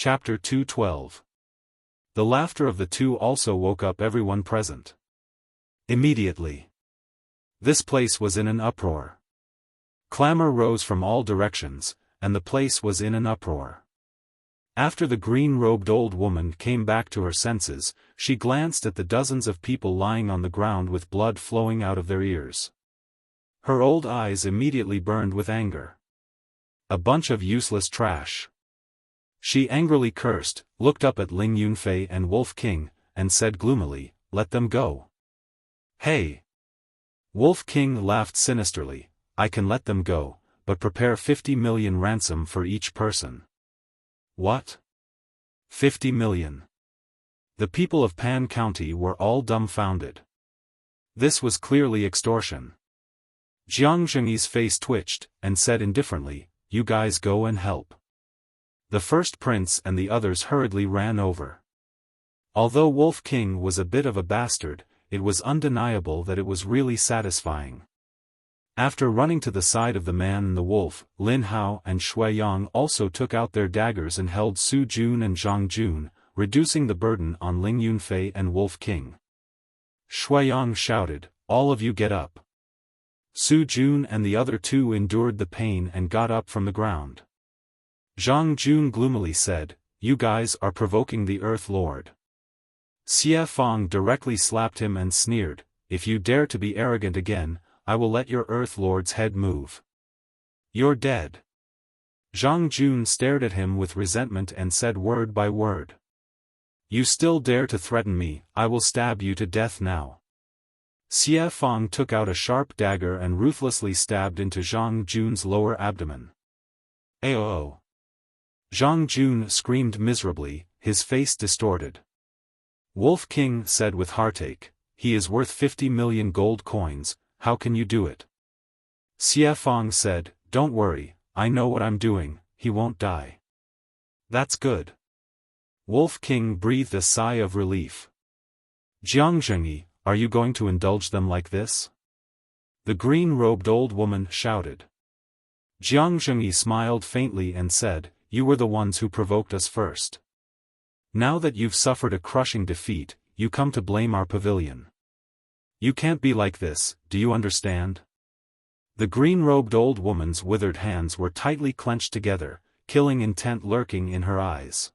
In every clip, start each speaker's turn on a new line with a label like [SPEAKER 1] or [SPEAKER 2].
[SPEAKER 1] Chapter 212. The laughter of the two also woke up everyone present. Immediately. This place was in an uproar. Clamor rose from all directions, and the place was in an uproar. After the green-robed old woman came back to her senses, she glanced at the dozens of people lying on the ground with blood flowing out of their ears. Her old eyes immediately burned with anger. A bunch of useless trash. She angrily cursed, looked up at Ling Yunfei and Wolf King, and said gloomily, "Let them go." "Hey!" Wolf King laughed sinisterly, "I can let them go, but prepare 50 million ransom for each person." "What? 50 million? The people of Pan County were all dumbfounded. This was clearly extortion. Jiang Zhengyi's face twitched, and said indifferently, "You guys go and help." The first prince and the others hurriedly ran over. Although Wolf King was a bit of a bastard, it was undeniable that it was really satisfying. After running to the side of the man and the wolf, Lin Hao and Shui Yang also took out their daggers and held Su Jun and Zhang Jun, reducing the burden on Ling Yunfei and Wolf King. Shui Yang shouted, "All of you get up." Su Jun and the other two endured the pain and got up from the ground. Zhang Jun gloomily said, "You guys are provoking the Earth Lord." Xiaofan directly slapped him and sneered, "If you dare to be arrogant again, I will let your Earth Lord's head move. You're dead." Zhang Jun stared at him with resentment and said word by word, "You still dare to threaten me, I will stab you to death now." Xiaofan took out a sharp dagger and ruthlessly stabbed into Zhang Jun's lower abdomen. "Ayo!" Zhang Jun screamed miserably, his face distorted. Wolf King said with heartache, "He is worth 50 million gold coins, how can you do it?" Xiaofan said, "Don't worry, I know what I'm doing, he won't die." "That's good." Wolf King breathed a sigh of relief. "Jiang Zhengyi, are you going to indulge them like this?" The green-robed old woman shouted. Jiang Zhengyi smiled faintly and said, "You were the ones who provoked us first. Now that you've suffered a crushing defeat, you come to blame our pavilion. You can't be like this, do you understand?" The green-robed old woman's withered hands were tightly clenched together, killing intent lurking in her eyes.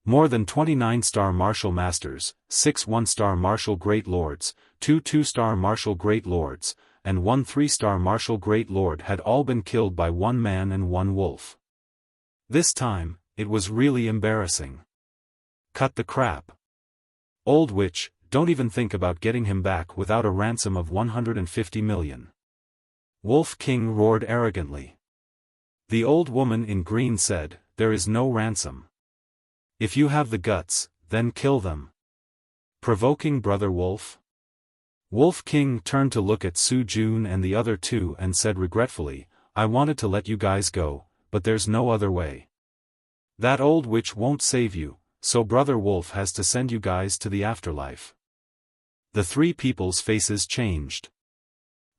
[SPEAKER 1] More than 29 star martial masters, 6 1-star martial great lords, 2 2-star martial great lords, and 1 3-star martial great lord had all been killed by one man and one wolf. This time, it was really embarrassing. Cut the crap. Old witch, don't even think about getting him back without a ransom of 150 million. Wolf King roared arrogantly. The old woman in green said, "There is no ransom. If you have the guts, then kill them." Provoking Brother Wolf? Wolf King turned to look at Su Jun and the other two and said regretfully, "I wanted to let you guys go, but there's no other way. That old witch won't save you, so Brother Wolf has to send you guys to the afterlife." The three people's faces changed.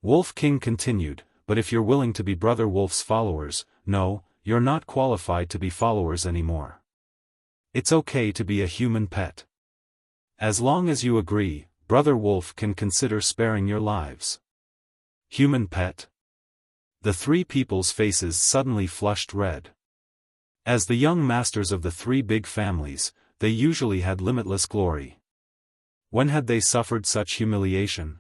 [SPEAKER 1] Wolf King continued, "But if you're willing to be Brother Wolf's followers, no, you're not qualified to be followers anymore. It's okay to be a human pet. As long as you agree, Brother Wolf can consider sparing your lives." Human pet? The three people's faces suddenly flushed red. As the young masters of the three big families, they usually had limitless glory. When had they suffered such humiliation?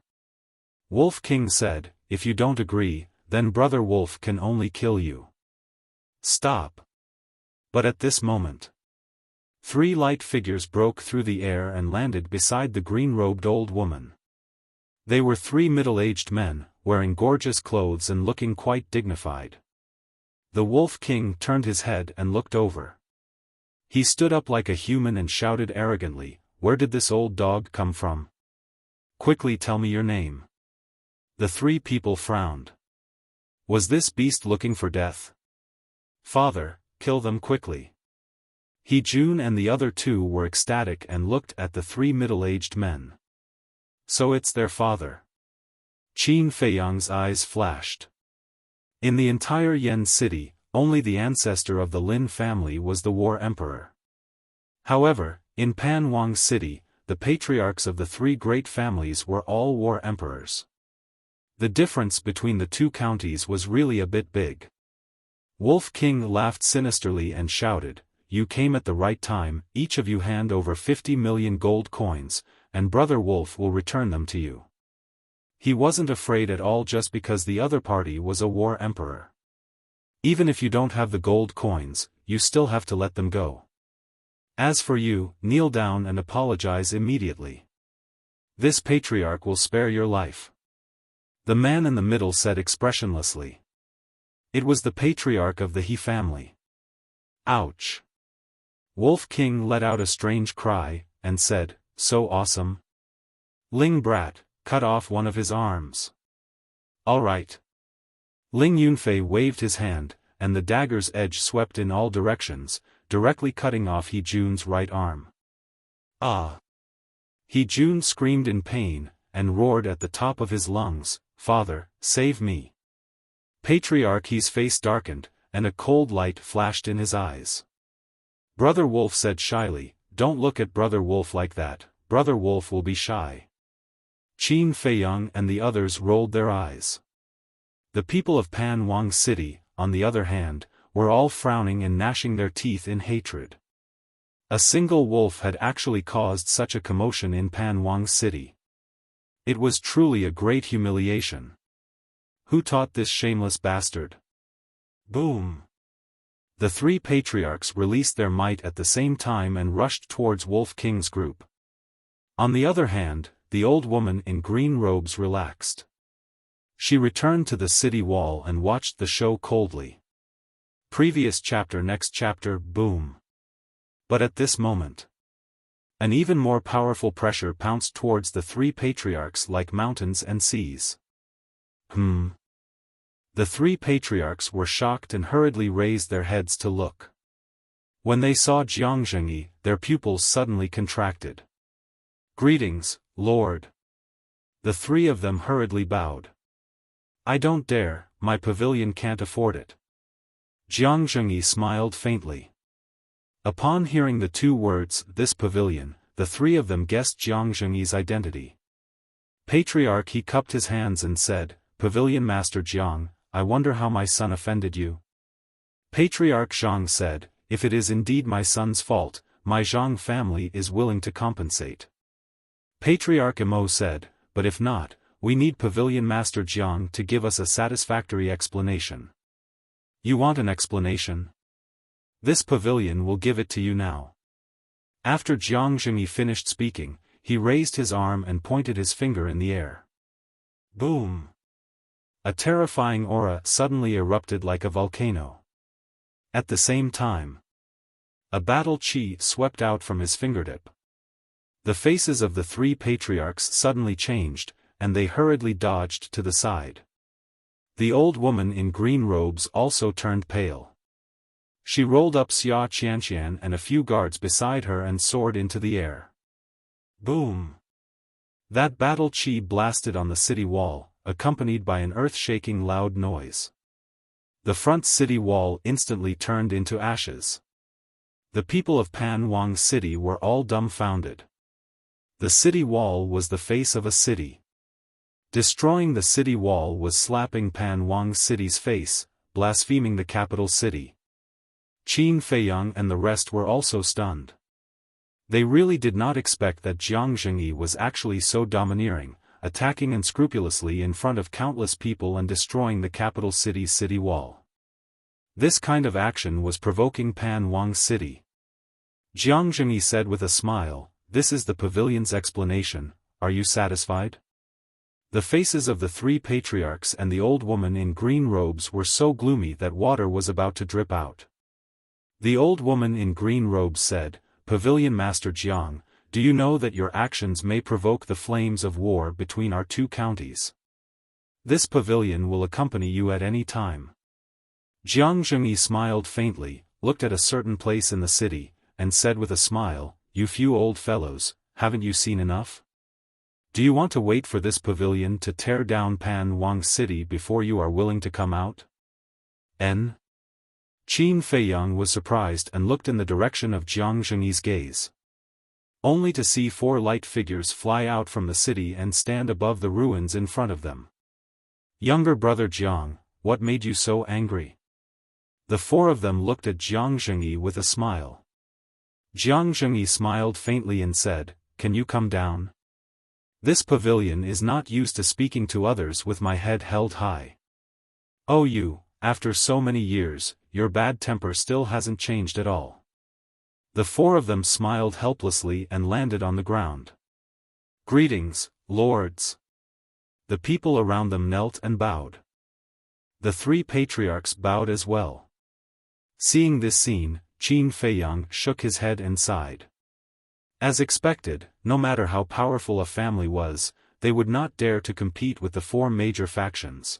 [SPEAKER 1] Wolf King said, "If you don't agree, then Brother Wolf can only kill you." "Stop." But at this moment, 3 light figures broke through the air and landed beside the green-robed old woman. They were 3 middle-aged men, wearing gorgeous clothes and looking quite dignified. The Wolf King turned his head and looked over. He stood up like a human and shouted arrogantly, "Where did this old dog come from? Quickly tell me your name." The 3 people frowned. Was this beast looking for death? "Father, kill them quickly." He Jun and the other 2 were ecstatic and looked at the 3 middle-aged men. So it's their father. Qin Feiyang's eyes flashed. In the entire Yen city, only the ancestor of the Lin family was the war emperor. However, in Pan Wang City, the patriarchs of the three great families were all war emperors. The difference between the two counties was really a bit big. Wolf King laughed sinisterly and shouted, "You came at the right time, each of you hand over 50 million gold coins, and Brother Wolf will return them to you." He wasn't afraid at all just because the other party was a war emperor. Even if you don't have the gold coins, you still have to let them go. As for you, kneel down and apologize immediately. This patriarch will spare your life. The man in the middle said expressionlessly. It was the patriarch of the He family. Ouch! Wolf King let out a strange cry, and said, "So awesome. Ling Brat, cut off one of his arms." "All right." Ling Yunfei waved his hand, and the dagger's edge swept in all directions, directly cutting off He Jun's right arm. Ah! He Jun screamed in pain, and roared at the top of his lungs, "Father, save me." Patriarch He's face darkened, and a cold light flashed in his eyes. Brother Wolf said shyly, "Don't look at Brother Wolf like that, Brother Wolf will be shy." Qin Feiyang and the others rolled their eyes. The people of Pan Wang City, on the other hand, were all frowning and gnashing their teeth in hatred. A single wolf had actually caused such a commotion in Pan Wang City. It was truly a great humiliation. Who taught this shameless bastard? Boom! The three patriarchs released their might at the same time and rushed towards Wolf King's group. On the other hand, the old woman in green robes relaxed. She returned to the city wall and watched the show coldly. Previous chapter, next chapter, boom. But at this moment, an even more powerful pressure pounced towards the three patriarchs like mountains and seas. The three patriarchs were shocked and hurriedly raised their heads to look. When they saw Jiang Zhengyi, their pupils suddenly contracted. "Greetings, Lord." The three of them hurriedly bowed. "I don't dare, my pavilion can't afford it." Jiang Zhengyi smiled faintly. Upon hearing the two words, "this pavilion," the three of them guessed Jiang Zhengyi's identity. Patriarch He cupped his hands and said, "Pavilion Master Jiang, I wonder how my son offended you." Patriarch Zhang said, "If it is indeed my son's fault, my Zhang family is willing to compensate." Patriarch Imo said, "But if not, we need Pavilion Master Jiang to give us a satisfactory explanation." "You want an explanation? This pavilion will give it to you now." After Jiang Zhengyi finished speaking, he raised his arm and pointed his finger in the air. Boom! A terrifying aura suddenly erupted like a volcano. At the same time, a battle chi swept out from his fingertip. The faces of the three patriarchs suddenly changed, and they hurriedly dodged to the side. The old woman in green robes also turned pale. She rolled up Xia Qianqian and a few guards beside her and soared into the air. Boom! That battle chi blasted on the city wall, accompanied by an earth-shaking loud noise. The front city wall instantly turned into ashes. The people of Pan Wang City were all dumbfounded. The city wall was the face of a city. Destroying the city wall was slapping Pan Wang City's face, blaspheming the capital city. Qin Feiyang and the rest were also stunned. They really did not expect that Jiang Zhengyi was actually so domineering, attacking unscrupulously in front of countless people and destroying the capital city's city wall. This kind of action was provoking Pan Wang City. Jiang Zhengyi said with a smile, "This is the pavilion's explanation, are you satisfied?" The faces of the three patriarchs and the old woman in green robes were so gloomy that water was about to drip out. The old woman in green robes said, "Pavilion Master Jiang, do you know that your actions may provoke the flames of war between our two counties? This pavilion will accompany you at any time." Jiang Zhengyi smiled faintly, looked at a certain place in the city, and said with a smile, "You few old fellows, haven't you seen enough? Do you want to wait for this pavilion to tear down Pan Wang City before you are willing to come out? Qin Feiyang was surprised and looked in the direction of Jiang Zhengyi's gaze. Only to see 4 light figures fly out from the city and stand above the ruins in front of them. Younger brother Jiang, what made you so angry? The 4 of them looked at Jiang Zhengyi with a smile. Jiang Zhengyi smiled faintly and said, "Can you come down? This pavilion is not used to speaking to others with my head held high. Oh, you, after so many years, your bad temper still hasn't changed at all." The 4 of them smiled helplessly and landed on the ground. "Greetings, lords." The people around them knelt and bowed. The 3 patriarchs bowed as well. Seeing this scene, Qin Feiyang shook his head and sighed. As expected, no matter how powerful a family was, they would not dare to compete with the 4 major factions.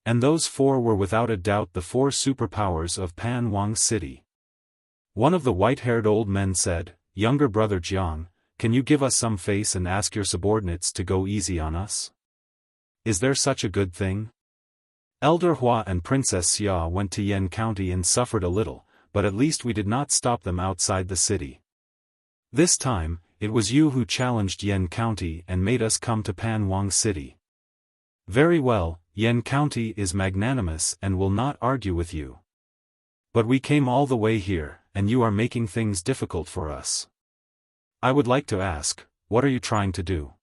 [SPEAKER 1] And those 4 were without a doubt the 4 superpowers of Pan Wang City. One of the white-haired old men said, "Younger brother Jiang, can you give us some face and ask your subordinates to go easy on us? Is there such a good thing? Elder Hua and Princess Xia went to Yan County and suffered a little, but at least we did not stop them outside the city. This time, it was you who challenged Yan County and made us come to Pan Wang City. Very well, Yan County is magnanimous and will not argue with you. But we came all the way here, and you are making things difficult for us. I would like to ask, what are you trying to do?"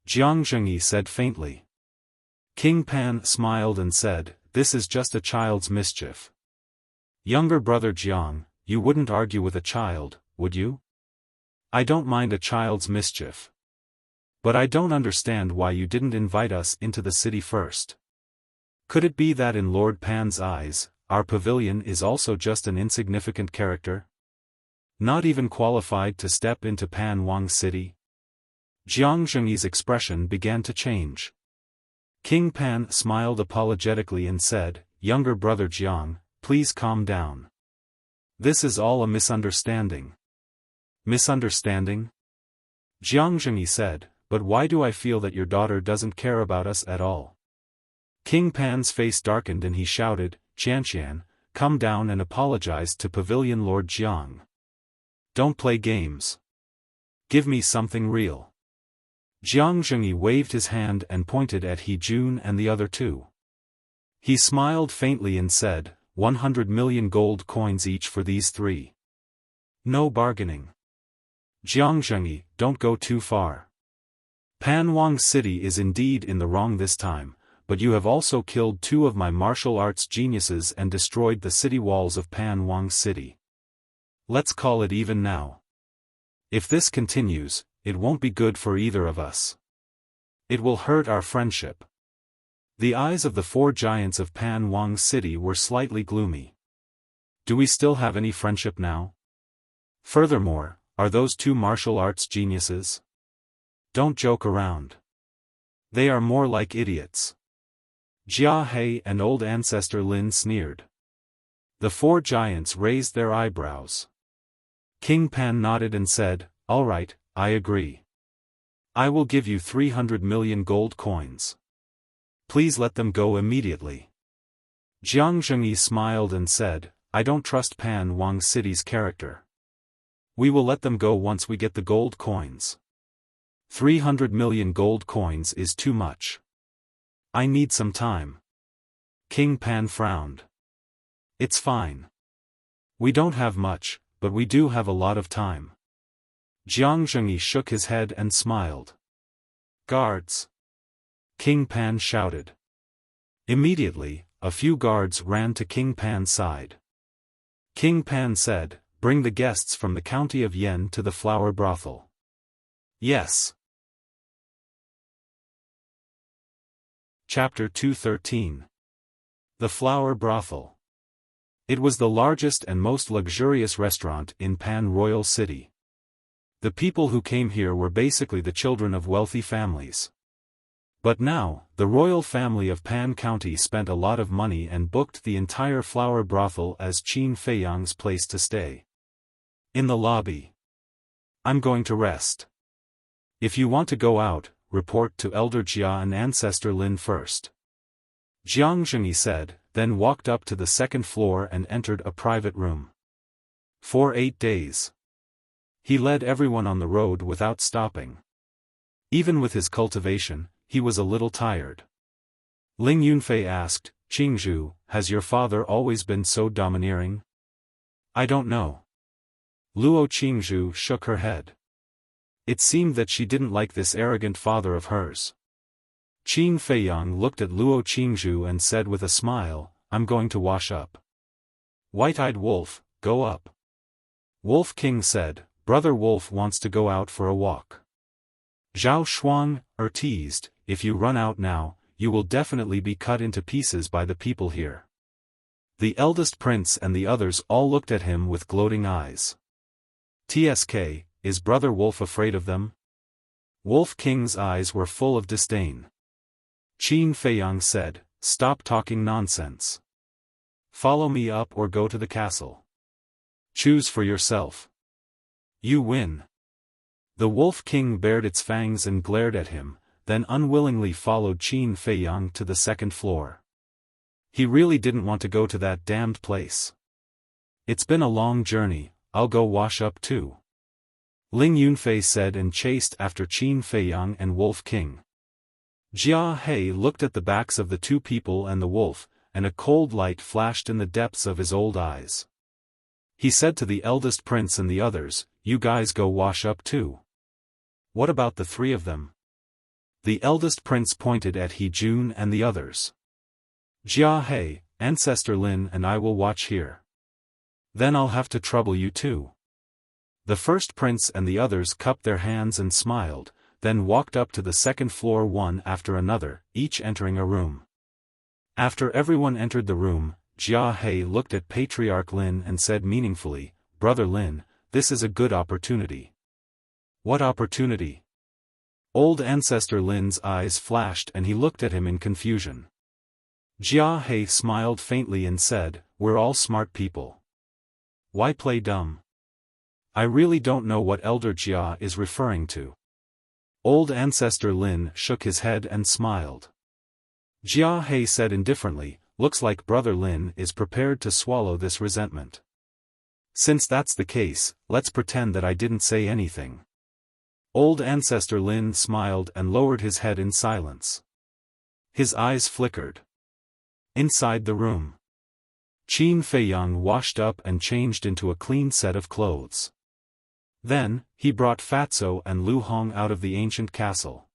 [SPEAKER 1] Jiang Zhengyi said faintly. King Pan smiled and said, "This is just a child's mischief." "Younger brother Jiang, you wouldn't argue with a child, would you?" "I don't mind a child's mischief. But I don't understand why you didn't invite us into the city first. Could it be that in Lord Pan's eyes, our pavilion is also just an insignificant character? Not even qualified to step into Pan Wang City?" Jiang Zhengyi's expression began to change. King Pan smiled apologetically and said, "Younger brother Jiang, please calm down. This is all a misunderstanding." "Misunderstanding?" Jiang Zhengyi said, "But why do I feel that your daughter doesn't care about us at all?" King Pan's face darkened and he shouted, "Qianqian, come down and apologize to Pavilion Lord Jiang. Don't play games. Give me something real." Jiang Zhengyi waved his hand and pointed at He Jun and the other 2. He smiled faintly and said, 100 million gold coins each for these 3. No bargaining. Jiang Zhengyi, don't go too far. Pan Wang City is indeed in the wrong this time, but you have also killed 2 of my martial arts geniuses and destroyed the city walls of Pan Wang City. Let's call it even now. If this continues, it won't be good for either of us. It will hurt our friendship. The eyes of the 4 giants of Pan Wang City were slightly gloomy. Do we still have any friendship now? Furthermore, are those 2 martial arts geniuses? Don't joke around. They are more like idiots. Jia He and old ancestor Lin sneered. The 4 giants raised their eyebrows. King Pan nodded and said, "All right, I agree. I will give you 300 million gold coins. Please let them go immediately." Jiang Zhengyi smiled and said, "I don't trust Pan Wang City's character. We will let them go once we get the gold coins. 300 million gold coins is too much. I need some time." King Pan frowned. "It's fine. We don't have much, but we do have a lot of time." Jiang Zhengyi shook his head and smiled. "Guards!" King Pan shouted. Immediately, a few guards ran to King Pan's side. King Pan said, "Bring the guests from the county of Yen to the flower brothel." "Yes." Chapter 213. The Flower Brothel. It was the largest and most luxurious restaurant in Pan Royal City. The people who came here were basically the children of wealthy families. But now, the royal family of Pan County spent a lot of money and booked the entire flower brothel as Qin Feiyang's place to stay. In the lobby. "I'm going to rest. If you want to go out, report to Elder Jia and Ancestor Lin first." Jiang Zhengyi said, then walked up to the second floor and entered a private room. For 8 days. He led everyone on the road without stopping. Even with his cultivation, he was a little tired. Ling Yunfei asked, "Qingzhu, has your father always been so domineering?" "I don't know." Luo Qingzhu shook her head. It seemed that she didn't like this arrogant father of hers. Qin Feiyang looked at Luo Qingzhu and said with a smile, "I'm going to wash up." White-eyed Wolf, go up. Wolf King said, "Brother Wolf wants to go out for a walk." Zhao Shuang teased, "If you run out now, you will definitely be cut into pieces by the people here." The eldest prince and the others all looked at him with gloating eyes. "TSK, is Brother Wolf afraid of them?" Wolf King's eyes were full of disdain. Qin Feiyang said, "Stop talking nonsense. Follow me up or go to the castle. Choose for yourself. You win." The Wolf King bared its fangs and glared at him, then unwillingly followed Qin Feiyang to the second floor. He really didn't want to go to that damned place. "It's been a long journey, I'll go wash up too," Ling Yunfei said and chased after Qin Feiyang and Wolf King. Jia He looked at the backs of the two people and the wolf, and a cold light flashed in the depths of his old eyes. He said to the eldest prince and the others, "You guys go wash up too." "What about the three of them?" The eldest prince pointed at He Jun and the others. "Jia He, Ancestor Lin and I will watch here. Then I'll have to trouble you too." The first prince and the others cupped their hands and smiled, then walked up to the second floor one after another, each entering a room. After everyone entered the room, Jia He looked at Patriarch Lin and said meaningfully, "Brother Lin, this is a good opportunity." "What opportunity?" Old Ancestor Lin's eyes flashed and he looked at him in confusion. Jia He smiled faintly and said, "We're all smart people. Why play dumb? I really don't know what Elder Jia is referring to." Old Ancestor Lin shook his head and smiled. Jia He said indifferently, "Looks like Brother Lin is prepared to swallow this resentment. Since that's the case, let's pretend that I didn't say anything." Old Ancestor Lin smiled and lowered his head in silence. His eyes flickered. Inside the room, Qin Feiyang washed up and changed into a clean set of clothes. Then, he brought Fatso and Lu Hong out of the ancient castle.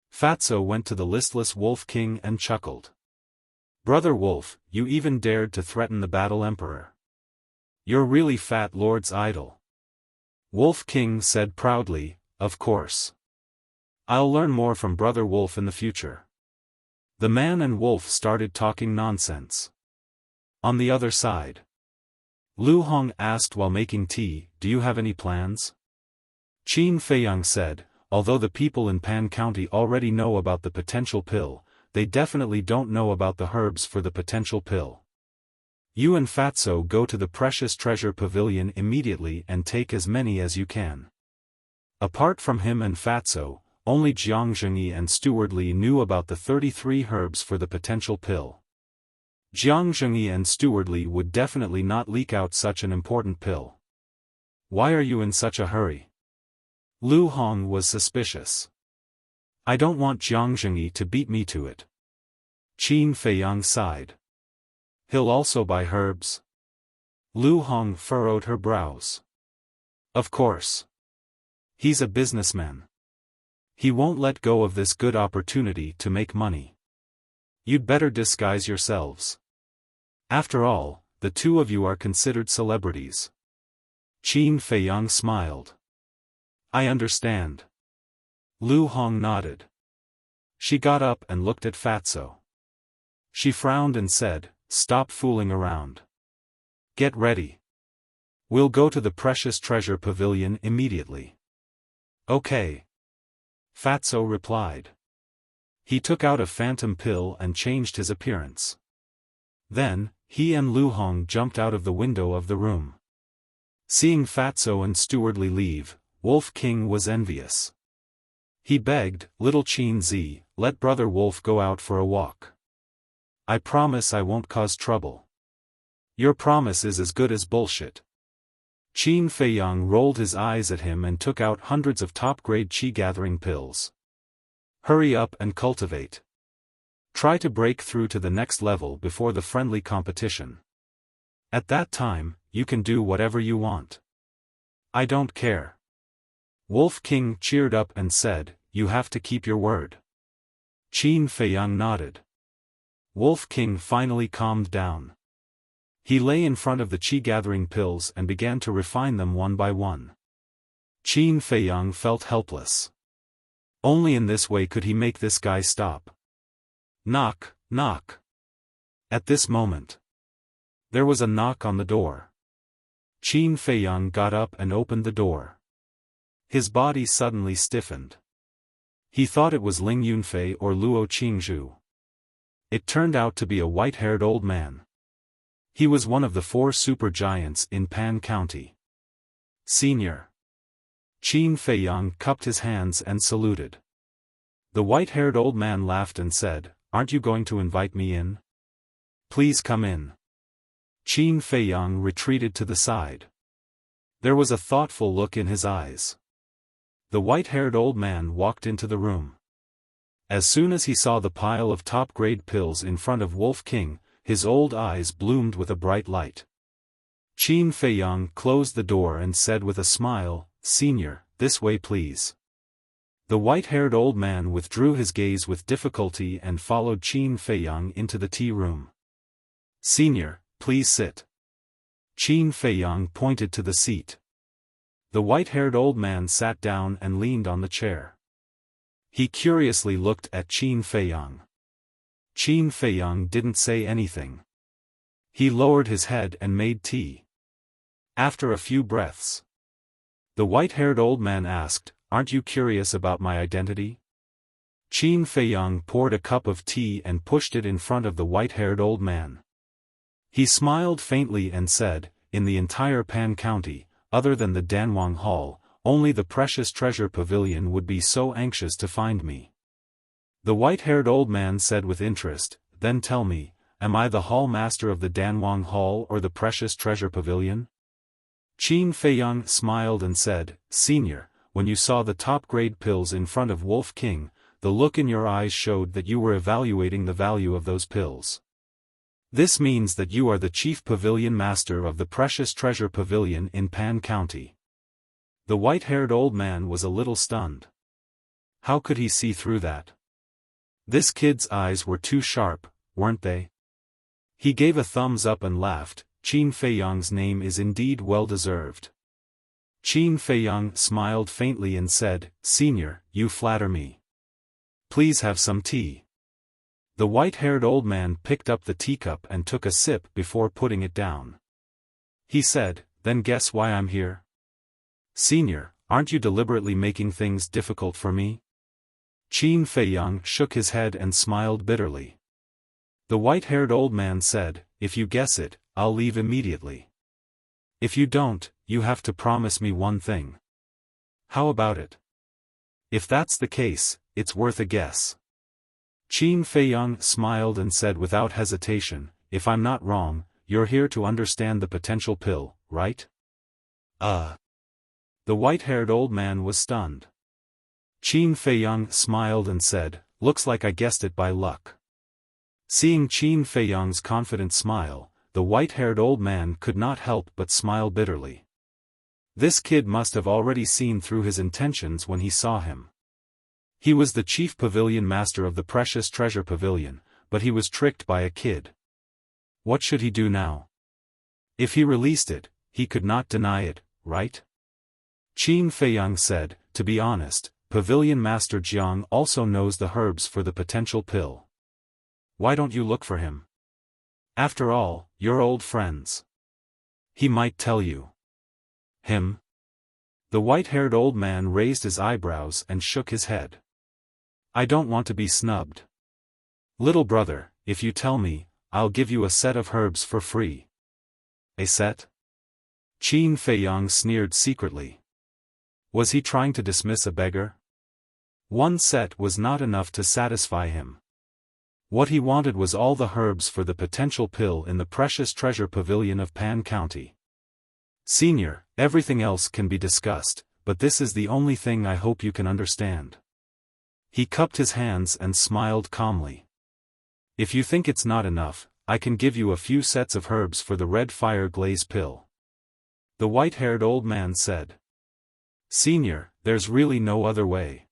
[SPEAKER 1] Fatso went to the listless Wolf King and chuckled. "Brother Wolf, you even dared to threaten the Battle Emperor. You're really Fat Lord's idol." Wolf King said proudly, "Of course. I'll learn more from Brother Wolf in the future." The man and wolf started talking nonsense. On the other side, Lu Hong asked while making tea, "Do you have any plans?" Qin Feiyang said, "Although the people in Pan County already know about the potential pill, they definitely don't know about the herbs for the potential pill. You and Fatso go to the Precious Treasure Pavilion immediately and take as many as you can." Apart from him and Fatso, only Jiang Zhengyi and Steward Li knew about the 33 herbs for the potential pill. Jiang Zhengyi and Steward Li would definitely not leak out such an important pill. "Why are you in such a hurry?" Lu Hong was suspicious. "I don't want Jiang Zhengyi to beat me to it." Qin Feiyang sighed. "He'll also buy herbs?" Lu Hong furrowed her brows. "Of course. He's a businessman. He won't let go of this good opportunity to make money. You'd better disguise yourselves. After all, the two of you are considered celebrities." Qin Feiyang smiled. "I understand." Lu Hong nodded. She got up and looked at Fatso. She frowned and said, "Stop fooling around. Get ready. We'll go to the Precious Treasure Pavilion immediately." "Okay." Fatso replied. He took out a phantom pill and changed his appearance. Then, he and Lu Hong jumped out of the window of the room. Seeing Fatso and Steward Li leave, Wolf King was envious. He begged, "Little Qin Zi, let Brother Wolf go out for a walk. I promise I won't cause trouble. Your promise is as good as bullshit. Qin Feiyang rolled his eyes at him and took out hundreds of top-grade qi-gathering pills. Hurry up and cultivate. Try to break through to the next level before the friendly competition. At that time, you can do whatever you want. I don't care. Wolf King cheered up and said, you have to keep your word. Qin Feiyang nodded. Wolf King finally calmed down. He lay in front of the qi-gathering pills and began to refine them one by one. Qin Feiyang felt helpless. Only in this way could he make this guy stop. Knock, knock. At this moment, there was a knock on the door. Qin Feiyang got up and opened the door. His body suddenly stiffened. He thought it was Ling Yunfei or Luo Qingzhu. It turned out to be a white-haired old man. He was one of the 4 super giants in Pan County. Senior. Qin Feiyang cupped his hands and saluted. The white-haired old man laughed and said, aren't you going to invite me in? Please come in. Qin Feiyang retreated to the side. There was a thoughtful look in his eyes. The white-haired old man walked into the room. As soon as he saw the pile of top-grade pills in front of Wolf King, his old eyes bloomed with a bright light. Qin Feiyang closed the door and said with a smile, Senior, this way please. The white-haired old man withdrew his gaze with difficulty and followed Qin Feiyang into the tea room. Senior, please sit. Qin Feiyang pointed to the seat. The white-haired old man sat down and leaned on the chair. He curiously looked at Qin Feiyang. Qin Feiyang didn't say anything. He lowered his head and made tea. After a few breaths, the white-haired old man asked, aren't you curious about my identity? Qin Feiyang poured a cup of tea and pushed it in front of the white-haired old man. He smiled faintly and said, in the entire Pan County, other than the Danwang Hall, only the Precious Treasure Pavilion would be so anxious to find me. The white-haired old man said with interest, then tell me, am I the hall master of the Danwang Hall or the Precious Treasure Pavilion? Qin Feiyang smiled and said, Senior, when you saw the top-grade pills in front of Wolf King, the look in your eyes showed that you were evaluating the value of those pills. This means that you are the chief pavilion master of the Precious Treasure Pavilion in Pan County. The white-haired old man was a little stunned. How could he see through that? This kid's eyes were too sharp, weren't they? He gave a thumbs up and laughed. Qin Feiyang's name is indeed well-deserved. Qin Feiyang smiled faintly and said, Senior, you flatter me. Please have some tea. The white-haired old man picked up the teacup and took a sip before putting it down. He said, then guess why I'm here? Senior, aren't you deliberately making things difficult for me? Qin Feiyang shook his head and smiled bitterly. The white-haired old man said, if you guess it, I'll leave immediately. If you don't, you have to promise me one thing. How about it? If that's the case, it's worth a guess. Qin Feiyang smiled and said without hesitation, if I'm not wrong, you're here to understand the potential pill, right? The white-haired old man was stunned. Qin Feiyang smiled and said, looks like I guessed it by luck. Seeing Qin Feiyang's confident smile, the white-haired old man could not help but smile bitterly. This kid must have already seen through his intentions when he saw him. He was the chief pavilion master of the Precious Treasure Pavilion, but he was tricked by a kid. What should he do now? If he released it, he could not deny it, right? Qin Feiyang said, to be honest, Pavilion Master Jiang also knows the herbs for the potential pill. Why don't you look for him? After all, you're old friends. He might tell you. Him? The white-haired old man raised his eyebrows and shook his head. I don't want to be snubbed. Little brother, if you tell me, I'll give you a set of herbs for free. A set? Qin Feiyang sneered secretly. Was he trying to dismiss a beggar? One set was not enough to satisfy him. What he wanted was all the herbs for the potential pill in the precious treasure pavilion of Pan County. Senior, everything else can be discussed, but this is the only thing I hope you can understand. He cupped his hands and smiled calmly. If you think it's not enough, I can give you a few sets of herbs for the red fire glaze pill. The white-haired old man said. Senior, there's really no other way.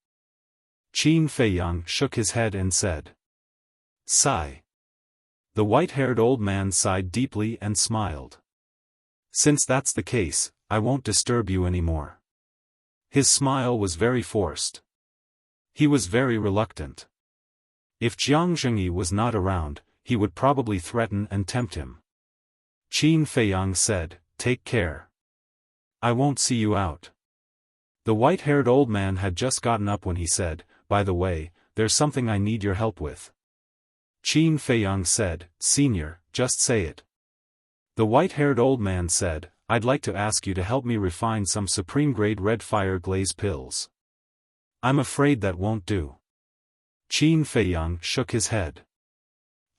[SPEAKER 1] Qin Feiyang shook his head and said. Sigh. The white-haired old man sighed deeply and smiled. Since that's the case, I won't disturb you anymore. His smile was very forced. He was very reluctant. If Jiang Zhengyi was not around, he would probably threaten and tempt him. Qin Feiyang said, Take care. I won't see you out. The white-haired old man had just gotten up when he said, By the way, there's something I need your help with. Qin Feiyang said, Senior, just say it. The white-haired old man said, I'd like to ask you to help me refine some supreme-grade red fire glaze pills. I'm afraid that won't do. Qin Feiyang shook his head.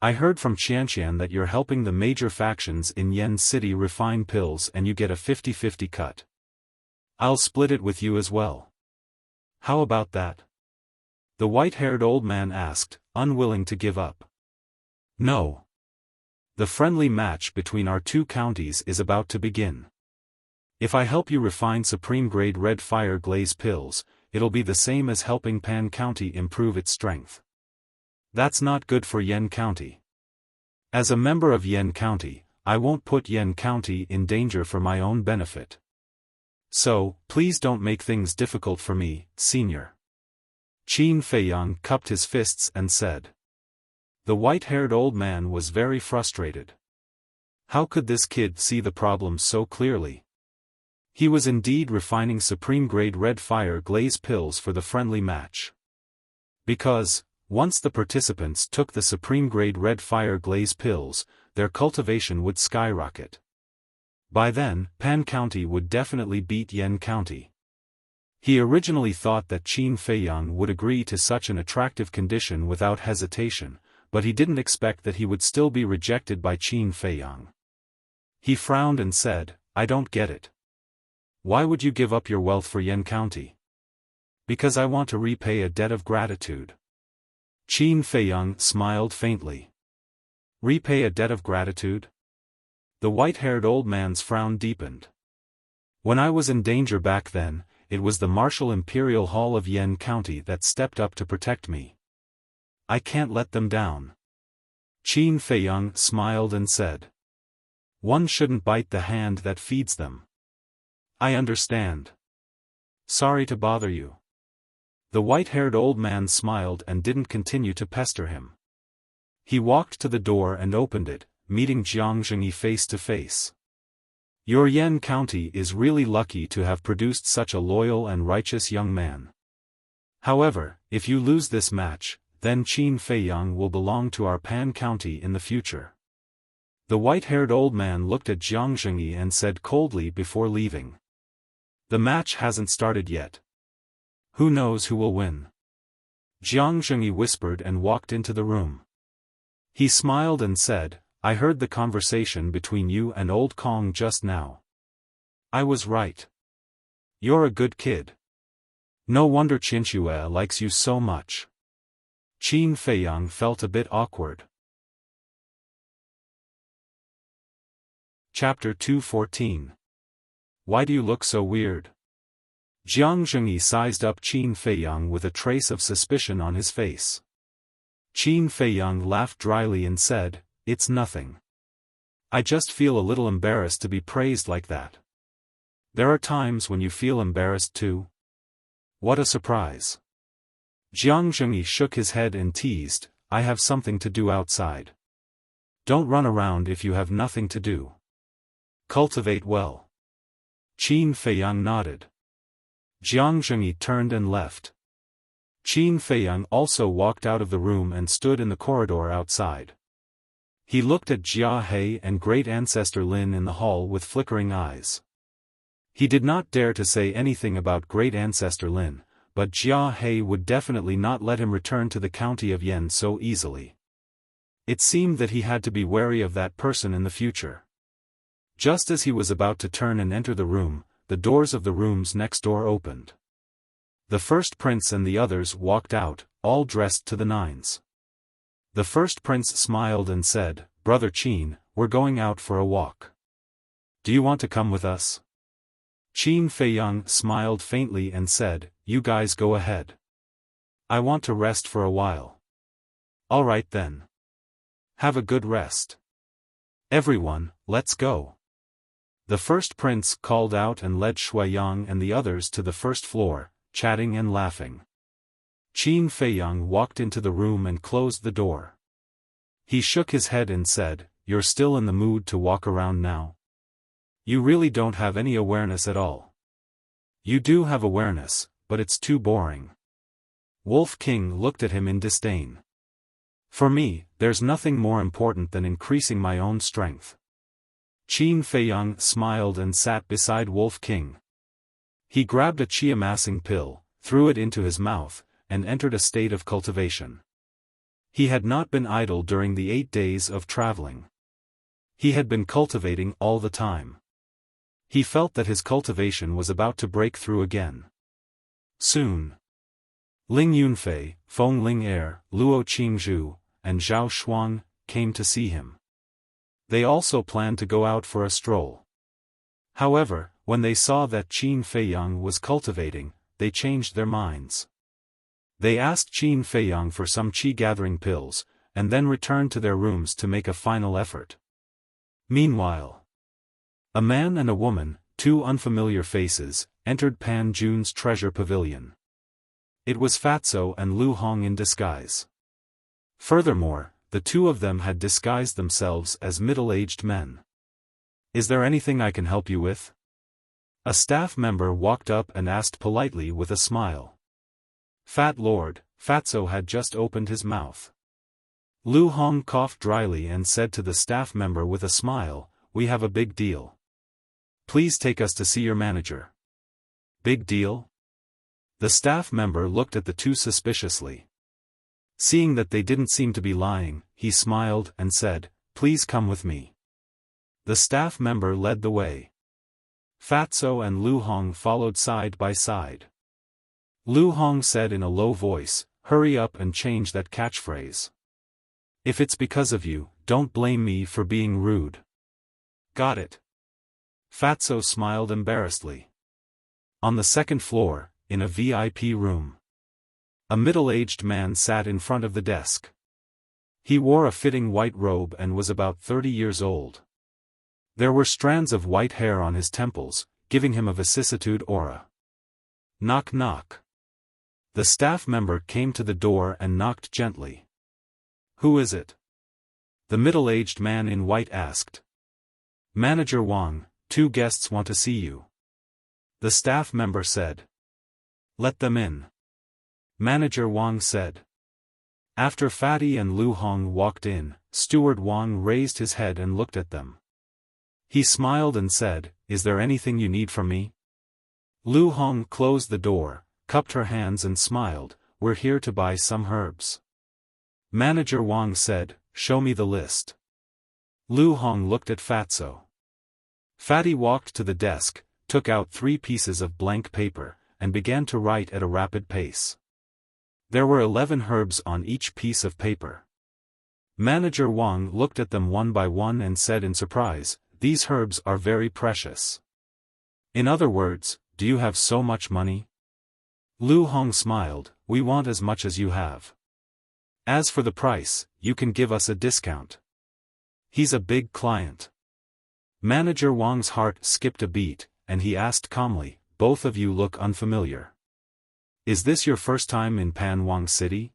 [SPEAKER 1] I heard from Qianqian that you're helping the major factions in Yen City refine pills and you get a 50-50 cut. I'll split it with you as well. How about that? The white-haired old man asked, unwilling to give up. No. The friendly match between our two counties is about to begin. If I help you refine supreme-grade red fire glaze pills, it'll be the same as helping Pan County improve its strength. That's not good for Yen County. As a member of Yen County, I won't put Yen County in danger for my own benefit. So, please don't make things difficult for me, Senior. Qin Feiyang cupped his fists and said. The white-haired old man was very frustrated. How could this kid see the problem so clearly? He was indeed refining supreme-grade red fire glaze pills for the friendly match. Because, once the participants took the supreme-grade red fire glaze pills, their cultivation would skyrocket. By then, Pan County would definitely beat Yen County. He originally thought that Qin Feiyang would agree to such an attractive condition without hesitation, but he didn't expect that he would still be rejected by Qin Feiyang. He frowned and said, I don't get it. Why would you give up your wealth for Yen County? Because I want to repay a debt of gratitude. Qin Feiyang smiled faintly. Repay a debt of gratitude? The white-haired old man's frown deepened. When I was in danger back then, it was the Martial Imperial Hall of Yen County that stepped up to protect me. I can't let them down. Qin Feiyang smiled and said. One shouldn't bite the hand that feeds them. I understand. Sorry to bother you. The white-haired old man smiled and didn't continue to pester him. He walked to the door and opened it, meeting Jiang Zhengyi face to face. Your Yen County is really lucky to have produced such a loyal and righteous young man. However, if you lose this match, then Qin Feiyang will belong to our Pan County in the future. The white-haired old man looked at Jiang Zhengyi and said coldly before leaving. The match hasn't started yet. Who knows who will win? Jiang Zhengyi whispered and walked into the room. He smiled and said, I heard the conversation between you and old Kong just now. I was right. You're a good kid. No wonder Qinxue likes you so much. Qin Feiyang felt a bit awkward. Chapter 214. Why do you look so weird? Jiang Zhengyi sized up Qin Feiyang with a trace of suspicion on his face. Qin Feiyang laughed dryly and said, It's nothing. I just feel a little embarrassed to be praised like that. There are times when you feel embarrassed too. What a surprise. Jiang Zhengyi shook his head and teased, I have something to do outside. Don't run around if you have nothing to do. Cultivate well. Qin Feiyang nodded. Jiang Zhengyi turned and left. Qin Feiyang also walked out of the room and stood in the corridor outside. He looked at Jia He and great ancestor Lin in the hall with flickering eyes. He did not dare to say anything about great ancestor Lin, but Jia He would definitely not let him return to the county of Yen so easily. It seemed that he had to be wary of that person in the future. Just as he was about to turn and enter the room, the doors of the rooms next door opened. The first prince and the others walked out, all dressed to the nines. The first prince smiled and said, "Brother Qin, we're going out for a walk. Do you want to come with us?" Qin Feiyang smiled faintly and said, "You guys go ahead. I want to rest for a while." "All right then. Have a good rest. Everyone, let's go." The first prince called out and led Shuiyang and the others to the first floor, chatting and laughing. Qin Feiyang walked into the room and closed the door. He shook his head and said, "You're still in the mood to walk around now? You really don't have any awareness at all." "You do have awareness, but it's too boring." Wolf King looked at him in disdain. "For me, there's nothing more important than increasing my own strength." Qin Feiyang smiled and sat beside Wolf King. He grabbed a qi amassing pill, threw it into his mouth, and entered a state of cultivation. He had not been idle during the 8 days of traveling. He had been cultivating all the time. He felt that his cultivation was about to break through again. Soon, Ling Yunfei, Feng Ling-er, Luo Qingzhu, and Zhao Shuang came to see him. They also planned to go out for a stroll. However, when they saw that Qin Feiyang was cultivating, they changed their minds. They asked Qin Feiyang for some qi-gathering pills, and then returned to their rooms to make a final effort. Meanwhile, a man and a woman, 2 unfamiliar faces, entered Pan Jun's treasure pavilion. It was Fatso and Lu Hong in disguise. Furthermore, the 2 of them had disguised themselves as middle-aged men. "Is there anything I can help you with?" A staff member walked up and asked politely with a smile. "Fat Lord," Fatso had just opened his mouth. Lu Hong coughed dryly and said to the staff member with a smile, "We have a big deal. Please take us to see your manager." "Big deal?" The staff member looked at the 2 suspiciously. Seeing that they didn't seem to be lying, he smiled and said, "Please come with me." The staff member led the way. Fatso and Lu Hong followed side by side. Lu Hong said in a low voice, "Hurry up and change that catchphrase. If it's because of you, don't blame me for being rude." "Got it." Fatso smiled embarrassedly. On the second floor, in a VIP room, a middle-aged man sat in front of the desk. He wore a fitting white robe and was about 30 years old. There were strands of white hair on his temples, giving him a vicissitude aura. Knock knock. The staff member came to the door and knocked gently. "Who is it?" the middle-aged man in white asked. "Manager Wang, 2 guests want to see you," the staff member said. "Let them in," Manager Wang said. After Fatty and Lu Hong walked in, Steward Wang raised his head and looked at them. He smiled and said, "Is there anything you need from me?" Lu Hong closed the door, cupped her hands and smiled, "We're here to buy some herbs." Manager Wang said, "Show me the list." Lu Hong looked at Fatso. Fatty walked to the desk, took out 3 pieces of blank paper, and began to write at a rapid pace. There were 11 herbs on each piece of paper. Manager Wang looked at them one by one and said in surprise, "These herbs are very precious. In other words, do you have so much money?" Lu Hong smiled, "We want as much as you have. As for the price, you can give us a discount. He's a big client." Manager Wang's heart skipped a beat, and he asked calmly, "Both of you look unfamiliar. Is this your first time in Pan Wang City?"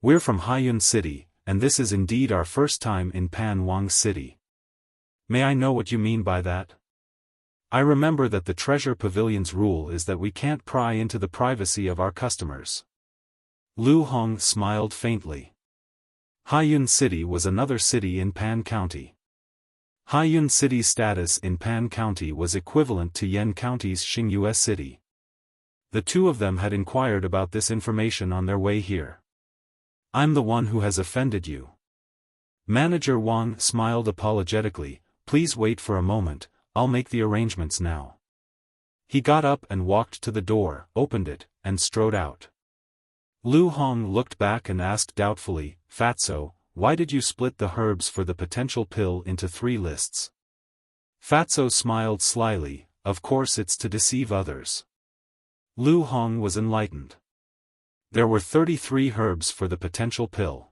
[SPEAKER 1] "We're from Haiyun City, and this is indeed our first time in Pan Wang City." "May I know what you mean by that?" "I remember that the Treasure Pavilion's rule is that we can't pry into the privacy of our customers." Lu Hong smiled faintly. Haiyun City was another city in Pan County. Haiyun City's status in Pan County was equivalent to Yen County's Xingyue City. The 2 of them had inquired about this information on their way here. "I'm the one who has offended you. Manager Wang smiled apologetically. Please wait for a moment, I'll make the arrangements now. He got up and walked to the door, opened it, and strode out. Lu Hong looked back and asked doubtfully, Fatso, why did you split the herbs for the potential pill into 3 lists? Fatso smiled slyly, of course it's to deceive others. Lu Hong was enlightened. There were 33 herbs for the potential pill.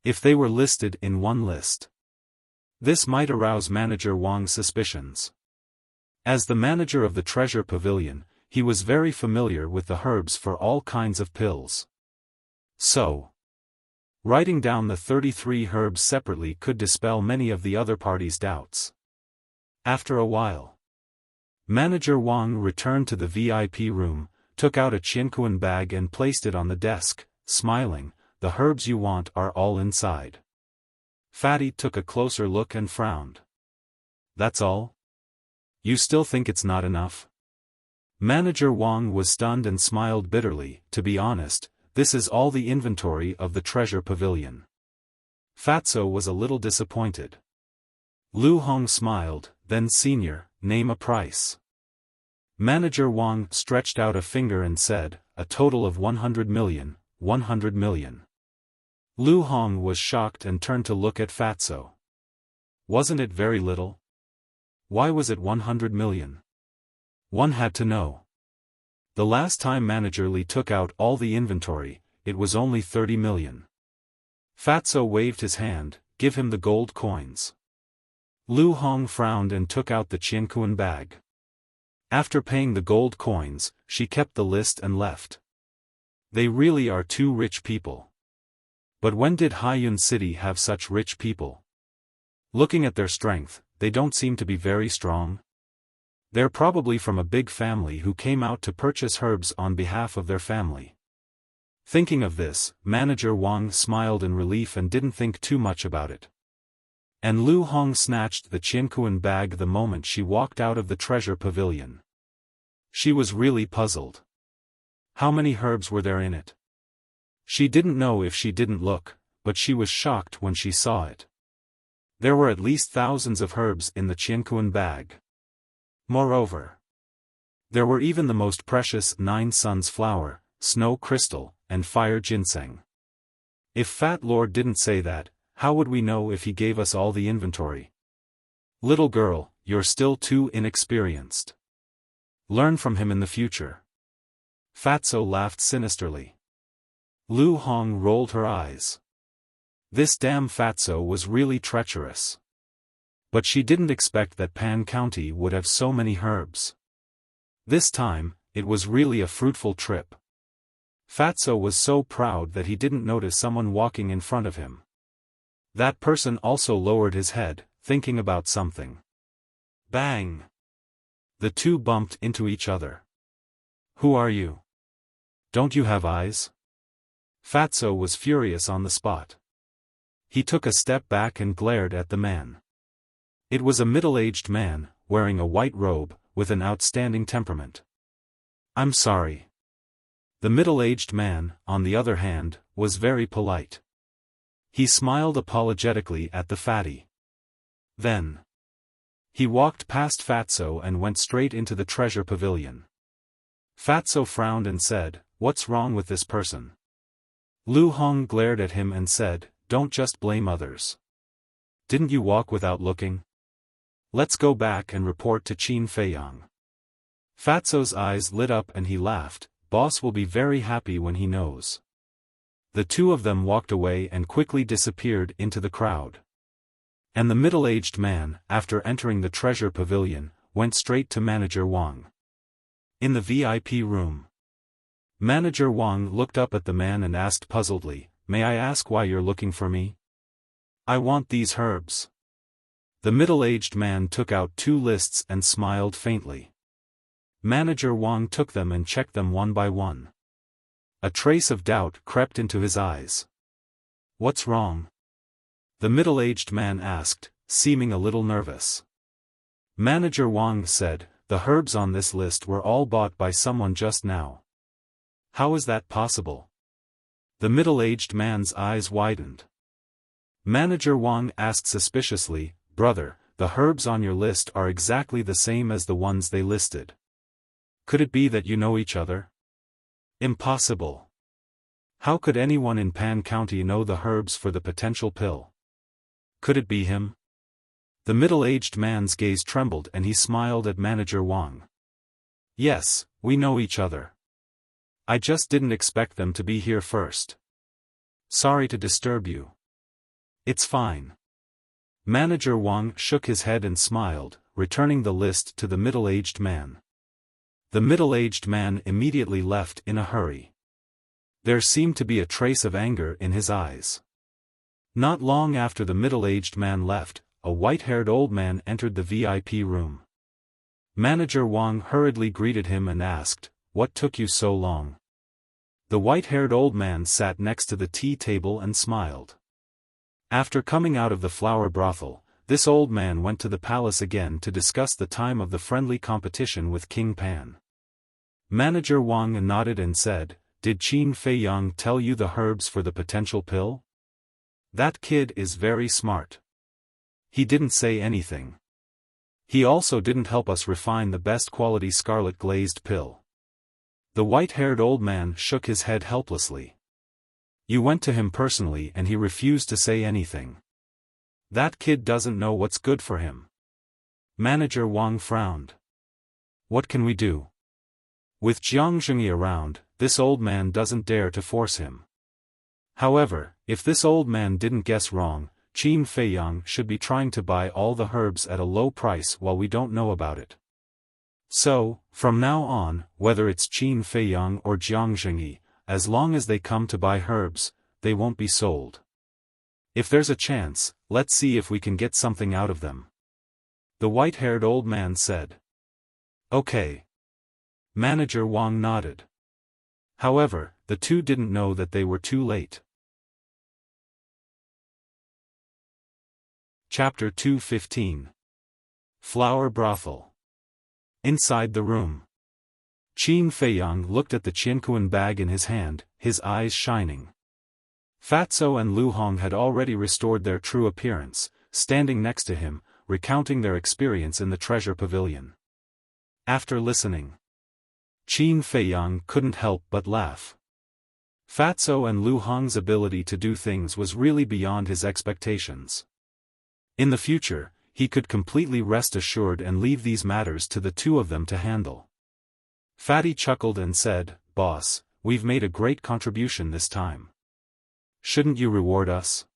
[SPEAKER 1] If they were listed in one list, this might arouse Manager Wang's suspicions. As the manager of the treasure pavilion, he was very familiar with the herbs for all kinds of pills. So, writing down the 33 herbs separately could dispel many of the other party's doubts. After a while, Manager Wang returned to the VIP room, took out a Qianquan bag and placed it on the desk, smiling, the herbs you want are all inside. Fatty took a closer look and frowned. That's all? You still think it's not enough? Manager Wang was stunned and smiled bitterly. To be honest, this is all the inventory of the treasure pavilion. Fatso was a little disappointed. Lu Hong smiled, then Senior, name a price. Manager Wang stretched out a finger and said, a total of 100 million, 100 million. Lu Hong was shocked and turned to look at Fatso. Wasn't it very little? Why was it 100 million? One had to know. The last time Manager Li took out all the inventory, it was only 30 million. Fatso waved his hand, give him the gold coins. Lu Hong frowned and took out the Qianquan bag. After paying the gold coins, she kept the list and left. They really are 2 rich people. But when did Haiyun City have such rich people? Looking at their strength, they don't seem to be very strong. They're probably from a big family who came out to purchase herbs on behalf of their family. Thinking of this, Manager Wang smiled in relief and didn't think too much about it. And Lu Hong snatched the Qianquan bag the moment she walked out of the treasure pavilion. She was really puzzled. How many herbs were there in it? She didn't know if she didn't look, but she was shocked when she saw it. There were at least thousands of herbs in the Qianquan bag. Moreover, there were even the most precious 9 suns flower, snow crystal, and fire ginseng. If Fat Lord didn't say that, how would we know if he gave us all the inventory? Little girl, you're still too inexperienced. Learn from him in the future. Fatso laughed sinisterly. Lu Hong rolled her eyes. This damn Fatso was really treacherous. But she didn't expect that Pan County would have so many herbs. This time, it was really a fruitful trip. Fatso was so proud that he didn't notice someone walking in front of him. That person also lowered his head, thinking about something. Bang! The two bumped into each other. Who are you? Don't you have eyes? Fatso was furious on the spot. He took a step back and glared at the man. It was a middle-aged man, wearing a white robe, with an outstanding temperament. I'm sorry. The middle-aged man, on the other hand, was very polite. He smiled apologetically at the fatty. Then, he walked past Fatso and went straight into the treasure pavilion. Fatso frowned and said, "What's wrong with this person?" Lu Hong glared at him and said, "Don't just blame others. Didn't you walk without looking? Let's go back and report to Qin Feiyang." Fatso's eyes lit up and he laughed, "Boss will be very happy when he knows." The two of them walked away and quickly disappeared into the crowd. And the middle-aged man, after entering the treasure pavilion, went straight to Manager Wang. In the VIP room, Manager Wang looked up at the man and asked puzzledly, "May I ask why you're looking for me?" "I want these herbs." The middle-aged man took out 2 lists and smiled faintly. Manager Wang took them and checked them one by one. A trace of doubt crept into his eyes. "What's wrong?" the middle-aged man asked, seeming a little nervous. Manager Wang said, "The herbs on this list were all bought by someone just now." "How is that possible?" The middle-aged man's eyes widened. Manager Wang asked suspiciously, "Brother, the herbs on your list are exactly the same as the ones they listed. Could it be that you know each other?" "Impossible. How could anyone in Pan County know the herbs for the potential pill? Could it be him?" The middle-aged man's gaze trembled and he smiled at Manager Wang. "Yes, we know each other. I just didn't expect them to be here first. Sorry to disturb you." "It's fine." Manager Wang shook his head and smiled, returning the list to the middle-aged man. The middle-aged man immediately left in a hurry. There seemed to be a trace of anger in his eyes. Not long after the middle-aged man left, a white-haired old man entered the VIP room. Manager Wang hurriedly greeted him and asked, "What took you so long?" The white-haired old man sat next to the tea table and smiled. After coming out of the flower brothel, this old man went to the palace again to discuss the time of the friendly competition with King Pan. Manager Wang nodded and said, "Did Qin Feiyang tell you the herbs for the potential pill?" "That kid is very smart. He didn't say anything. He also didn't help us refine the best quality scarlet glazed pill." The white-haired old man shook his head helplessly. "You went to him personally and he refused to say anything. That kid doesn't know what's good for him." Manager Wang frowned. "What can we do? With Jiang Zhengyi around, this old man doesn't dare to force him. However, if this old man didn't guess wrong, Qin Feiyang should be trying to buy all the herbs at a low price while we don't know about it. So, from now on, whether it's Qin Feiyang or Jiang Zhengyi, as long as they come to buy herbs, they won't be sold. If there's a chance, let's see if we can get something out of them." The white-haired old man said. "Okay." Manager Wang nodded. However, the two didn't know that they were too late. Chapter 215. Flower Brothel. Inside the room. Qin Feiyang looked at the Qiankuan bag in his hand, his eyes shining. Fatso and Lu Hong had already restored their true appearance, standing next to him, recounting their experience in the treasure pavilion. After listening, Qin Feiyang couldn't help but laugh. Fatso and Lu Hong's ability to do things was really beyond his expectations. In the future, he could completely rest assured and leave these matters to the two of them to handle. Fatty chuckled and said, "Boss, we've made a great contribution this time. Shouldn't you reward us?"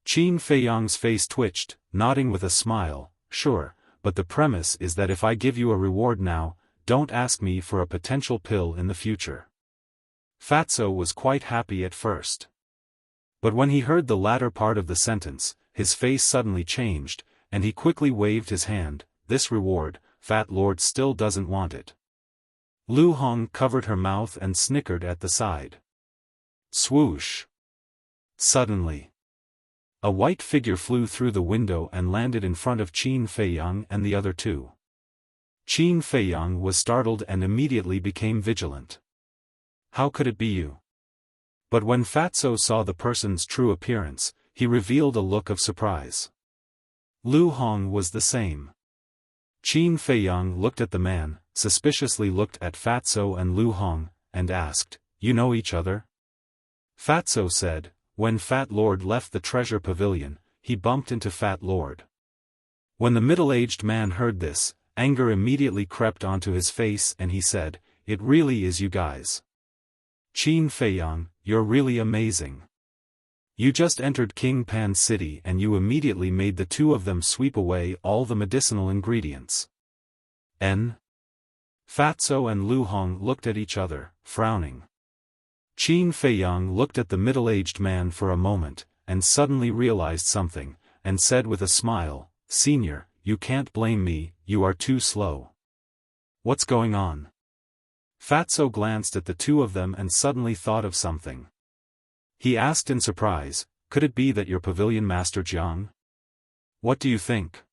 [SPEAKER 1] Qin Feiyang's face twitched, nodding with a smile, "Sure, but the premise is that if I give you a reward now, don't ask me for a potential pill in the future." Fatso was quite happy at first. But when he heard the latter part of the sentence, his face suddenly changed, and he quickly waved his hand. "This reward, Fat Lord still doesn't want it." Lu Hong covered her mouth and snickered at the side. Swoosh! Suddenly, a white figure flew through the window and landed in front of Qin Feiyang and the other two. Qin Feiyang was startled and immediately became vigilant. How could it be you? But when Fatso saw the person's true appearance, he revealed a look of surprise. Lu Hong was the same. Qin Feiyang looked at the man, suspiciously looked at Fatso and Lu Hong, and asked, "You know each other?" Fatso said, "When Fat Lord left the treasure pavilion, he bumped into Fat Lord." When the middle-aged man heard this, anger immediately crept onto his face and he said, "It really is you guys. Qin Feiyang, you're really amazing. You just entered King Pan City and you immediately made the two of them sweep away all the medicinal ingredients." Fatso and Lu Hong looked at each other, frowning. Qin Feiyang looked at the middle-aged man for a moment, and suddenly realized something, and said with a smile, "Senior, you can't blame me, you are too slow." "What's going on?" Fatso glanced at the two of them and suddenly thought of something. He asked in surprise, "Could it be that you're Pavilion Master Jiang? What do you think?"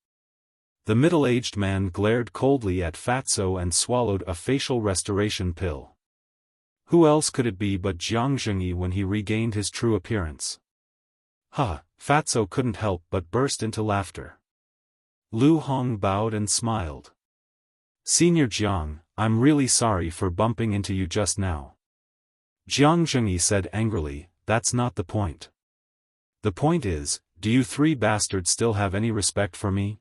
[SPEAKER 1] The middle-aged man glared coldly at Fatso and swallowed a facial restoration pill. Who else could it be but Jiang Zhengyi when he regained his true appearance? Fatso couldn't help but burst into laughter. Lu Hong bowed and smiled. Senior Jiang, I'm really sorry for bumping into you just now. Jiang Zhengyi said angrily, that's not the point. The point is, do you three bastards still have any respect for me?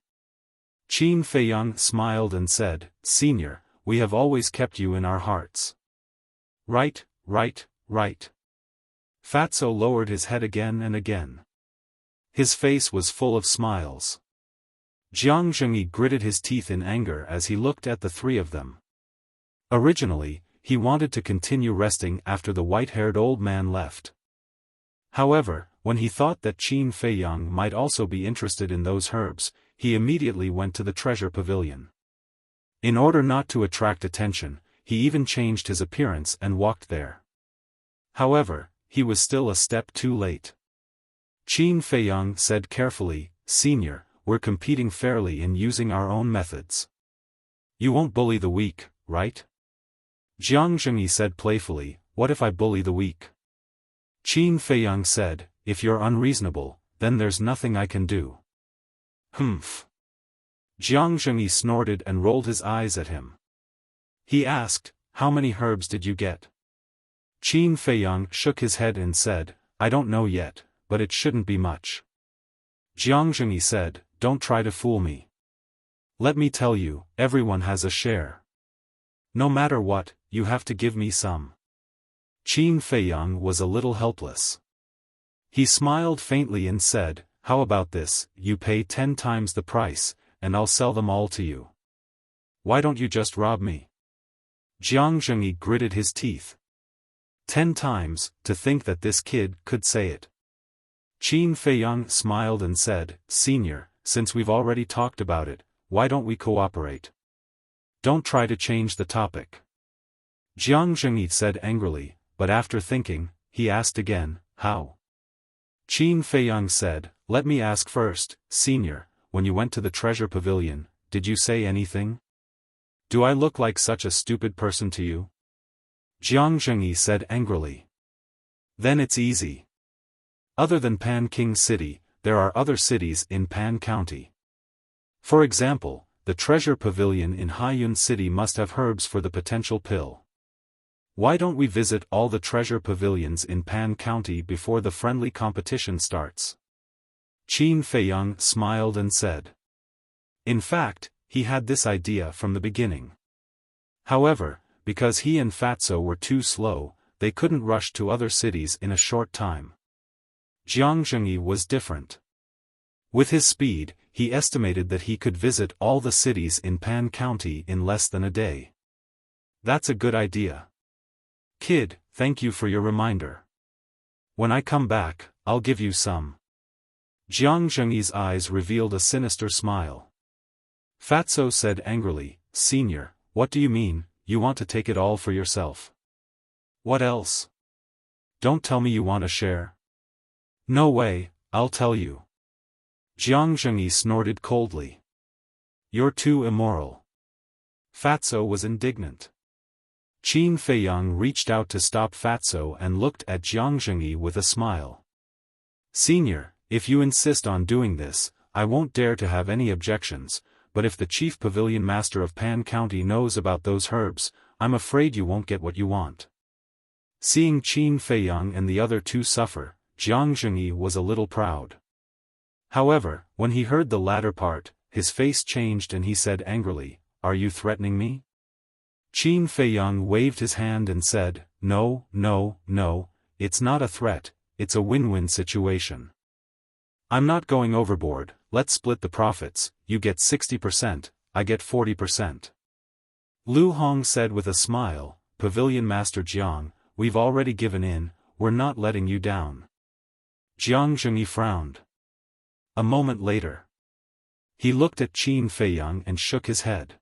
[SPEAKER 1] Qin Feiyang smiled and said, Senior, we have always kept you in our hearts. Right. Fatso lowered his head again and again. His face was full of smiles. Jiang Zhengyi gritted his teeth in anger as he looked at the three of them. Originally, he wanted to continue resting after the white-haired old man left. However, when he thought that Qin Feiyang might also be interested in those herbs, he immediately went to the treasure pavilion. In order not to attract attention, he even changed his appearance and walked there. However, he was still a step too late. Qin Feiyang said carefully, Senior, we're competing fairly in using our own methods. You won't bully the weak, right? Jiang Zhengyi said playfully, what if I bully the weak? Qin Feiyang said, if you're unreasonable, then there's nothing I can do. Humph. Jiang Zhengyi snorted and rolled his eyes at him. He asked, how many herbs did you get? Qin Feiyang shook his head and said, I don't know yet, but it shouldn't be much. Jiang Zhengyi said, don't try to fool me. Let me tell you, everyone has a share. No matter what, you have to give me some. Qin Feiyang was a little helpless. He smiled faintly and said, how about this, you pay 10 times the price, and I'll sell them all to you. Why don't you just rob me? Jiang Zhengyi gritted his teeth. 10 times, to think that this kid could say it. Qin Feiyang smiled and said, Senior, since we've already talked about it, why don't we cooperate? Don't try to change the topic. Jiang Zhengyi said angrily, but after thinking, he asked again, how? Qin Feiyang said, let me ask first, Senior, when you went to the treasure pavilion, did you say anything? Do I look like such a stupid person to you? Jiang Zhengyi said angrily. Then it's easy. Other than Pan King City, there are other cities in Pan County. For example, the treasure pavilion in Haiyun City must have herbs for the potential pill. Why don't we visit all the treasure pavilions in Pan County before the friendly competition starts? Qin Feiyang smiled and said. In fact, he had this idea from the beginning. However, because he and Fatso were too slow, they couldn't rush to other cities in a short time. Jiang Zhengyi was different. With his speed, he estimated that he could visit all the cities in Pan County in less than a day. That's a good idea. Kid, thank you for your reminder. When I come back, I'll give you some. Jiang Zhengyi's eyes revealed a sinister smile. Fatso said angrily, Senior, what do you mean, you want to take it all for yourself? What else? Don't tell me you want a share. No way, I'll tell you. Jiang Zhengyi snorted coldly. You're too immoral. Fatso was indignant. Qin Feiyang reached out to stop Fatso and looked at Jiang Zhengyi with a smile. Senior, if you insist on doing this, I won't dare to have any objections, but if the chief pavilion master of Pan County knows about those herbs, I'm afraid you won't get what you want. Seeing Qin Feiyang and the other two suffer, Jiang Zhengyi was a little proud. However, when he heard the latter part, his face changed and he said angrily, Are you threatening me? Qin Feiyang waved his hand and said, No, it's not a threat, it's a win-win situation. I'm not going overboard, let's split the profits, you get 60%, I get 40%. Lu Hong said with a smile, Pavilion Master Jiang, we've already given in, we're not letting you down. Jiang Zhengyi frowned. A moment later, he looked at Qin Feiyang and shook his head.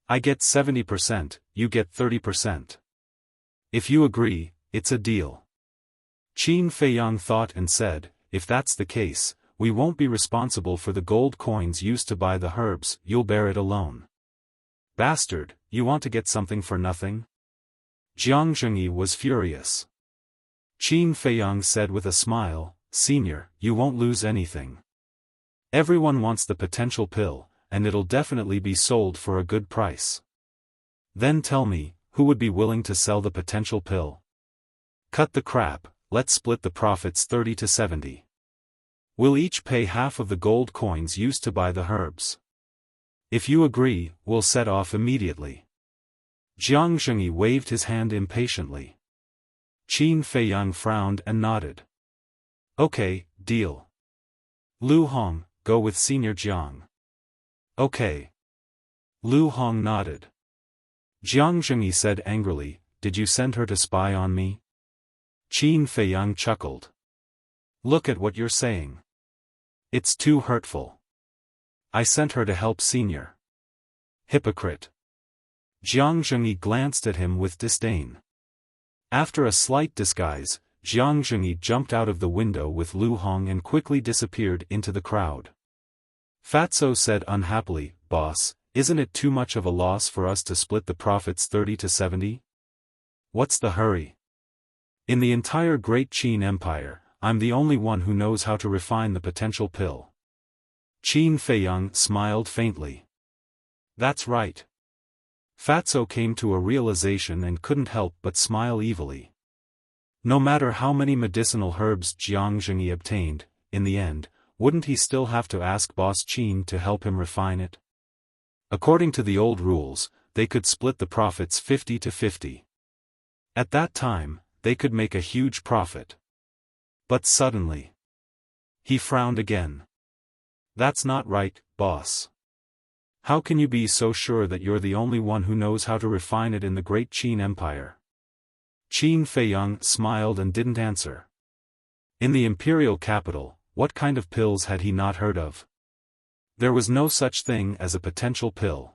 [SPEAKER 1] I get 70%, you get 30%. If you agree, it's a deal. Qin Feiyang thought and said, if that's the case, we won't be responsible for the gold coins used to buy the herbs, you'll bear it alone. Bastard, you want to get something for nothing? Jiang Zhengyi was furious. Qin Feiyang said with a smile, Senior, you won't lose anything. Everyone wants the potential pill, and it'll definitely be sold for a good price. Then tell me, who would be willing to sell the potential pill? Cut the crap, let's split the profits 30 to 70. We'll each pay half of the gold coins used to buy the herbs. If you agree, we'll set off immediately. Jiang Zhengyi waved his hand impatiently. Qin Feiyang frowned and nodded. Okay, deal. Lu Hong, go with Senior Jiang. Okay. Lu Hong nodded. Jiang Zhengyi said angrily, did you send her to spy on me? Qin Feiyang chuckled. Look at what you're saying. It's too hurtful. I sent her to help Senior. Hypocrite. Jiang Zhengyi glanced at him with disdain. After a slight disguise, Jiang Zhengyi jumped out of the window with Lu Hong and quickly disappeared into the crowd. Fatso said unhappily, Boss, isn't it too much of a loss for us to split the profits 30 to 70? What's the hurry? In the entire Great Qin Empire, I'm the only one who knows how to refine the potential pill. Qin Feiyang smiled faintly. That's right. Fatso came to a realization and couldn't help but smile evilly. No matter how many medicinal herbs Jiang Zhengyi obtained, in the end, wouldn't he still have to ask Boss Qin to help him refine it? According to the old rules, they could split the profits 50 to 50. At that time, they could make a huge profit. But suddenly, he frowned again. That's not right, boss. How can you be so sure that you're the only one who knows how to refine it in the Great Qin Empire? Qin Feiyang smiled and didn't answer. In the imperial capital, what kind of pills had he not heard of? There was no such thing as a potential pill.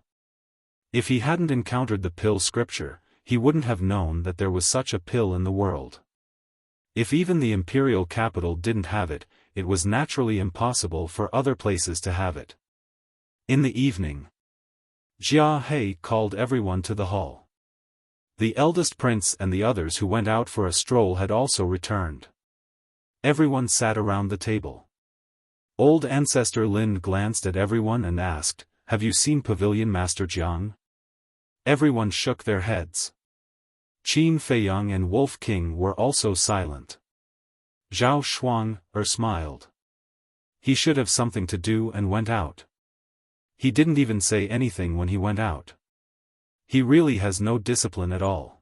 [SPEAKER 1] If he hadn't encountered the pill scripture, he wouldn't have known that there was such a pill in the world. If even the imperial capital didn't have it, it was naturally impossible for other places to have it. In the evening, Jia He called everyone to the hall. The eldest prince and the others who went out for a stroll had also returned. Everyone sat around the table. Old Ancestor Lin glanced at everyone and asked, "Have you seen Pavilion Master Jiang?" Everyone shook their heads. Qin Feiyang and Wolf King were also silent. Zhao Shuang smiled. He should have something to do and went out. He didn't even say anything when he went out. He really has no discipline at all.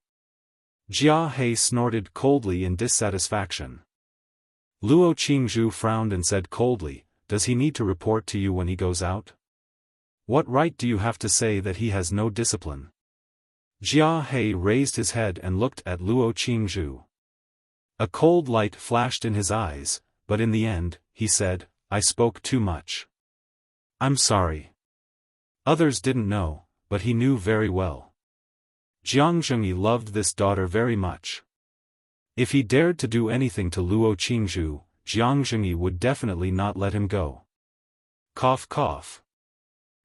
[SPEAKER 1] Jia He snorted coldly in dissatisfaction. Luo Qingzhu frowned and said coldly, "Does he need to report to you when he goes out? What right do you have to say that he has no discipline?" Jia He raised his head and looked at Luo Qingzhu. A cold light flashed in his eyes, but in the end, he said, "I spoke too much. I'm sorry." Others didn't know, but he knew very well. Jiang Zhengyi loved this daughter very much. If he dared to do anything to Luo Qingzhu, Jiang Zhengyi would definitely not let him go. Cough cough.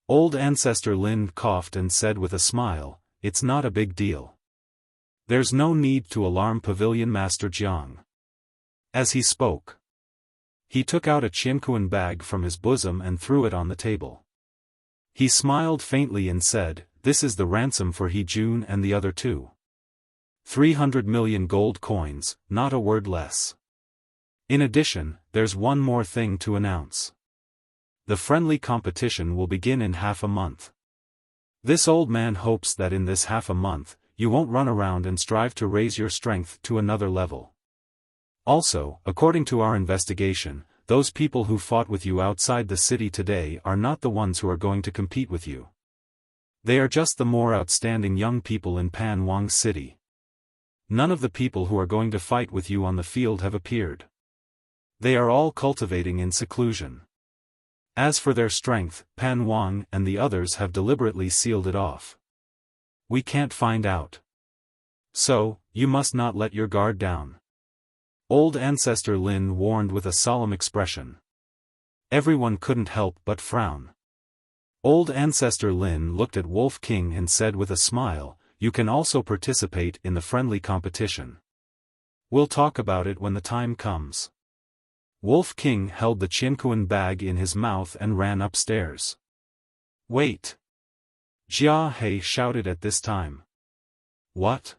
[SPEAKER 1] Old Ancestor Lin coughed and said with a smile, "It's not a big deal. There's no need to alarm Pavilion Master Jiang." As he spoke, he took out a Qianquan bag from his bosom and threw it on the table. He smiled faintly and said, "This is the ransom for He Jun and the other two. 300 million gold coins, not a word less. In addition, there's one more thing to announce. The friendly competition will begin in half a month. This old man hopes that in this half a month, you won't run around and strive to raise your strength to another level. Also, according to our investigation, those people who fought with you outside the city today are not the ones who are going to compete with you. They are just the more outstanding young people in Pan Wang City. None of the people who are going to fight with you on the field have appeared. They are all cultivating in seclusion. As for their strength, Pan Wang and the others have deliberately sealed it off. We can't find out. So, you must not let your guard down." Old Ancestor Lin warned with a solemn expression. Everyone couldn't help but frown. Old Ancestor Lin looked at Wolf King and said with a smile, "You can also participate in the friendly competition. We'll talk about it when the time comes." Wolf King held the Qianquan bag in his mouth and ran upstairs. Wait! Jia He shouted at this time. What?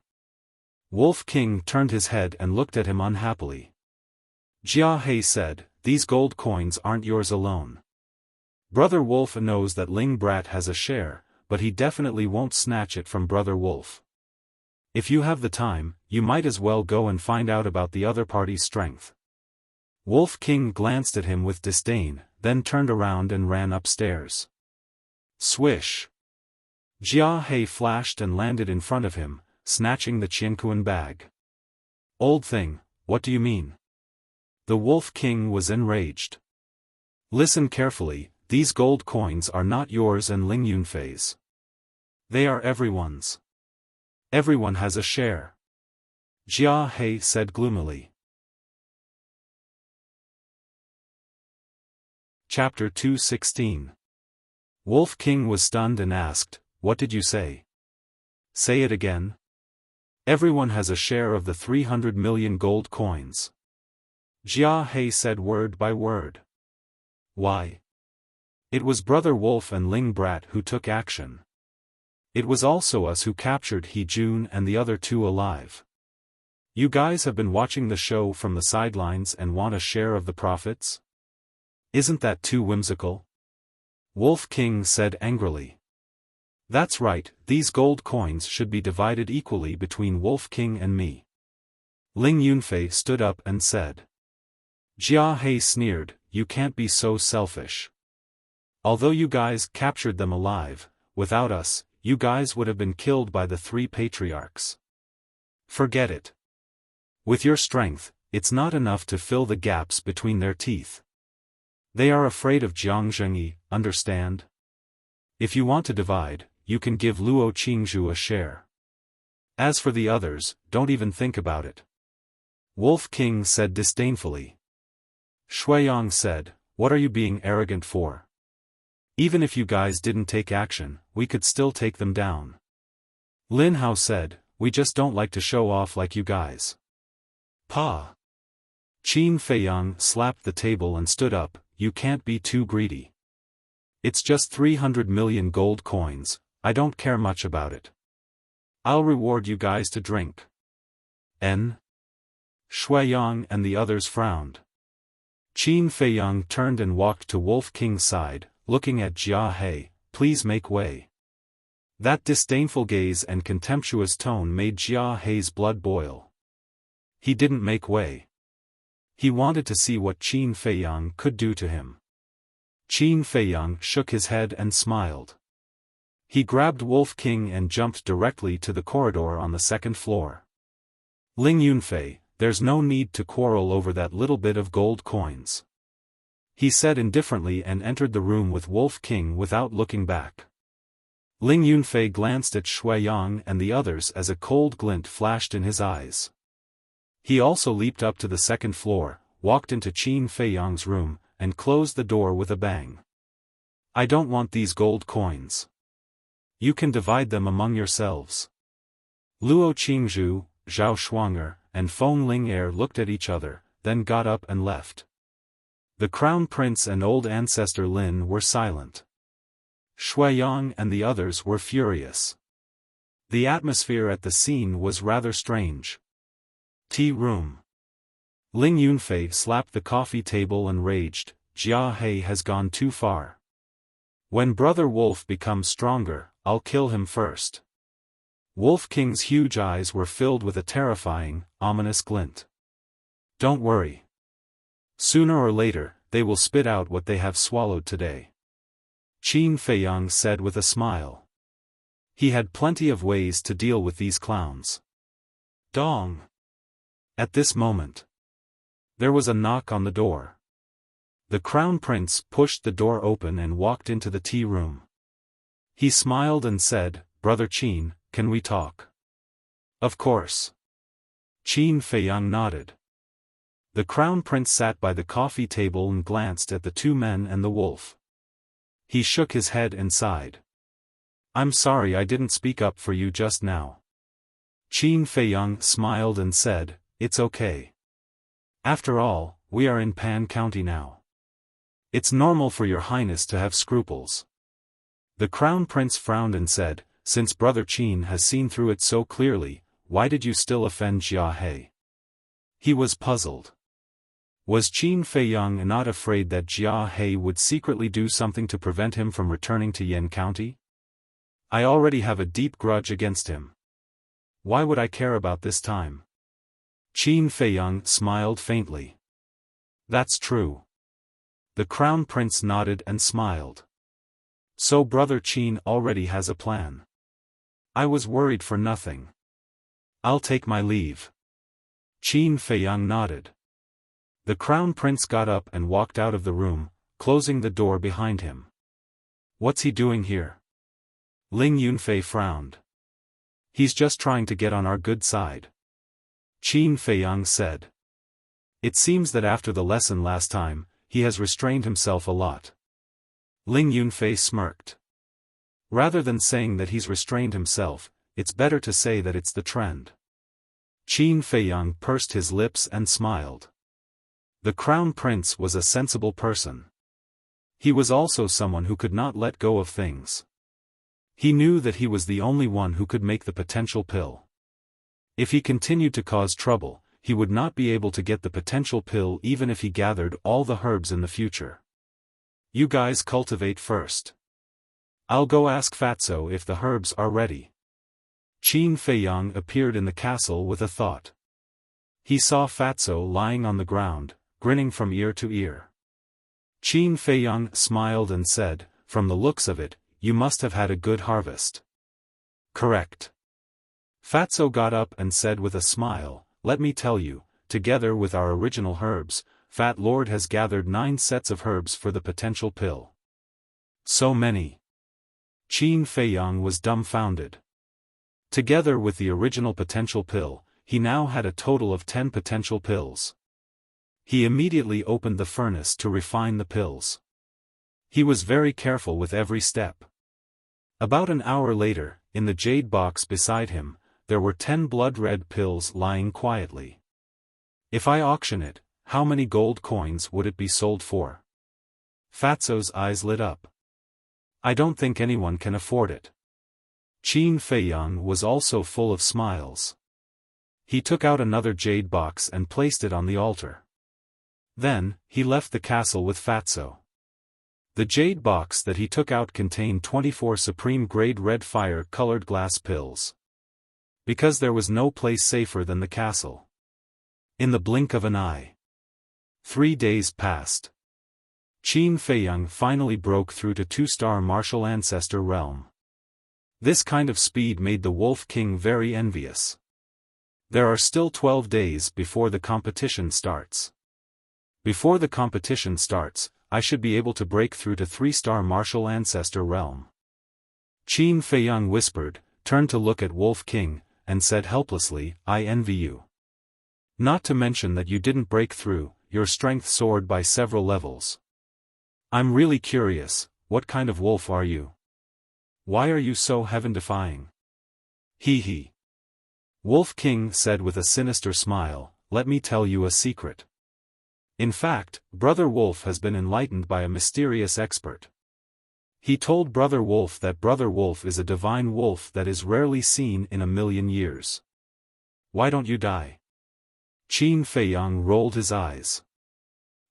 [SPEAKER 1] Wolf King turned his head and looked at him unhappily. Jia He said, these gold coins aren't yours alone. Brother Wolf knows that Ling Brat has a share, but he definitely won't snatch it from Brother Wolf. If you have the time, you might as well go and find out about the other party's strength. Wolf King glanced at him with disdain, then turned around and ran upstairs. Swish! Jia He flashed and landed in front of him, snatching the Qianquan bag. Old thing, what do you mean? The Wolf King was enraged. Listen carefully, these gold coins are not yours and Ling Yunfei's. They are everyone's. Everyone has a share. Jia He said gloomily. Chapter 216. Wolf King was stunned and asked, what did you say? Say it again. Everyone has a share of the 300 million gold coins. Jia He said word by word. Why? It was Brother Wolf and Ling Brat who took action. It was also us who captured He Jun and the other two alive. You guys have been watching the show from the sidelines and want a share of the profits? Isn't that too whimsical? Wolf King said angrily. That's right, these gold coins should be divided equally between Wolf King and me. Ling Yunfei stood up and said. Jia He sneered, you can't be so selfish. Although you guys captured them alive, without us, you guys would have been killed by the three patriarchs. Forget it. With your strength, it's not enough to fill the gaps between their teeth. They are afraid of Jiang Zhengyi, understand? If you want to divide, you can give Luo Qingzhu a share. As for the others, don't even think about it. Wolf King said disdainfully. Shuiyang said, what are you being arrogant for? Even if you guys didn't take action, we could still take them down. Lin Hao said, we just don't like to show off like you guys. Pa! Qin Feiyang slapped the table and stood up, you can't be too greedy. It's just 300 million gold coins, I don't care much about it. I'll reward you guys to drink. Shuiyang and the others frowned. Qin Feiyang turned and walked to Wolf King's side, looking at Jia He, please make way. That disdainful gaze and contemptuous tone made Jia He's blood boil. He didn't make way. He wanted to see what Qin Feiyang could do to him. Qin Feiyang shook his head and smiled. He grabbed Wolf King and jumped directly to the corridor on the second floor. Ling Yunfei, there's no need to quarrel over that little bit of gold coins. He said indifferently and entered the room with Wolf King without looking back. Ling Yunfei glanced at Shuiyang and the others as a cold glint flashed in his eyes. He also leaped up to the second floor, walked into Qin Feiyang's room, and closed the door with a bang. I don't want these gold coins. You can divide them among yourselves. Luo Qingzhu, Zhao Shuanger, and Feng Ling'er looked at each other, then got up and left. The Crown Prince and old ancestor Lin were silent. Shuiyang and the others were furious. The atmosphere at the scene was rather strange. Tea room. Ling Yunfei slapped the coffee table and raged, Jia He has gone too far. When Brother Wolf becomes stronger, I'll kill him first. Wolf King's huge eyes were filled with a terrifying, ominous glint. Don't worry. Sooner or later, they will spit out what they have swallowed today. Qin Feiyang said with a smile. He had plenty of ways to deal with these clowns. Dong! At this moment, there was a knock on the door. The Crown Prince pushed the door open and walked into the tea room. He smiled and said, Brother Qin, can we talk? Of course. Qin Feiyang nodded. The Crown Prince sat by the coffee table and glanced at the two men and the wolf. He shook his head and sighed. I'm sorry I didn't speak up for you just now. Qin Feiyang smiled and said, it's okay. After all, we are in Pan County now. It's normal for your highness to have scruples. The crown prince frowned and said, since Brother Qin has seen through it so clearly, why did you still offend Jia He? He was puzzled. Was Qin Feiyang not afraid that Jia He would secretly do something to prevent him from returning to Yan County? I already have a deep grudge against him. Why would I care about this time? Qin Feiyang smiled faintly. That's true. The crown prince nodded and smiled. So Brother Qin already has a plan. I was worried for nothing. I'll take my leave. Qin Feiyang nodded. The crown prince got up and walked out of the room, closing the door behind him. What's he doing here? Ling Yunfei frowned. He's just trying to get on our good side. Qin Feiyang said. It seems that after the lesson last time, he has restrained himself a lot. Ling Yunfei smirked. Rather than saying that he's restrained himself, it's better to say that it's the trend. Qin Feiyang pursed his lips and smiled. The crown prince was a sensible person. He was also someone who could not let go of things. He knew that he was the only one who could make the potential pill. If he continued to cause trouble, he would not be able to get the potential pill even if he gathered all the herbs in the future. You guys cultivate first. I'll go ask Fatso if the herbs are ready. Qin Feiyang appeared in the castle with a thought. He saw Fatso lying on the ground, grinning from ear to ear. Qin Feiyang smiled and said, from the looks of it, you must have had a good harvest. Correct. Fatso got up and said with a smile, let me tell you, together with our original herbs, Fat Lord has gathered 9 sets of herbs for the potential pill. So many. Qin Feiyang was dumbfounded. Together with the original potential pill, he now had a total of 10 potential pills. He immediately opened the furnace to refine the pills. He was very careful with every step. About an hour later, in the jade box beside him, there were 10 blood-red pills lying quietly. If I auction it, how many gold coins would it be sold for? Fatso's eyes lit up. I don't think anyone can afford it. Qin Feiyang was also full of smiles. He took out another jade box and placed it on the altar. Then, he left the castle with Fatso. The jade box that he took out contained 24 supreme-grade red fire-colored glass pills. Because there was no place safer than the castle. In the blink of an eye. 3 days passed. Qin Feiyang finally broke through to 2-star martial ancestor realm. This kind of speed made the Wolf King very envious. There are still 12 days before the competition starts. Before the competition starts, I should be able to break through to 3-star martial ancestor realm. Qin Feiyang whispered, turned to look at Wolf King, and said helplessly, I envy you. Not to mention that you didn't break through, your strength soared by several levels. I'm really curious, what kind of wolf are you? Why are you so heaven-defying? Hee hee. Wolf King said with a sinister smile, let me tell you a secret. In fact, Brother Wolf has been enlightened by a mysterious expert. He told Brother Wolf that Brother Wolf is a divine wolf that is rarely seen in 1,000,000 years. Why don't you die? Qin Feiyang rolled his eyes.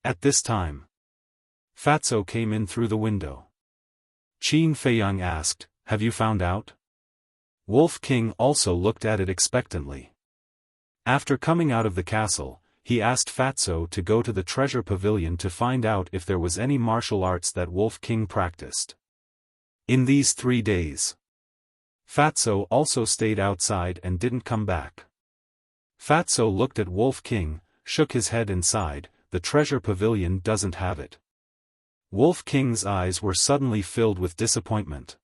[SPEAKER 1] At this time, Fatso came in through the window. Qin Feiyang asked, have you found out? Wolf King also looked at it expectantly. After coming out of the castle, he asked Fatso to go to the treasure pavilion to find out if there was any martial arts that Wolf King practiced. In these 3 days, Fatso also stayed outside and didn't come back. Fatso looked at Wolf King, shook his head and sighed, the treasure pavilion doesn't have it. Wolf King's eyes were suddenly filled with disappointment.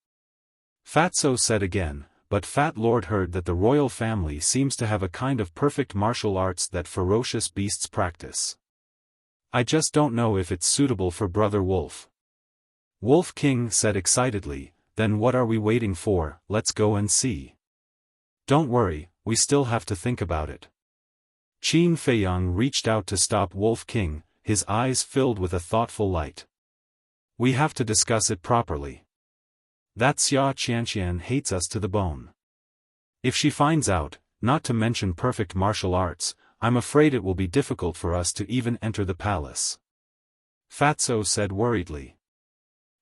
[SPEAKER 1] Fatso said again, but Fat Lord heard that the royal family seems to have a kind of perfect martial arts that ferocious beasts practice. I just don't know if it's suitable for Brother Wolf. Wolf King said excitedly, then what are we waiting for, let's go and see. Don't worry, we still have to think about it. Qin Feiyang reached out to stop Wolf King, his eyes filled with a thoughtful light. We have to discuss it properly. That Xia Qianqian hates us to the bone. If she finds out, not to mention perfect martial arts, I'm afraid it will be difficult for us to even enter the palace. Fatso said worriedly.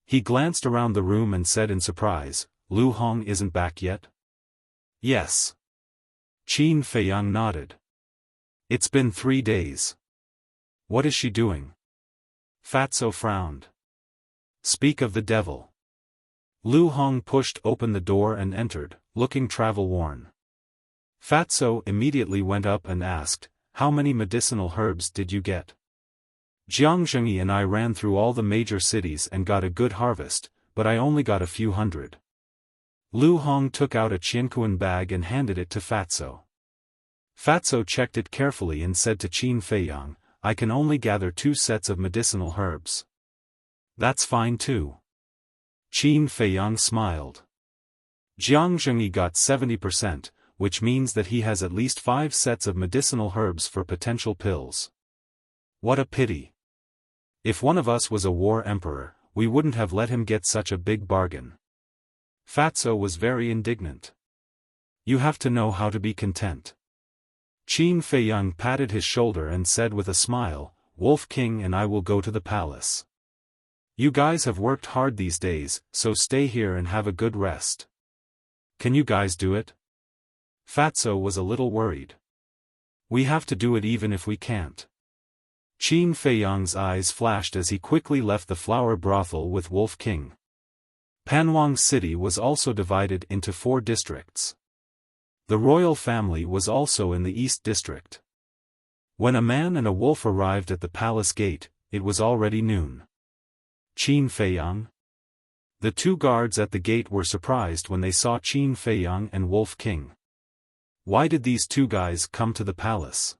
[SPEAKER 1] He glanced around the room and said in surprise, Lu Hong isn't back yet? Yes. Qin Feiyang nodded. It's been 3 days. What is she doing? Fatso frowned. Speak of the devil. Lu Hong pushed open the door and entered, looking travel-worn. Fatso immediately went up and asked, how many medicinal herbs did you get? Jiang Zhengyi and I ran through all the major cities and got a good harvest, but I only got a few hundred. Lu Hong took out a Qiankuan bag and handed it to Fatso. Fatso checked it carefully and said to Qin Feiyang, I can only gather 2 sets of medicinal herbs. That's fine too. Qin Feiyang smiled. Jiang Zhengyi got 70%, which means that he has at least 5 sets of medicinal herbs for potential pills. What a pity. If one of us was a war emperor, we wouldn't have let him get such a big bargain. Fatso was very indignant. You have to know how to be content. Qin Feiyang patted his shoulder and said with a smile, Wolf King and I will go to the palace. You guys have worked hard these days, so stay here and have a good rest. Can you guys do it? Fatso was a little worried. We have to do it even if we can't. Qin Feiyang's eyes flashed as he quickly left the flower brothel with Wolf King. Panwang City was also divided into 4 districts. The royal family was also in the East District. When a man and a wolf arrived at the palace gate, it was already noon. Qin Feiyang? The 2 guards at the gate were surprised when they saw Qin Feiyang and Wolf King. Why did these 2 guys come to the palace?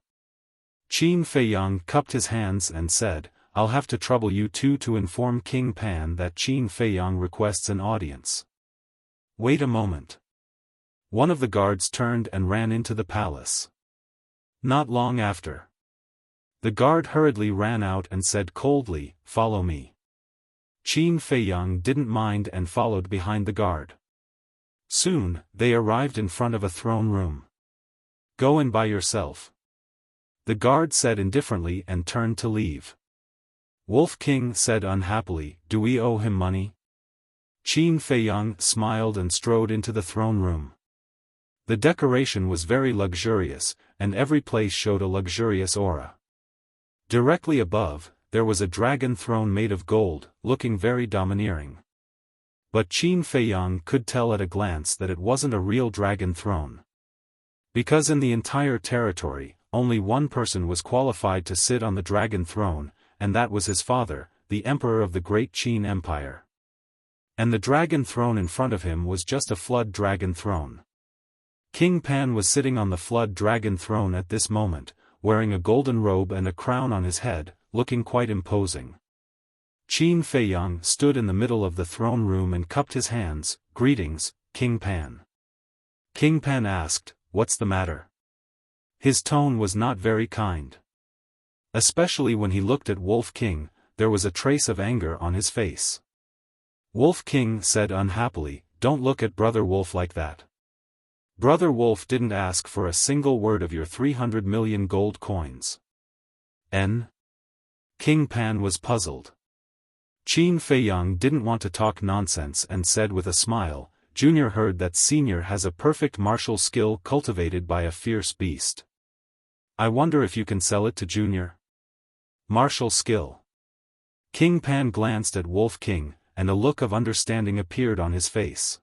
[SPEAKER 1] Qin Feiyang cupped his hands and said, I'll have to trouble you 2 to inform King Pan that Qin Feiyang requests an audience. Wait a moment. One of the guards turned and ran into the palace. Not long after. The guard hurriedly ran out and said coldly, follow me. Qin Feiyang didn't mind and followed behind the guard. Soon, they arrived in front of a throne room. Go in by yourself. The guard said indifferently and turned to leave. Wolf King said unhappily, do we owe him money? Qin Feiyang smiled and strode into the throne room. The decoration was very luxurious, and every place showed a luxurious aura. Directly above, there was a dragon throne made of gold, looking very domineering. But Qin Feiyang could tell at a glance that it wasn't a real dragon throne. Because in the entire territory, only one person was qualified to sit on the dragon throne, and that was his father, the emperor of the great Qin Empire. And the dragon throne in front of him was just a flood dragon throne. King Pan was sitting on the flood dragon throne at this moment, wearing a golden robe and a crown on his head, looking quite imposing. Qin Feiyang stood in the middle of the throne room and cupped his hands, greetings, King Pan. King Pan asked, what's the matter? His tone was not very kind. Especially when he looked at Wolf King, there was a trace of anger on his face. Wolf King said unhappily, don't look at Brother Wolf like that. Brother Wolf didn't ask for a single word of your 300 million gold coins. N? King Pan was puzzled. Qin Feiyang didn't want to talk nonsense and said with a smile, Junior heard that Senior has a perfect martial skill cultivated by a fierce beast. I wonder if you can sell it to Junior? Martial skill. King Pan glanced at Wolf King, and a look of understanding appeared on his face.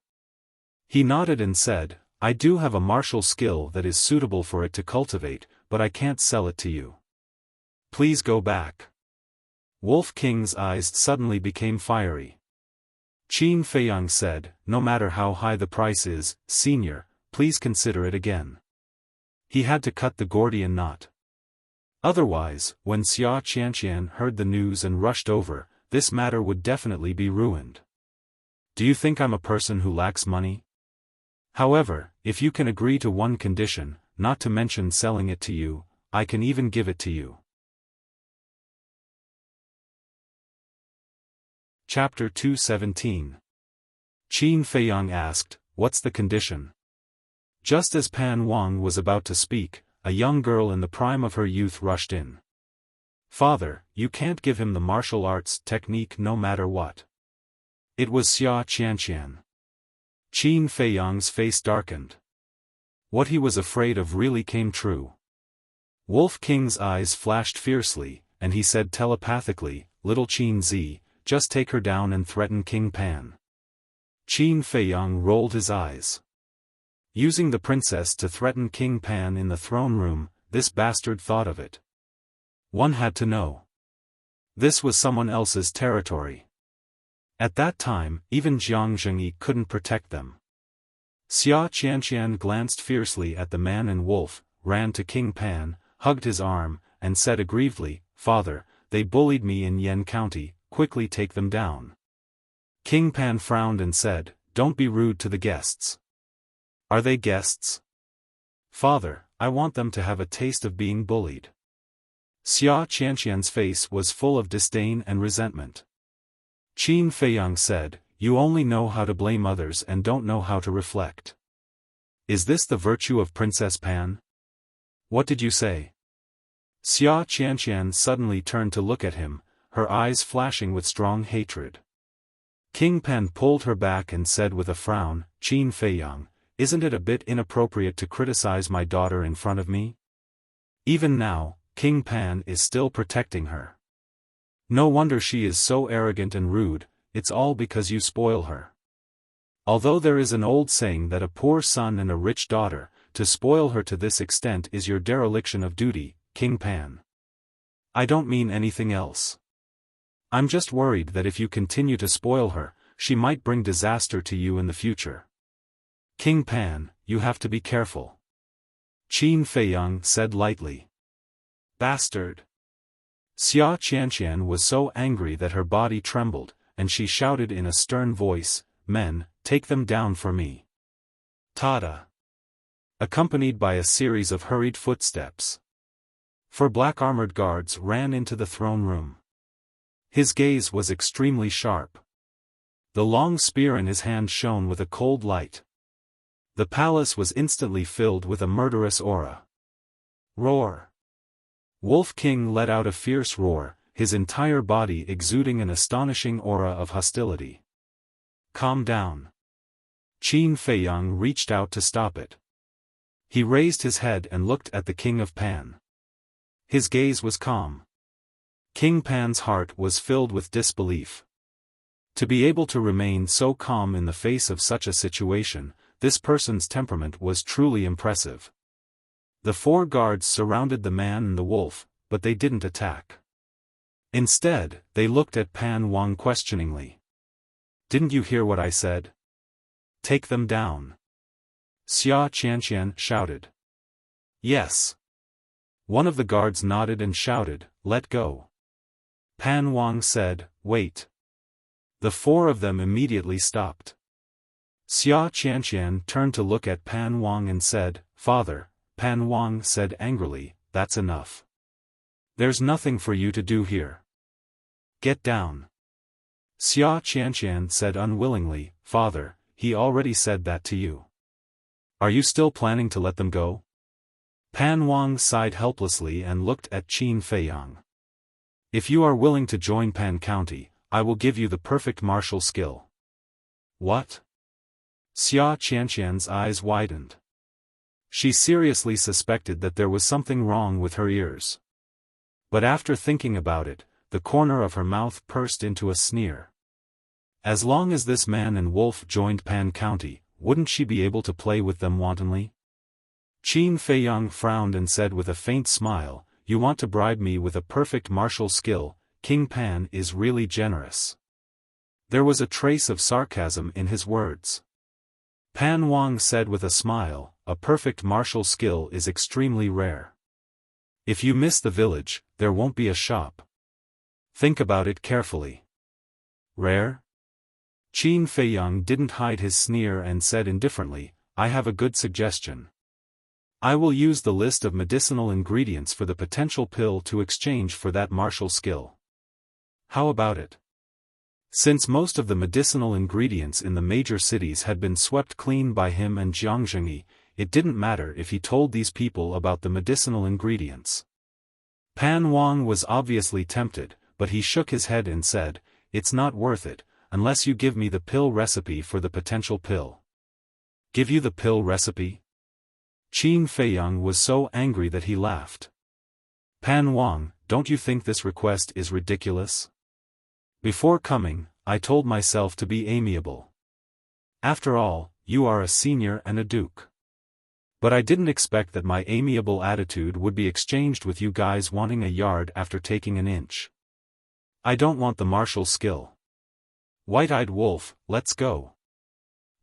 [SPEAKER 1] He nodded and said, I do have a martial skill that is suitable for it to cultivate, but I can't sell it to you. Please go back. Wolf King's eyes suddenly became fiery. Qin Feiyang said, no matter how high the price is, Senior, please consider it again. He had to cut the Gordian knot. Otherwise, when Xia Qianqian heard the news and rushed over, this matter would definitely be ruined. Do you think I'm a person who lacks money? However, if you can agree to one condition, not to mention selling it to you, I can even give it to you. Chapter 217. Qin Feiyang asked, "What's the condition?" Just as Pan Wang was about to speak, a young girl in the prime of her youth rushed in. "Father, you can't give him the martial arts technique no matter what." It was Xia Qianqian. Qin Feiyang's face darkened. What he was afraid of really came true. Wolf King's eyes flashed fiercely, and he said telepathically, "Little Qin Zi, just take her down and threaten King Pan." Qin Feiyang rolled his eyes. Using the princess to threaten King Pan in the throne room, this bastard thought of it. One had to know. This was someone else's territory. At that time, even Jiang Zhengyi couldn't protect them. Xia Qianqian glanced fiercely at the man and wolf, ran to King Pan, hugged his arm, and said aggrievedly, "Father, they bullied me in Yan County, quickly take them down." King Pan frowned and said, "Don't be rude to the guests." "Are they guests?" "Father, I want them to have a taste of being bullied." Xia Qianqian's face was full of disdain and resentment. Qin Feiyang said, "You only know how to blame others and don't know how to reflect. Is this the virtue of Princess Pan?" "What did you say?" Xia Qianqian suddenly turned to look at him, her eyes flashing with strong hatred. King Pan pulled her back and said with a frown, "Qin Feiyang, isn't it a bit inappropriate to criticize my daughter in front of me?" Even now, King Pan is still protecting her. "No wonder she is so arrogant and rude, it's all because you spoil her." Although there is an old saying that a poor son and a rich daughter, to spoil her to this extent is your dereliction of duty, King Pan. I don't mean anything else. I'm just worried that if you continue to spoil her, she might bring disaster to you in the future. King Pan, you have to be careful. Qin Feiyang said lightly. "Bastard!" Xia Qianqian was so angry that her body trembled, and she shouted in a stern voice, "Men, take them down for me." Tada! Accompanied by a series of hurried footsteps. Four black-armored guards ran into the throne room. His gaze was extremely sharp. The long spear in his hand shone with a cold light. The palace was instantly filled with a murderous aura. Roar! Wolf King let out a fierce roar, his entire body exuding an astonishing aura of hostility. "Calm down." Qin Feiyang reached out to stop it. He raised his head and looked at the King of Pan. His gaze was calm. King Pan's heart was filled with disbelief. To be able to remain so calm in the face of such a situation, this person's temperament was truly impressive. The four guards surrounded the man and the wolf, but they didn't attack. Instead, they looked at Pan Wang questioningly. "Didn't you hear what I said? Take them down." Xia Qianqian shouted. "Yes." One of the guards nodded and shouted, "Let go." Pan Wang said, "Wait." The four of them immediately stopped. Xia Qianqian turned to look at Pan Wang and said, "Father," Pan Wang said angrily, "That's enough. There's nothing for you to do here. Get down." Xia Qianqian said unwillingly, "Father, he already said that to you. Are you still planning to let them go?" Pan Wang sighed helplessly and looked at Qin Feiyang. "If you are willing to join Pan County, I will give you the perfect martial skill." "What?" Xia Qianqian's eyes widened. She seriously suspected that there was something wrong with her ears. But after thinking about it, the corner of her mouth pursed into a sneer. As long as this man and wolf joined Pan County, wouldn't she be able to play with them wantonly? Qin Feiyang frowned and said with a faint smile, "You want to bribe me with a perfect martial skill, King Pan is really generous." There was a trace of sarcasm in his words. Pan Wang said with a smile, "A perfect martial skill is extremely rare. If you miss the village, there won't be a shop. Think about it carefully." "Rare?" Qin Feiyang didn't hide his sneer and said indifferently, "I have a good suggestion." I will use the list of medicinal ingredients for the potential pill to exchange for that martial skill. How about it? Since most of the medicinal ingredients in the major cities had been swept clean by him and Jiang Zhengyi, it didn't matter if he told these people about the medicinal ingredients. Pan Wang was obviously tempted, but he shook his head and said, "It's not worth it, unless you give me the pill recipe for the potential pill." Give you the pill recipe? Qin Feiyang was so angry that he laughed. Pan Wang, don't you think this request is ridiculous? Before coming, I told myself to be amiable. After all, you are a senior and a duke. But I didn't expect that my amiable attitude would be exchanged with you guys wanting a yard after taking an inch. I don't want the martial skill. White-eyed wolf, let's go.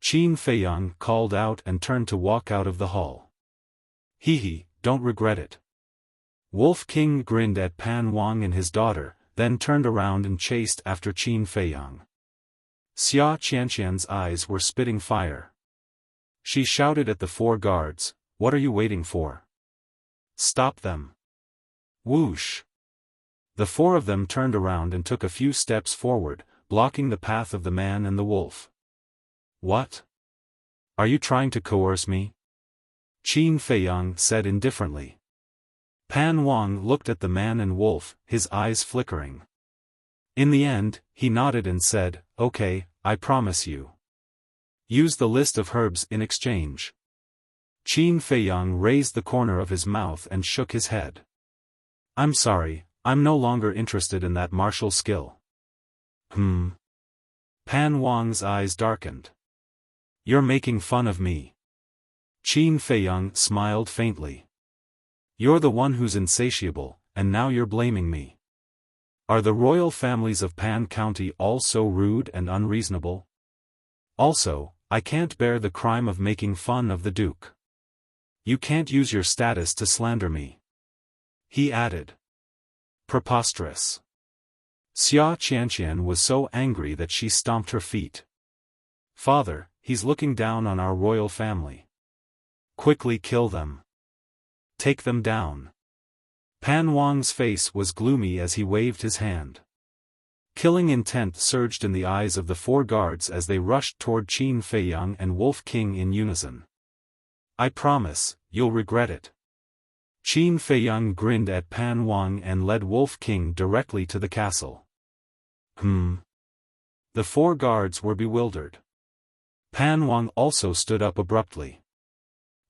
[SPEAKER 1] Qin Feiyang called out and turned to walk out of the hall. Hee, don't regret it. Wolf King grinned at Pan Wang and his daughter, then turned around and chased after Qin Feiyang. Xia Qianqian's eyes were spitting fire. She shouted at the 4 guards, "What are you waiting for? Stop them!" Whoosh! The 4 of them turned around and took a few steps forward, blocking the path of the man and the wolf. What? Are you trying to coerce me? Qin Feiyang said indifferently. Pan Wang looked at the man and wolf, his eyes flickering. In the end, he nodded and said, "Okay, I promise you. Use the list of herbs in exchange." Qin Feiyang raised the corner of his mouth and shook his head. "I'm sorry, I'm no longer interested in that martial skill." Pan Wang's eyes darkened. "You're making fun of me." Qin Feiyang smiled faintly. "You're the one who's insatiable, and now you're blaming me. Are the royal families of Pan County all so rude and unreasonable? Also, I can't bear the crime of making fun of the Duke. You can't use your status to slander me," he added. Preposterous. Xia Qianqian was so angry that she stomped her feet. "Father, he's looking down on our royal family. Quickly kill them. Take them down." Pan Wang's face was gloomy as he waved his hand. Killing intent surged in the eyes of the 4 guards as they rushed toward Qin Feiyang and Wolf King in unison. "I promise, you'll regret it." Qin Feiyang grinned at Pan Wang and led Wolf King directly to the castle. The 4 guards were bewildered. Pan Wang also stood up abruptly.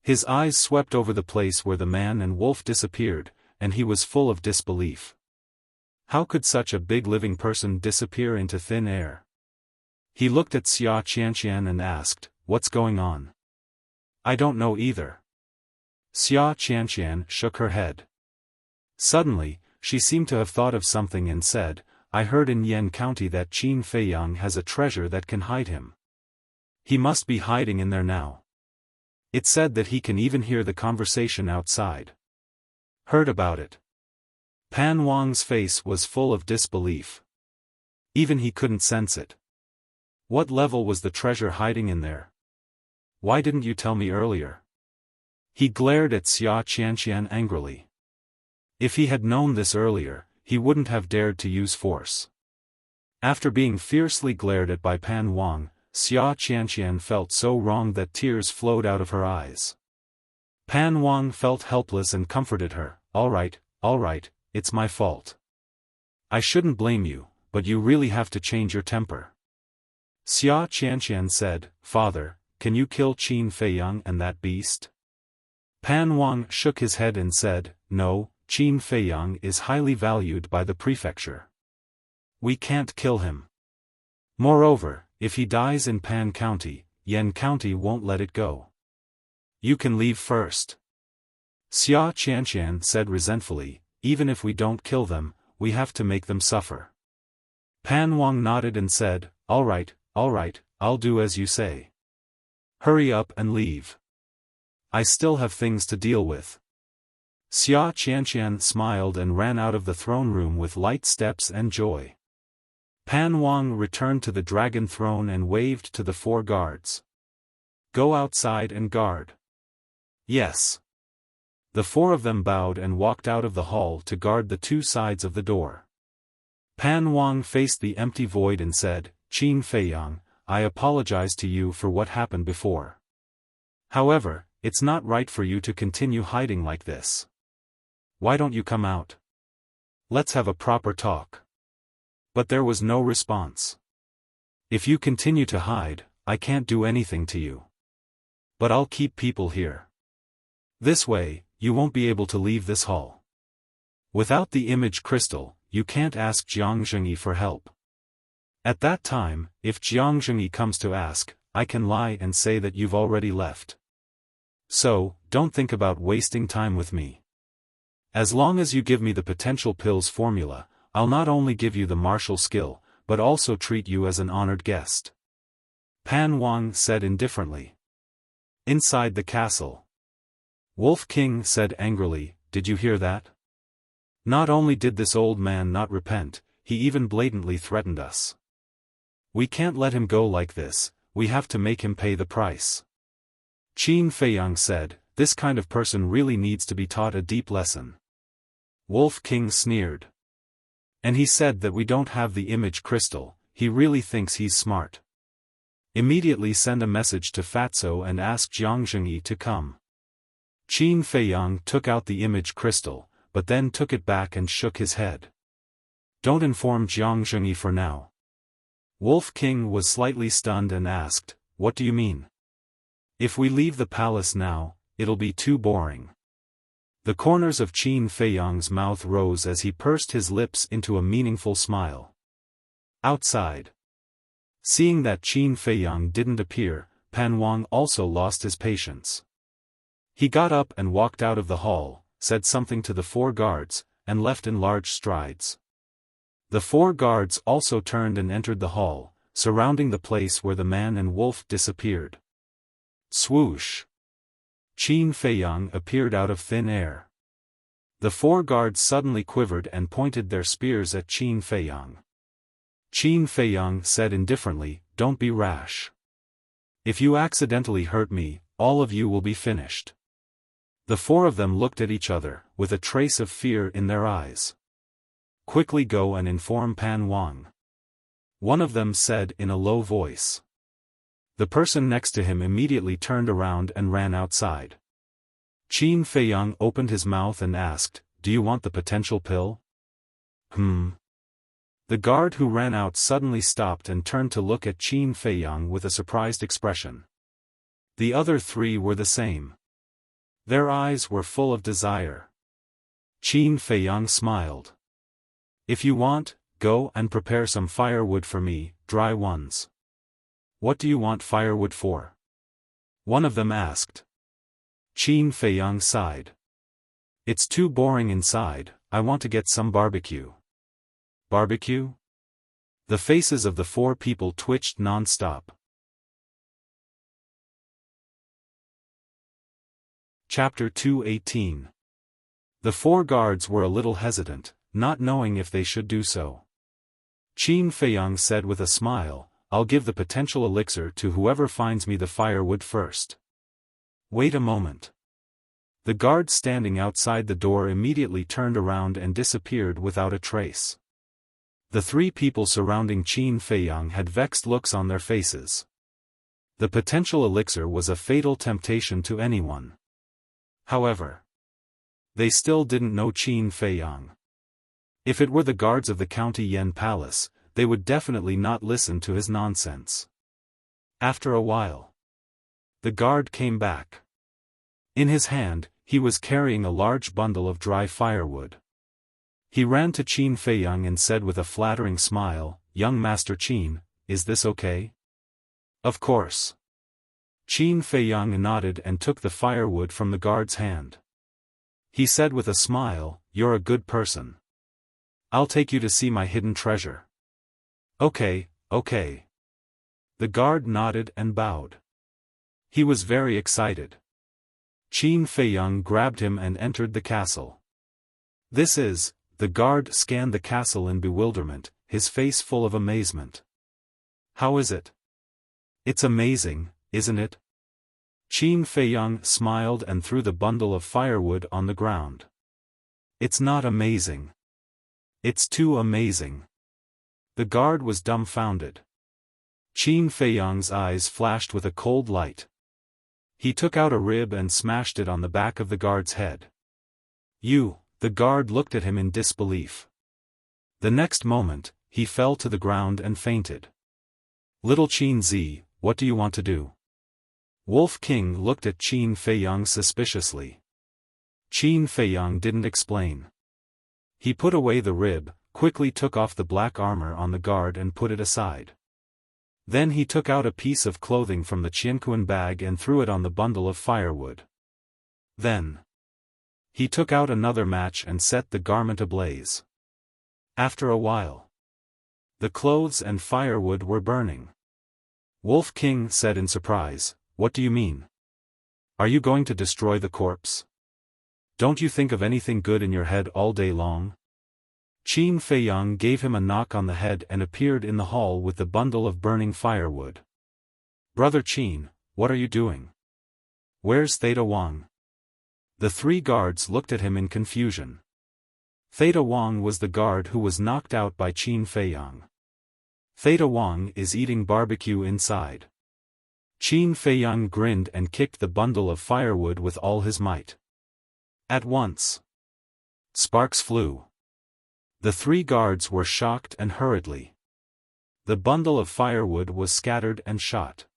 [SPEAKER 1] His eyes swept over the place where the man and wolf disappeared, and he was full of disbelief. How could such a big living person disappear into thin air? He looked at Xia Qianqian and asked, "What's going on?" "I don't know either." Xia Qianqian shook her head. Suddenly, she seemed to have thought of something and said, "I heard in Yan County that Qin Feiyang has a treasure that can hide him. He must be hiding in there now. It's said that he can even hear the conversation outside." "Heard about it." Pan Wang's face was full of disbelief. Even he couldn't sense it. What level was the treasure hiding in there? Why didn't you tell me earlier? He glared at Xia Qianqian angrily. If he had known this earlier, he wouldn't have dared to use force. After being fiercely glared at by Pan Wang, Xia Qianqian felt so wrong that tears flowed out of her eyes. Pan Wang felt helpless and comforted her. All right, it's my fault. I shouldn't blame you, but you really have to change your temper." Xia Qianqian said, "Father, can you kill Qin Feiyang and that beast?" Pan Wang shook his head and said, "No, Qin Feiyang is highly valued by the prefecture. We can't kill him. Moreover, if he dies in Pan County, Yan County won't let it go. You can leave first." Xia Qianqian said resentfully, "Even if we don't kill them, we have to make them suffer." Pan Wang nodded and said, All right, I'll do as you say. Hurry up and leave. I still have things to deal with." Xia Qianqian smiled and ran out of the throne room with light steps and joy. Pan Wang returned to the dragon throne and waved to the 4 guards. "Go outside and guard." "Yes." The four of them bowed and walked out of the hall to guard the two sides of the door. Pan Wang faced the empty void and said, "Qin Feiyang, I apologize to you for what happened before. However, it's not right for you to continue hiding like this. Why don't you come out? Let's have a proper talk." But there was no response. "If you continue to hide, I can't do anything to you. But I'll keep people here. This way, you won't be able to leave this hall. Without the image crystal, you can't ask Jiang Zhengyi for help. At that time, if Jiang Zhengyi comes to ask, I can lie and say that you've already left. So, don't think about wasting time with me. As long as you give me the potential pills formula, I'll not only give you the martial skill, but also treat you as an honored guest." Pan Wang said indifferently. Inside the castle, Wolf King said angrily, "Did you hear that? Not only did this old man not repent, he even blatantly threatened us. We can't let him go like this, we have to make him pay the price." Qin Feiyang said, "This kind of person really needs to be taught a deep lesson." Wolf King sneered. "And he said that we don't have the image crystal, he really thinks he's smart. Immediately send a message to Fatso and ask Jiang Zhengyi to come." Qin Feiyang took out the image crystal, but then took it back and shook his head. "Don't inform Jiang Zhengyi for now." Wolf King was slightly stunned and asked, "What do you mean? If we leave the palace now, it'll be too boring." The corners of Qin Feiyang's mouth rose as he pursed his lips into a meaningful smile. Outside, seeing that Qin Feiyang didn't appear, Pan Wang also lost his patience. He got up and walked out of the hall, said something to the four guards, and left in large strides. The four guards also turned and entered the hall, surrounding the place where the man and wolf disappeared. Swoosh! Qin Feiyang appeared out of thin air. The four guards suddenly quivered and pointed their spears at Qin Feiyang. Qin Feiyang said indifferently, "Don't be rash. If you accidentally hurt me, all of you will be finished." The four of them looked at each other, with a trace of fear in their eyes. "Quickly go and inform Pan Wang," one of them said in a low voice. The person next to him immediately turned around and ran outside. Qin Feiyang opened his mouth and asked, "Do you want the potential pill?" The guard who ran out suddenly stopped and turned to look at Qin Feiyang with a surprised expression. The other three were the same. Their eyes were full of desire. Qin Feiyang smiled. "If you want, go and prepare some firewood for me, dry ones." "What do you want firewood for?" one of them asked. Qin Feiyang sighed. "It's too boring inside, I want to get some barbecue." "Barbecue?" The faces of the four people twitched non-stop. Chapter 218. The four guards were a little hesitant, not knowing if they should do so. Qin Feiyang said with a smile, "I'll give the potential elixir to whoever finds me the firewood first." "Wait a moment." The guard standing outside the door immediately turned around and disappeared without a trace. The three people surrounding Qin Feiyang had vexed looks on their faces. The potential elixir was a fatal temptation to anyone. However, they still didn't know Qin Feiyang. If it were the guards of the County Yen Palace, they would definitely not listen to his nonsense. After a while, the guard came back. In his hand, he was carrying a large bundle of dry firewood. He ran to Qin Feiyang and said with a flattering smile, "Young Master Qin, is this okay?" "Of course." Qin Feiyang nodded and took the firewood from the guard's hand. He said with a smile, "You're a good person. I'll take you to see my hidden treasure." Okay. The guard nodded and bowed. He was very excited. Qin Feiyang grabbed him and entered the castle. The guard scanned the castle in bewilderment, his face full of amazement. "How is it?" "It's amazing, isn't it?" Qin Feiyang smiled and threw the bundle of firewood on the ground. It's not amazing. It's too amazing. The guard was dumbfounded. Qin Feiyang's eyes flashed with a cold light. He took out a rib and smashed it on the back of the guard's head. The guard looked at him in disbelief. The next moment, he fell to the ground and fainted. Little Qin Zi, what do you want to do? Wolf King looked at Qin Feiyang suspiciously. Qin Feiyang didn't explain. He put away the rib, quickly took off the black armor on the guard and put it aside. Then he took out a piece of clothing from the Qianquan bag and threw it on the bundle of firewood. Then he took out another match and set the garment ablaze. After a while, the clothes and firewood were burning. Wolf King said in surprise, "What do you mean? Are you going to destroy the corpse? Don't you think of anything good in your head all day long?" Qin Feiyang gave him a knock on the head and appeared in the hall with the bundle of burning firewood. "Brother Qin, what are you doing? Where's Theta Wang?" The three guards looked at him in confusion. Theta Wang was the guard who was knocked out by Qin Feiyang. Theta Wang is eating barbecue inside. Qin Feiyang grinned and kicked the bundle of firewood with all his might. At once, sparks flew. The three guards were shocked and hurriedly. The bundle of firewood was scattered and shot.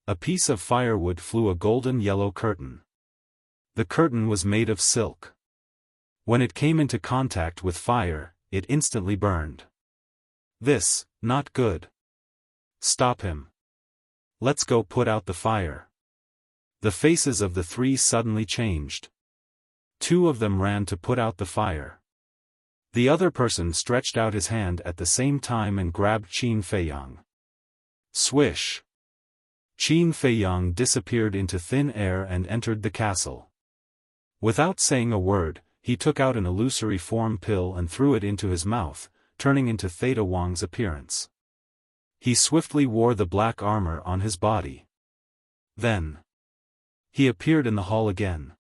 [SPEAKER 1] A piece of firewood flew a golden yellow curtain. The curtain was made of silk. When it came into contact with fire, it instantly burned. This, not good. Stop him. Let's go put out the fire. The faces of the three suddenly changed. Two of them ran to put out the fire. The other person stretched out his hand at the same time and grabbed Qin Feiyang. Swish! Qin Feiyang disappeared into thin air and entered the castle. Without saying a word, he took out an illusory form pill and threw it into his mouth, turning into Theta Wang's appearance. He swiftly wore the black armor on his body. Then he appeared in the hall again.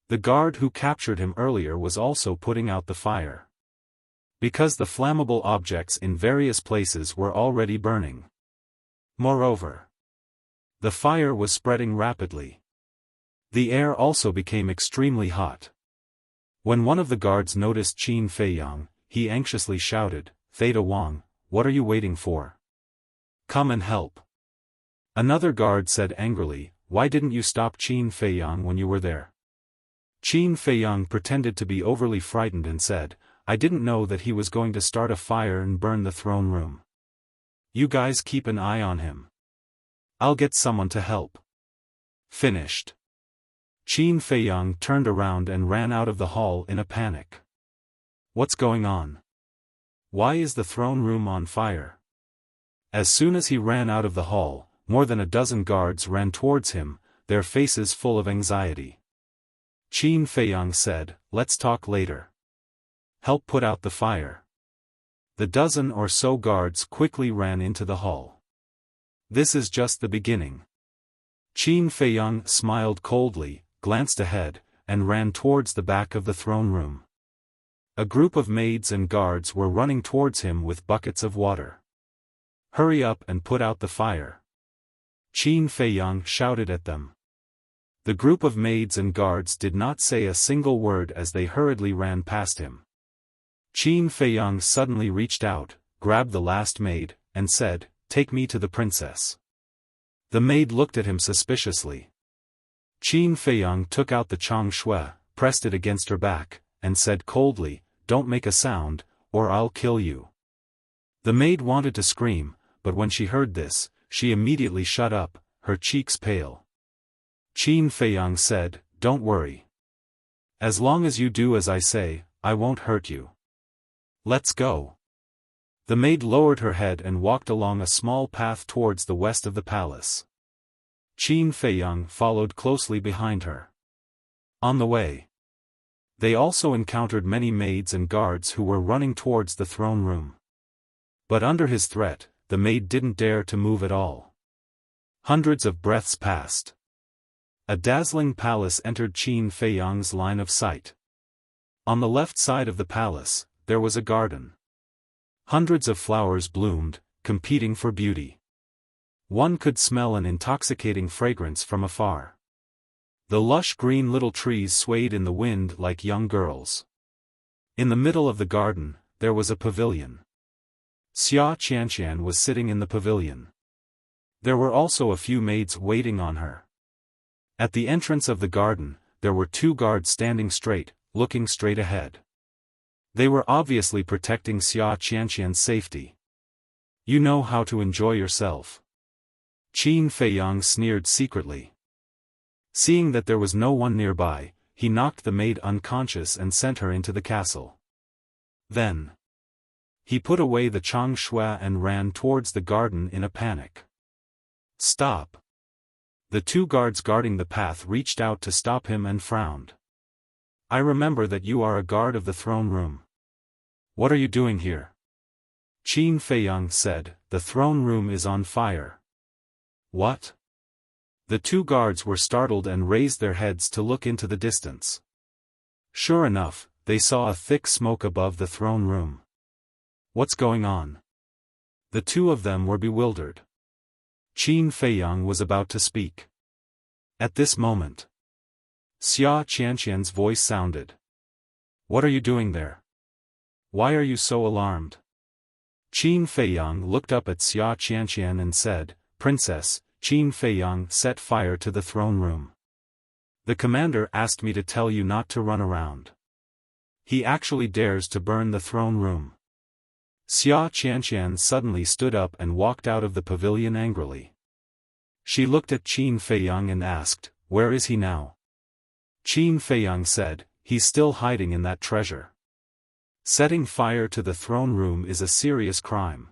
[SPEAKER 1] The guard who captured him earlier was also putting out the fire. Because the flammable objects in various places were already burning. Moreover, the fire was spreading rapidly. The air also became extremely hot. When one of the guards noticed Qin Feiyang, he anxiously shouted, "Theta Wang, what are you waiting for? Come and help." Another guard said angrily, "Why didn't you stop Qin Feiyang when you were there?" Qin Feiyang pretended to be overly frightened and said, "I didn't know that he was going to start a fire and burn the throne room. You guys keep an eye on him. I'll get someone to help." Finished. Qin Feiyang turned around and ran out of the hall in a panic. What's going on? Why is the throne room on fire? As soon as he ran out of the hall, more than a dozen guards ran towards him, their faces full of anxiety. Qin Feiyang said, "Let's talk later. Help put out the fire." The dozen or so guards quickly ran into the hall. This is just the beginning. Qin Feiyang smiled coldly, glanced ahead, and ran towards the back of the throne room. A group of maids and guards were running towards him with buckets of water. "Hurry up and put out the fire!" Qin Feiyang shouted at them. The group of maids and guards did not say a single word as they hurriedly ran past him. Qin Feiyang suddenly reached out, grabbed the last maid, and said, "Take me to the princess." The maid looked at him suspiciously. Qin Feiyang took out the chang shui, pressed it against her back, and said coldly, "Don't make a sound, or I'll kill you." The maid wanted to scream, but when she heard this, she immediately shut up, her cheeks pale. Qin Feiyang said, "Don't worry. As long as you do as I say, I won't hurt you. Let's go." The maid lowered her head and walked along a small path towards the west of the palace. Qin Feiyang followed closely behind her. On the way, they also encountered many maids and guards who were running towards the throne room. But under his threat, the maid didn't dare to move at all. Hundreds of breaths passed. A dazzling palace entered Qin Feiyang's line of sight. On the left side of the palace, there was a garden. Hundreds of flowers bloomed, competing for beauty. One could smell an intoxicating fragrance from afar. The lush green little trees swayed in the wind like young girls. In the middle of the garden, there was a pavilion. Xia Qianqian was sitting in the pavilion. There were also a few maids waiting on her. At the entrance of the garden, there were 2 guards standing straight, looking straight ahead. They were obviously protecting Xia Qianqian's safety. You know how to enjoy yourself. Qin Feiyang sneered secretly. Seeing that there was no one nearby, he knocked the maid unconscious and sent her into the castle. Then he put away the Chang Shui and ran towards the garden in a panic. Stop! The 2 guards guarding the path reached out to stop him and frowned. I remember that you are a guard of the throne room. What are you doing here? Qin Feiyang said, the throne room is on fire. What? The 2 guards were startled and raised their heads to look into the distance. Sure enough, they saw a thick smoke above the throne room. What's going on? The 2 of them were bewildered. Qin Feiyang was about to speak. At this moment, Xia Qianqian's voice sounded. What are you doing there? Why are you so alarmed? Qin Feiyang looked up at Xia Qianqian and said, Princess, Qin Feiyang set fire to the throne room. The commander asked me to tell you not to run around. He actually dares to burn the throne room. Xia Qianqian suddenly stood up and walked out of the pavilion angrily. She looked at Qin Feiyang and asked, where is he now? Qin Feiyang said, he's still hiding in that treasure. Setting fire to the throne room is a serious crime.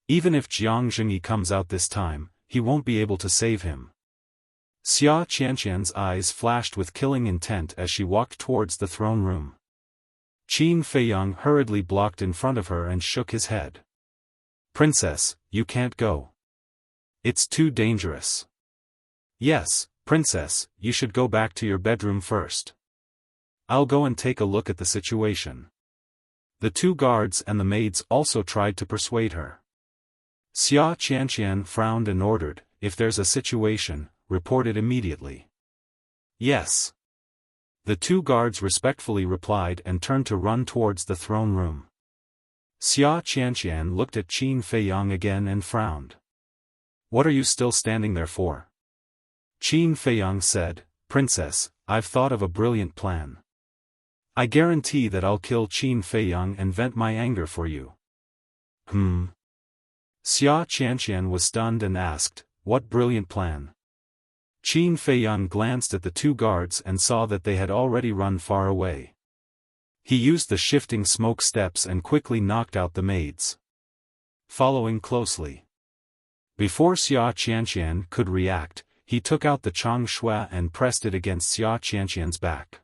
[SPEAKER 1] Even if Jiang Zhengyi comes out this time, he won't be able to save him. Xia Qianqian's eyes flashed with killing intent as she walked towards the throne room. Qin Feiyang hurriedly blocked in front of her and shook his head. Princess, you can't go. It's too dangerous. Yes, Princess, you should go back to your bedroom first. I'll go and take a look at the situation. The 2 guards and the maids also tried to persuade her. Xia Qianqian frowned and ordered, if there's a situation, report it immediately. Yes. The 2 guards respectfully replied and turned to run towards the throne room. Xia Qianqian looked at Qin Feiyang again and frowned. What are you still standing there for? Qin Feiyang said, Princess, I've thought of a brilliant plan. I guarantee that I'll kill Qin Feiyang and vent my anger for you. Xia Qianqian was stunned and asked, what brilliant plan? Qin Feiyang glanced at the 2 guards and saw that they had already run far away. He used the shifting smoke steps and quickly knocked out the maids. Following closely. Before Xia Qianqian could react, he took out the Chang Shui and pressed it against Xia Qianqian's back.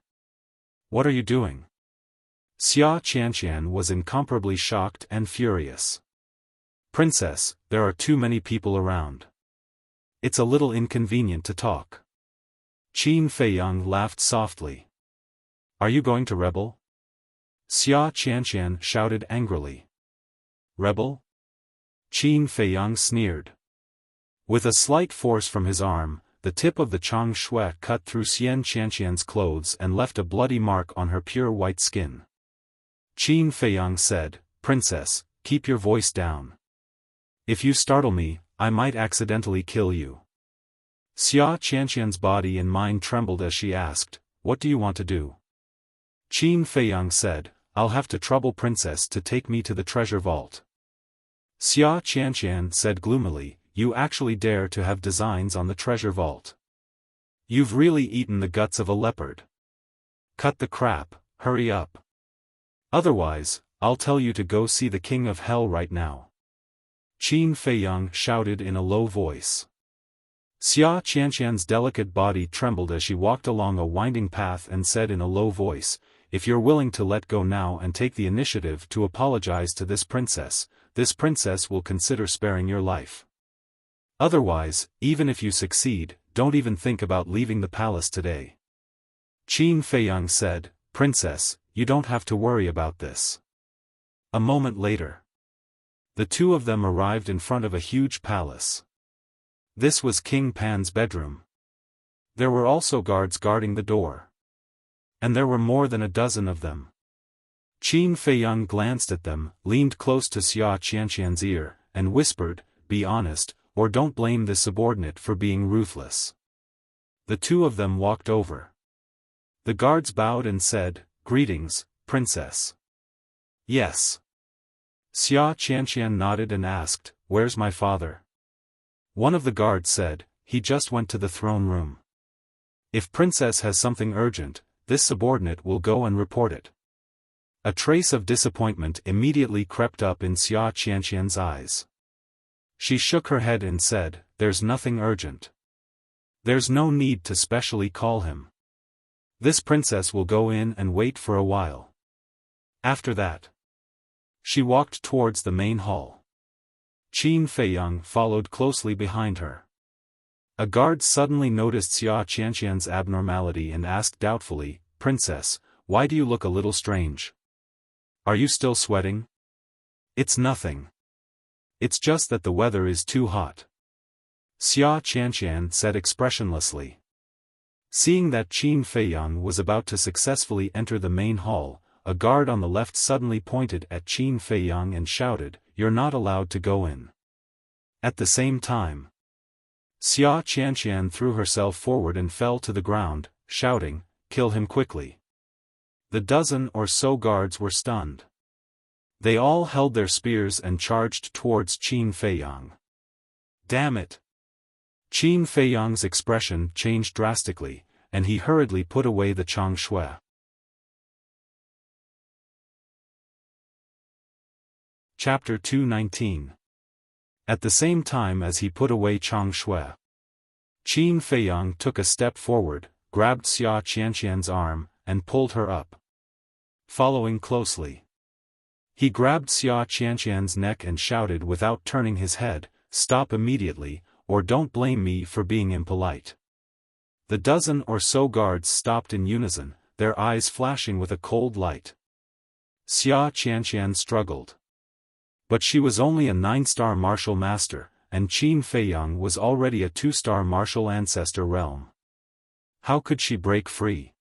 [SPEAKER 1] What are you doing? Xia Qianqian was incomparably shocked and furious. Princess, there are too many people around. It's a little inconvenient to talk. Qin Feiyang laughed softly. Are you going to rebel? Xia Qianqian shouted angrily. Rebel? Qin Feiyang sneered. With a slight force from his arm, the tip of the Chang Shui cut through Xia Qianqian's clothes and left a bloody mark on her pure white skin. Qin Feiyang said, Princess, keep your voice down. If you startle me, I might accidentally kill you. Xia Qianqian's body and mind trembled as she asked, what do you want to do? Qin Feiyang said, I'll have to trouble Princess to take me to the treasure vault. Xia Qianqian said gloomily, you actually dare to have designs on the treasure vault. You've really eaten the guts of a leopard. Cut the crap, hurry up. Otherwise, I'll tell you to go see the King of Hell right now. Qin Feiyang shouted in a low voice. Xia Qianqian's delicate body trembled as she walked along a winding path and said in a low voice, if you're willing to let go now and take the initiative to apologize to this princess will consider sparing your life. Otherwise, even if you succeed, don't even think about leaving the palace today. Qin Feiyang said, Princess, you don't have to worry about this. A moment later, the two of them arrived in front of a huge palace. This was King Pan's bedroom. There were also guards guarding the door. And there were more than a dozen of them. Qin Feiyang glanced at them, leaned close to Xia Qianqian's ear, and whispered, Be honest, or don't blame this subordinate for being ruthless. The two of them walked over. The guards bowed and said, Greetings, Princess. Yes. Xia Qianqian nodded and asked, Where's my father? One of the guards said, He just went to the throne room. If Princess has something urgent, this subordinate will go and report it. A trace of disappointment immediately crept up in Xia Qianqian's eyes. She shook her head and said, There's nothing urgent. There's no need to specially call him. This princess will go in and wait for a while. After that, she walked towards the main hall. Qin Feiyang followed closely behind her. A guard suddenly noticed Xia Qianqian's abnormality and asked doubtfully, Princess, why do you look a little strange? Are you still sweating? It's nothing. It's just that the weather is too hot. Xia Qianqian said expressionlessly. Seeing that Qin Feiyang was about to successfully enter the main hall, a guard on the left suddenly pointed at Qin Feiyang and shouted, You're not allowed to go in. At the same time, Xia Qianqian threw herself forward and fell to the ground, shouting, Kill him quickly. The dozen or so guards were stunned. They all held their spears and charged towards Qin Feiyang. Damn it! Qin Feiyang's expression changed drastically, and he hurriedly put away the Chang Shui. Chapter 219. At the same time as he put away Chang Shui, Qin Feiyang took a step forward, grabbed Xia Qianqian's arm, and pulled her up. Following closely, he grabbed Xia Qianqian's neck and shouted without turning his head, Stop immediately, or don't blame me for being impolite. The dozen or so guards stopped in unison, their eyes flashing with a cold light. Xia Qianqian struggled. But she was only a 9-star martial master, and Qin Feiyang was already a 2-star martial ancestor realm. How could she break free?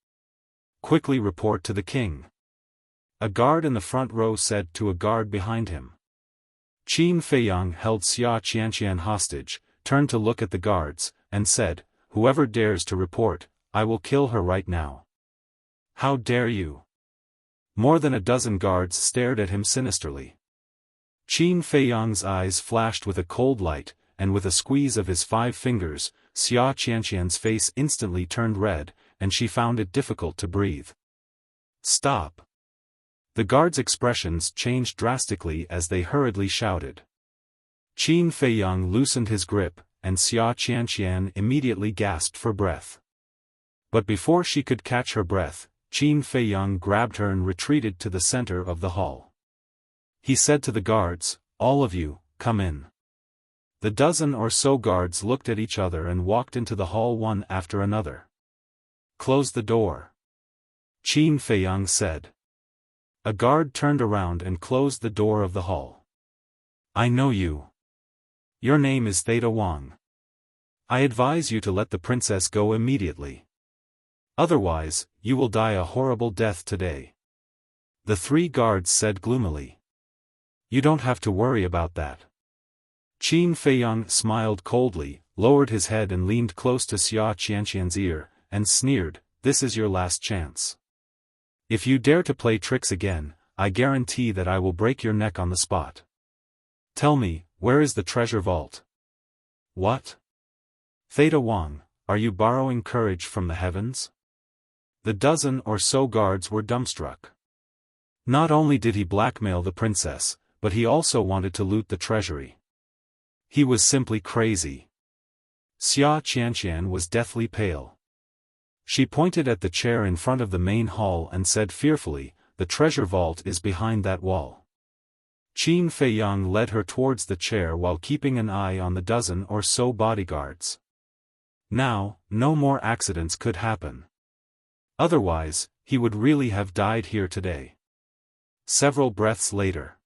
[SPEAKER 1] Quickly report to the king. A guard in the front row said to a guard behind him. Qin Feiyang held Xia Qianqian hostage, turned to look at the guards, and said, Whoever dares to report, I will kill her right now. How dare you? More than a dozen guards stared at him sinisterly. Qin Feiyang's eyes flashed with a cold light, and with a squeeze of his 5 fingers, Xia Qianqian's face instantly turned red, and she found it difficult to breathe. Stop! The guards' expressions changed drastically as they hurriedly shouted. Qin Feiyang loosened his grip, and Xia Qianqian immediately gasped for breath. But before she could catch her breath, Qin Feiyang grabbed her and retreated to the center of the hall. He said to the guards, All of you, come in. The dozen or so guards looked at each other and walked into the hall one after another. Close the door. Qin Feiyang said. A guard turned around and closed the door of the hall. I know you. Your name is Theta Wang. I advise you to let the princess go immediately. Otherwise, you will die a horrible death today. The 3 guards said gloomily. You don't have to worry about that. Qin Feiyang smiled coldly, lowered his head and leaned close to Xia Qianqian's ear, and sneered, This is your last chance. If you dare to play tricks again, I guarantee that I will break your neck on the spot. Tell me, where is the treasure vault? What? Theta Wang, are you borrowing courage from the heavens? The dozen or so guards were dumbstruck. Not only did he blackmail the princess, but he also wanted to loot the treasury. He was simply crazy. Xia Qianqian was deathly pale. She pointed at the chair in front of the main hall and said fearfully, The treasure vault is behind that wall. Qin Feiyang led her towards the chair while keeping an eye on the dozen or so bodyguards. Now, no more accidents could happen. Otherwise, he would really have died here today. Several breaths later,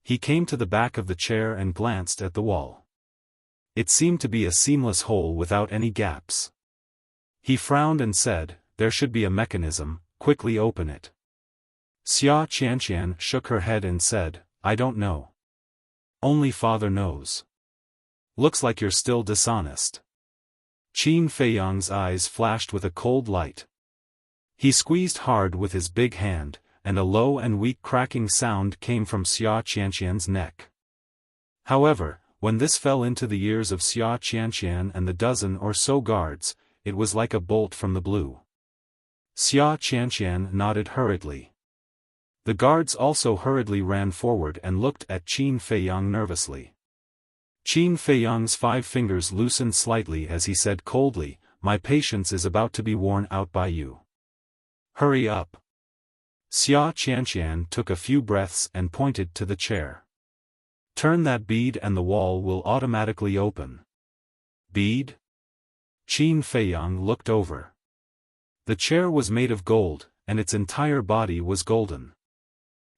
[SPEAKER 1] he came to the back of the chair and glanced at the wall. It seemed to be a seamless hole without any gaps. He frowned and said, "There should be a mechanism, quickly open it." Xia Qianqian shook her head and said, "I don't know. Only Father knows. Looks like you're still dishonest." Qin Feiyang's eyes flashed with a cold light. He squeezed hard with his big hand, and a low and weak cracking sound came from Xia Qianqian's neck. However, when this fell into the ears of Xia Qianqian and the dozen or so guards, it was like a bolt from the blue. Xia Qianqian nodded hurriedly. The guards also hurriedly ran forward and looked at Qin Feiyang nervously. Qin Feiyang's 5 fingers loosened slightly as he said coldly, "My patience is about to be worn out by you. Hurry up." Xia Qianqian took a few breaths and pointed to the chair. "Turn that bead and the wall will automatically open." Bead? Qin Feiyang looked over. The chair was made of gold, and its entire body was golden.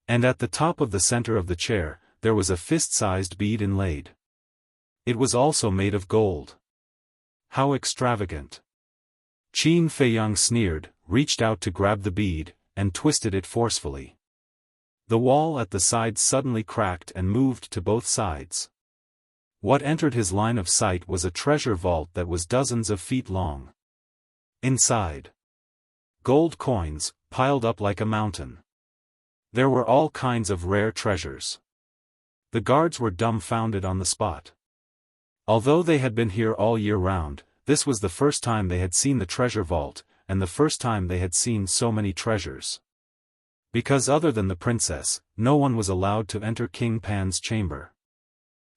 [SPEAKER 1] And at the top of the center of the chair, there was a fist-sized bead inlaid. It was also made of gold. How extravagant! Qin Feiyang sneered, reached out to grab the bead, and twisted it forcefully. The wall at the side suddenly cracked and moved to both sides. What entered his line of sight was a treasure vault that was dozens of feet long. Inside, gold coins, piled up like a mountain. There were all kinds of rare treasures. The guards were dumbfounded on the spot. Although they had been here all year round, this was the first time they had seen the treasure vault, and the first time they had seen so many treasures. Because other than the princess, no one was allowed to enter King Pan's chamber.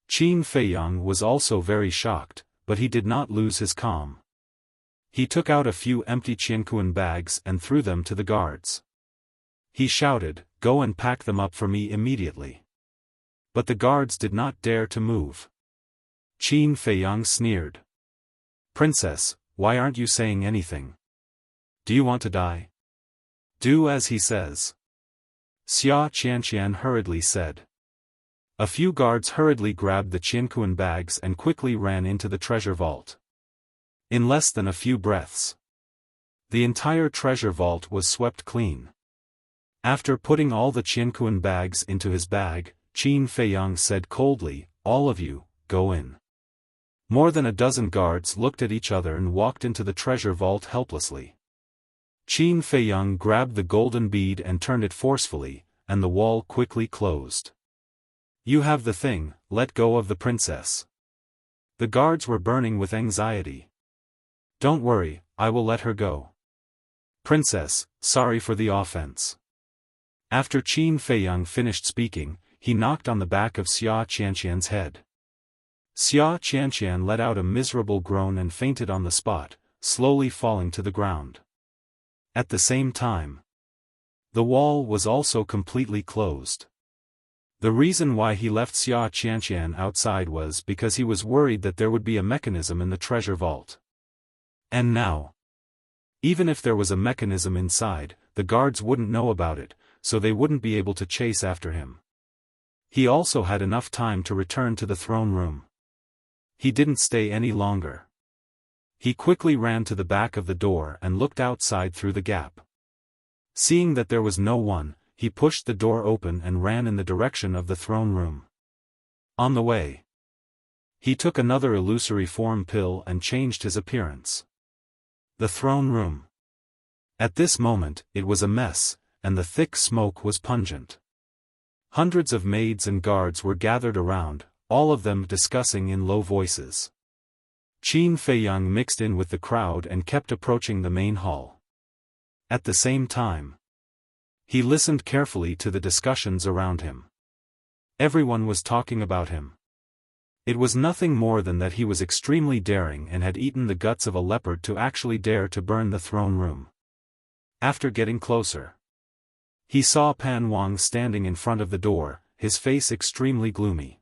[SPEAKER 1] Qin Feiyang was also very shocked, but he did not lose his calm. He took out a few empty qiankuan bags and threw them to the guards. He shouted, "Go and pack them up for me immediately." But the guards did not dare to move. Qin Feiyang sneered. "Princess, why aren't you saying anything? Do you want to die? Do as he says." Xia Qianqian hurriedly said. A few guards hurriedly grabbed the qiankuan bags and quickly ran into the treasure vault. In less than a few breaths, the entire treasure vault was swept clean. After putting all the qiankuan bags into his bag, Qin Feiyang said coldly, "All of you, go in." More than a dozen guards looked at each other and walked into the treasure vault helplessly. Qin Feiyang grabbed the golden bead and turned it forcefully, and the wall quickly closed. "You have the thing, let go of the princess." The guards were burning with anxiety. "Don't worry, I will let her go. Princess, sorry for the offense." After Qin Feiyang finished speaking, he knocked on the back of Xia Qianqian's head. Xia Qianqian let out a miserable groan and fainted on the spot, slowly falling to the ground. At the same time, the wall was also completely closed. The reason why he left Xia Qianqian outside was because he was worried that there would be a mechanism in the treasure vault. And now, even if there was a mechanism inside, the guards wouldn't know about it, so they wouldn't be able to chase after him. He also had enough time to return to the throne room. He didn't stay any longer. He quickly ran to the back of the door and looked outside through the gap. Seeing that there was no one, he pushed the door open and ran in the direction of the throne room. On the way, he took another illusory form pill and changed his appearance. The throne room. At this moment, it was a mess, and the thick smoke was pungent. Hundreds of maids and guards were gathered around, all of them discussing in low voices. Qin Feiyang mixed in with the crowd and kept approaching the main hall. At the same time, he listened carefully to the discussions around him. Everyone was talking about him. It was nothing more than that he was extremely daring and had eaten the guts of a leopard to actually dare to burn the throne room. After getting closer, he saw Pan Wang standing in front of the door, his face extremely gloomy.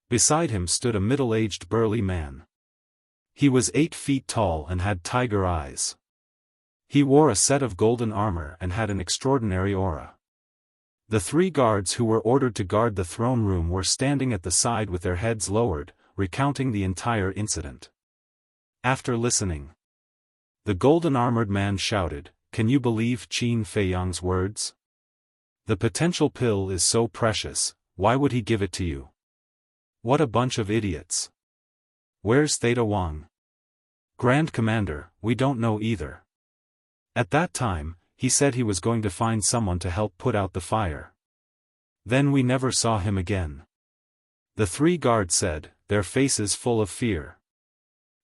[SPEAKER 1] Beside him stood a middle-aged burly man. He was 8 feet tall and had tiger eyes. He wore a set of golden armor and had an extraordinary aura. The 3 guards who were ordered to guard the throne room were standing at the side with their heads lowered, recounting the entire incident. After listening, the golden-armored man shouted, "Can you believe Qin Feiyang's words? The potential pill is so precious, why would he give it to you? What a bunch of idiots. Where's Theta Wang?" "Grand Commander, we don't know either. At that time, he said he was going to find someone to help put out the fire. Then we never saw him again," the 3 guards said, their faces full of fear.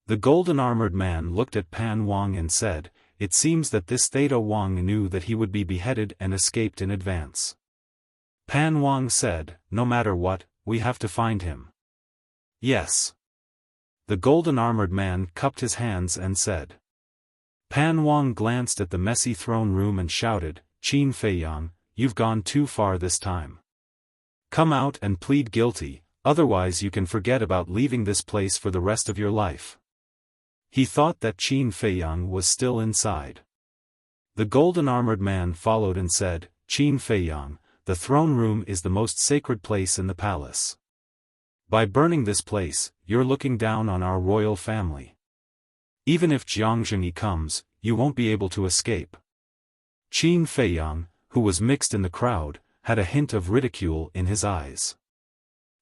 [SPEAKER 1] The golden-armored man looked at Pan Wang and said, "It seems that this Theta Wang knew that he would be beheaded and escaped in advance." Pan Wang said, "No matter what, we have to find him." "Yes." The golden-armored man cupped his hands and said. Pan Wang glanced at the messy throne room and shouted, "Qin Feiyang, you've gone too far this time. Come out and plead guilty, otherwise you can forget about leaving this place for the rest of your life." He thought that Qin Feiyang was still inside. The golden-armored man followed and said, "Qin Feiyang, the throne room is the most sacred place in the palace. By burning this place, you're looking down on our royal family. Even if Jiang Zhengyi comes, you won't be able to escape." Qin Feiyang, who was mixed in the crowd, had a hint of ridicule in his eyes.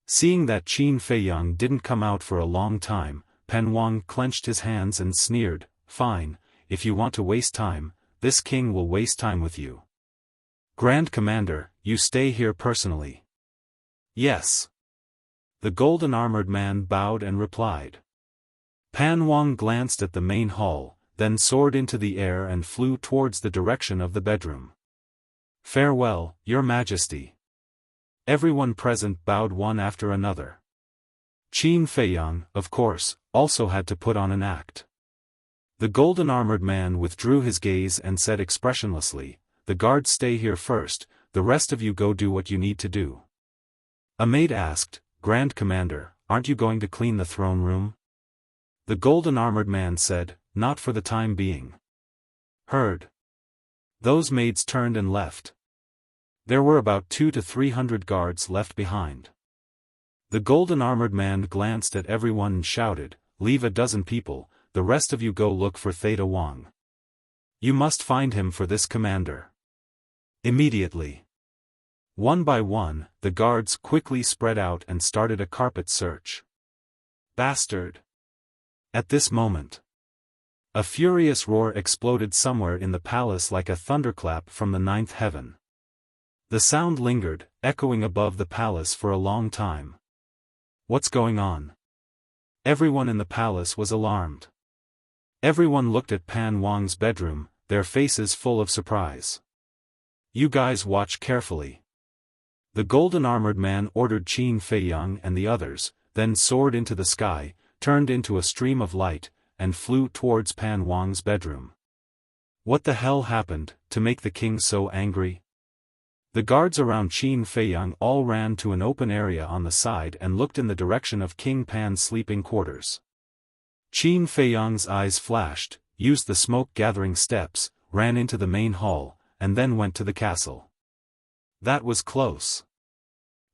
[SPEAKER 1] Seeing that Qin Feiyang didn't come out for a long time, Pan Wang clenched his hands and sneered, "Fine, if you want to waste time, this king will waste time with you. Grand Commander, you stay here personally." "Yes." The golden-armored man bowed and replied. Pan Wang glanced at the main hall, then soared into the air and flew towards the direction of the bedroom. "Farewell, Your Majesty." Everyone present bowed one after another. Qin Feiyang, of course, also had to put on an act. The golden-armored man withdrew his gaze and said expressionlessly, "The guards stay here first, the rest of you go do what you need to do." A maid asked, "Grand Commander, aren't you going to clean the throne room?" The golden-armored man said, "Not for the time being." Heard. Those maids turned and left. There were about 200 to 300 guards left behind. The golden-armored man glanced at everyone and shouted, "Leave a dozen people, the rest of you go look for Theta Wang. You must find him for this commander." Immediately. One by one, the guards quickly spread out and started a carpet search. "Bastard!" At this moment, a furious roar exploded somewhere in the palace like a thunderclap from the 9th heaven. The sound lingered, echoing above the palace for a long time. "What's going on?" Everyone in the palace was alarmed. Everyone looked at Pan Wang's bedroom, their faces full of surprise. "You guys watch carefully." The golden-armored man ordered Qin Feiyang and the others, then soared into the sky, turned into a stream of light, and flew towards Pan Wang's bedroom. What the hell happened to make the king so angry? The guards around Qin Feiyang all ran to an open area on the side and looked in the direction of King Pan's sleeping quarters. Qin Feiyang's eyes flashed, used the smoke-gathering steps, ran into the main hall, and then went to the castle. That was close.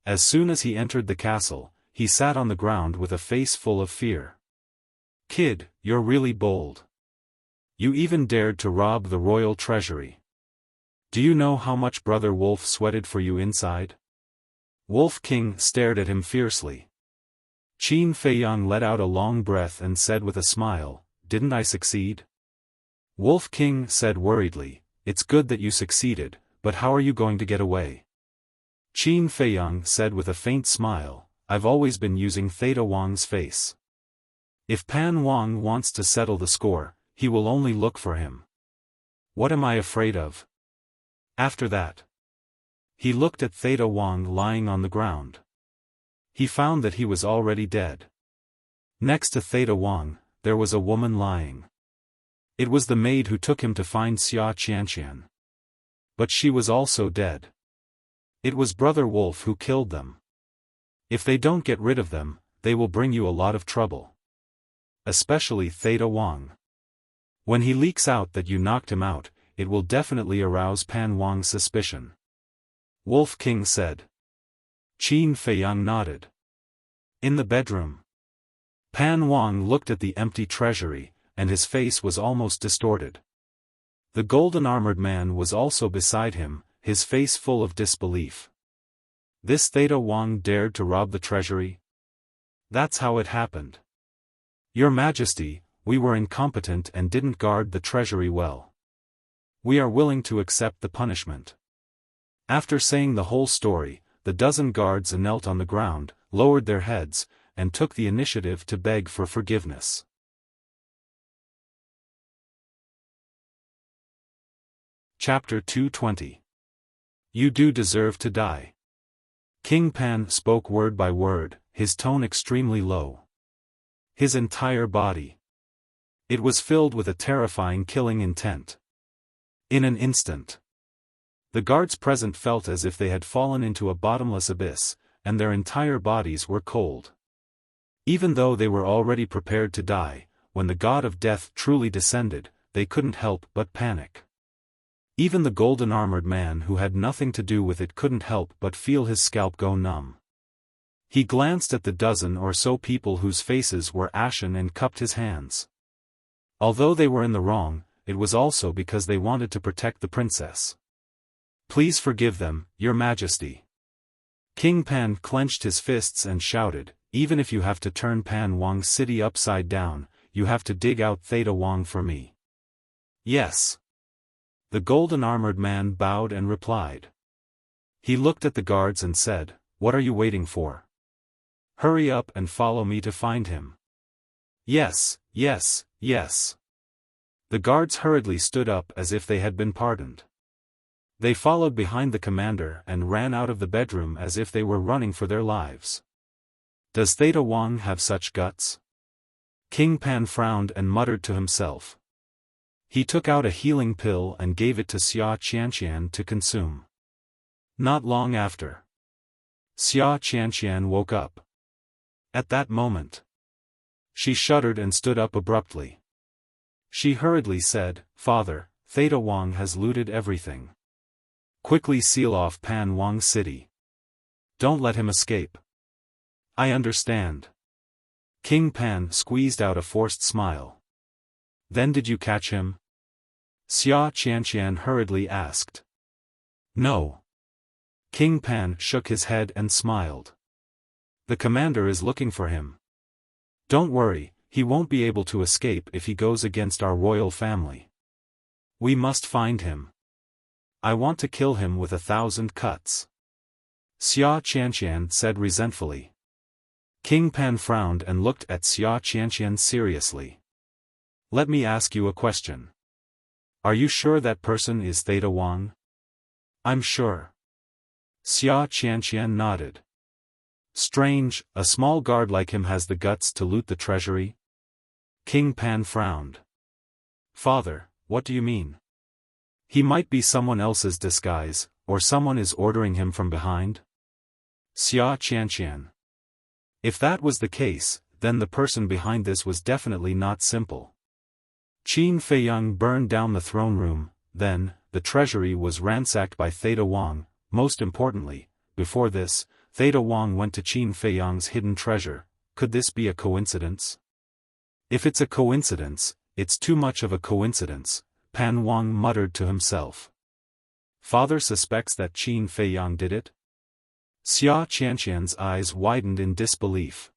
[SPEAKER 1] As soon as he entered the castle, he sat on the ground with a face full of fear. "Kid, you're really bold. You even dared to rob the royal treasury. Do you know how much Brother Wolf sweated for you inside?" Wolf King stared at him fiercely. Qin Feiyang let out a long breath and said with a smile, "Didn't I succeed?" Wolf King said worriedly, "It's good that you succeeded, but how are you going to get away?" Qin Feiyang said with a faint smile, "I've always been using Theta Wang's face. If Pan Wang wants to settle the score, he will only look for him. What am I afraid of?" After that, he looked at Theta Wang lying on the ground. He found that he was already dead. Next to Theta Wang, there was a woman lying. It was the maid who took him to find Xia Qianqian. But she was also dead. It was Brother Wolf who killed them. If they don't get rid of them, they will bring you a lot of trouble. especially Theta Wang. When he leaks out that you knocked him out, it will definitely arouse Pan Wang's suspicion. Wolf King said. Qin Feiyang nodded. In the bedroom. Pan Wang looked at the empty treasury, and his face was almost distorted. The golden-armored man was also beside him, his face full of disbelief. This Theta Wang dared to rob the treasury? That's how it happened. Your Majesty, we were incompetent and didn't guard the treasury well. We are willing to accept the punishment. After saying the whole story, the dozen guards knelt on the ground, lowered their heads, and took the initiative to beg for forgiveness. Chapter 220. You do deserve to die. King Pan spoke word by word, his tone extremely low. His entire body. It was filled with a terrifying killing intent. In an instant. The guards present felt as if they had fallen into a bottomless abyss, and their entire bodies were cold. Even though they were already prepared to die, when the god of death truly descended, they couldn't help but panic. Even the golden-armored man who had nothing to do with it couldn't help but feel his scalp go numb. He glanced at the dozen or so people whose faces were ashen and cupped his hands. Although they were in the wrong, it was also because they wanted to protect the princess. Please forgive them, Your Majesty. King Pan clenched his fists and shouted, even if you have to turn Pan Wang's city upside down, you have to dig out Theta Wang for me. Yes. The golden-armored man bowed and replied. He looked at the guards and said, What are you waiting for? Hurry up and follow me to find him. Yes, yes, yes. The guards hurriedly stood up as if they had been pardoned. They followed behind the commander and ran out of the bedroom as if they were running for their lives. Does Theta Wang have such guts? King Pan frowned and muttered to himself. He took out a healing pill and gave it to Xia Qianqian to consume. Not long after. Xia Qianqian woke up. At that moment. She shuddered and stood up abruptly. She hurriedly said, Father, Theta Wang has looted everything. Quickly seal off Pan Wang's city. Don't let him escape. I understand. King Pan squeezed out a forced smile. Then did you catch him? Xia Qianqian hurriedly asked. No. King Pan shook his head and smiled. The commander is looking for him. Don't worry, he won't be able to escape if he goes against our royal family. We must find him. I want to kill him with 1,000 cuts. Xia Qianqian said resentfully. King Pan frowned and looked at Xia Qianqian seriously. Let me ask you a question. Are you sure that person is Theta Wang? I'm sure. Xia Qianqian nodded. Strange, a small guard like him has the guts to loot the treasury? King Pan frowned. Father, what do you mean? He might be someone else's disguise, or someone is ordering him from behind? Xia Qianqian. If that was the case, then the person behind this was definitely not simple. Qin Feiyang burned down the throne room, then, the treasury was ransacked by Theta Wang. Most importantly, before this, Theta Wang went to Qin Feiyang's hidden treasure. Could this be a coincidence? If it's a coincidence, it's too much of a coincidence, Pan Wang muttered to himself. Father suspects that Qin Feiyang did it? Xia Qianqian's eyes widened in disbelief.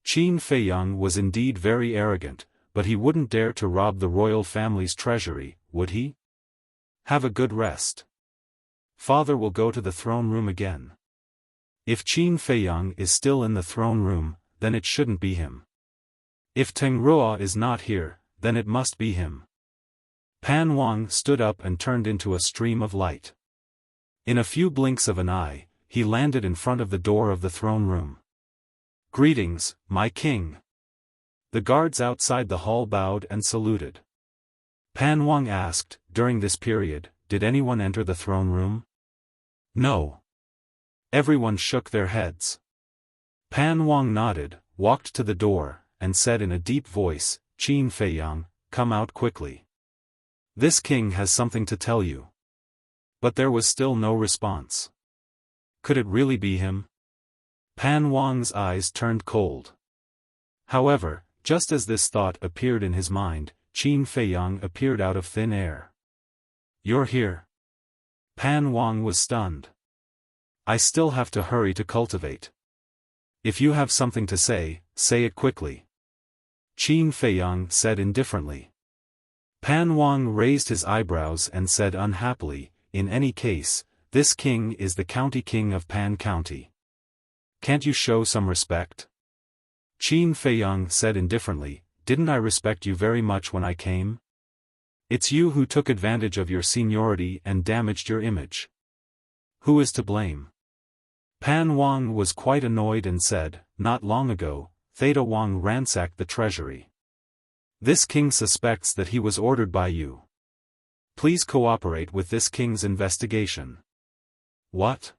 [SPEAKER 1] Qin Feiyang was indeed very arrogant, but he wouldn't dare to rob the royal family's treasury, would he? Have a good rest. Father will go to the throne room again. If Qin Feiyang is still in the throne room, then it shouldn't be him. If Teng Ruo is not here, then it must be him. Pan Wang stood up and turned into a stream of light. In a few blinks of an eye, he landed in front of the door of the throne room. Greetings, my king. The guards outside the hall bowed and saluted. Pan Wang asked, during this period, did anyone enter the throne room? No. Everyone shook their heads. Pan Wang nodded, walked to the door, and said in a deep voice, "Qin Feiyang, come out quickly. This king has something to tell you." But there was still no response. Could it really be him? Pan Wang's eyes turned cold. However, just as this thought appeared in his mind, Qin Feiyang appeared out of thin air. "You're here?" Pan Wang was stunned. "I still have to hurry to cultivate. If you have something to say it quickly," Qin Feiyang said indifferently. Pan Wang raised his eyebrows and said unhappily, "In any case, this king is the county king of Pan County. Can't you show some respect?" Qin Feiyang said indifferently, "Didn't I respect you very much when I came? It's you who took advantage of your seniority and damaged your image. Who is to blame?" Pan Wang was quite annoyed and said, "Not long ago, Theta Wang ransacked the treasury. This king suspects that he was ordered by you. Please cooperate with this king's investigation." "What?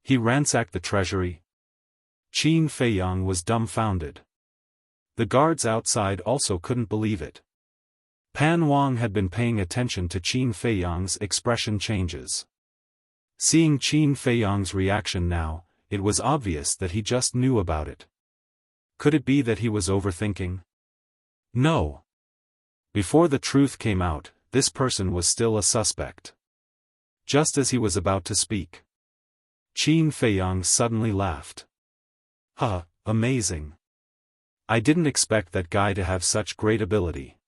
[SPEAKER 1] He ransacked the treasury?" Qin Feiyang was dumbfounded. The guards outside also couldn't believe it. Pan Wang had been paying attention to Qin Feiyang's expression changes. Seeing Qin Feiyang's reaction now, it was obvious that he just knew about it. Could it be that he was overthinking? No. Before the truth came out, this person was still a suspect. Just as he was about to speak, Qin Feiyang suddenly laughed. Amazing. I didn't expect that guy to have such great ability.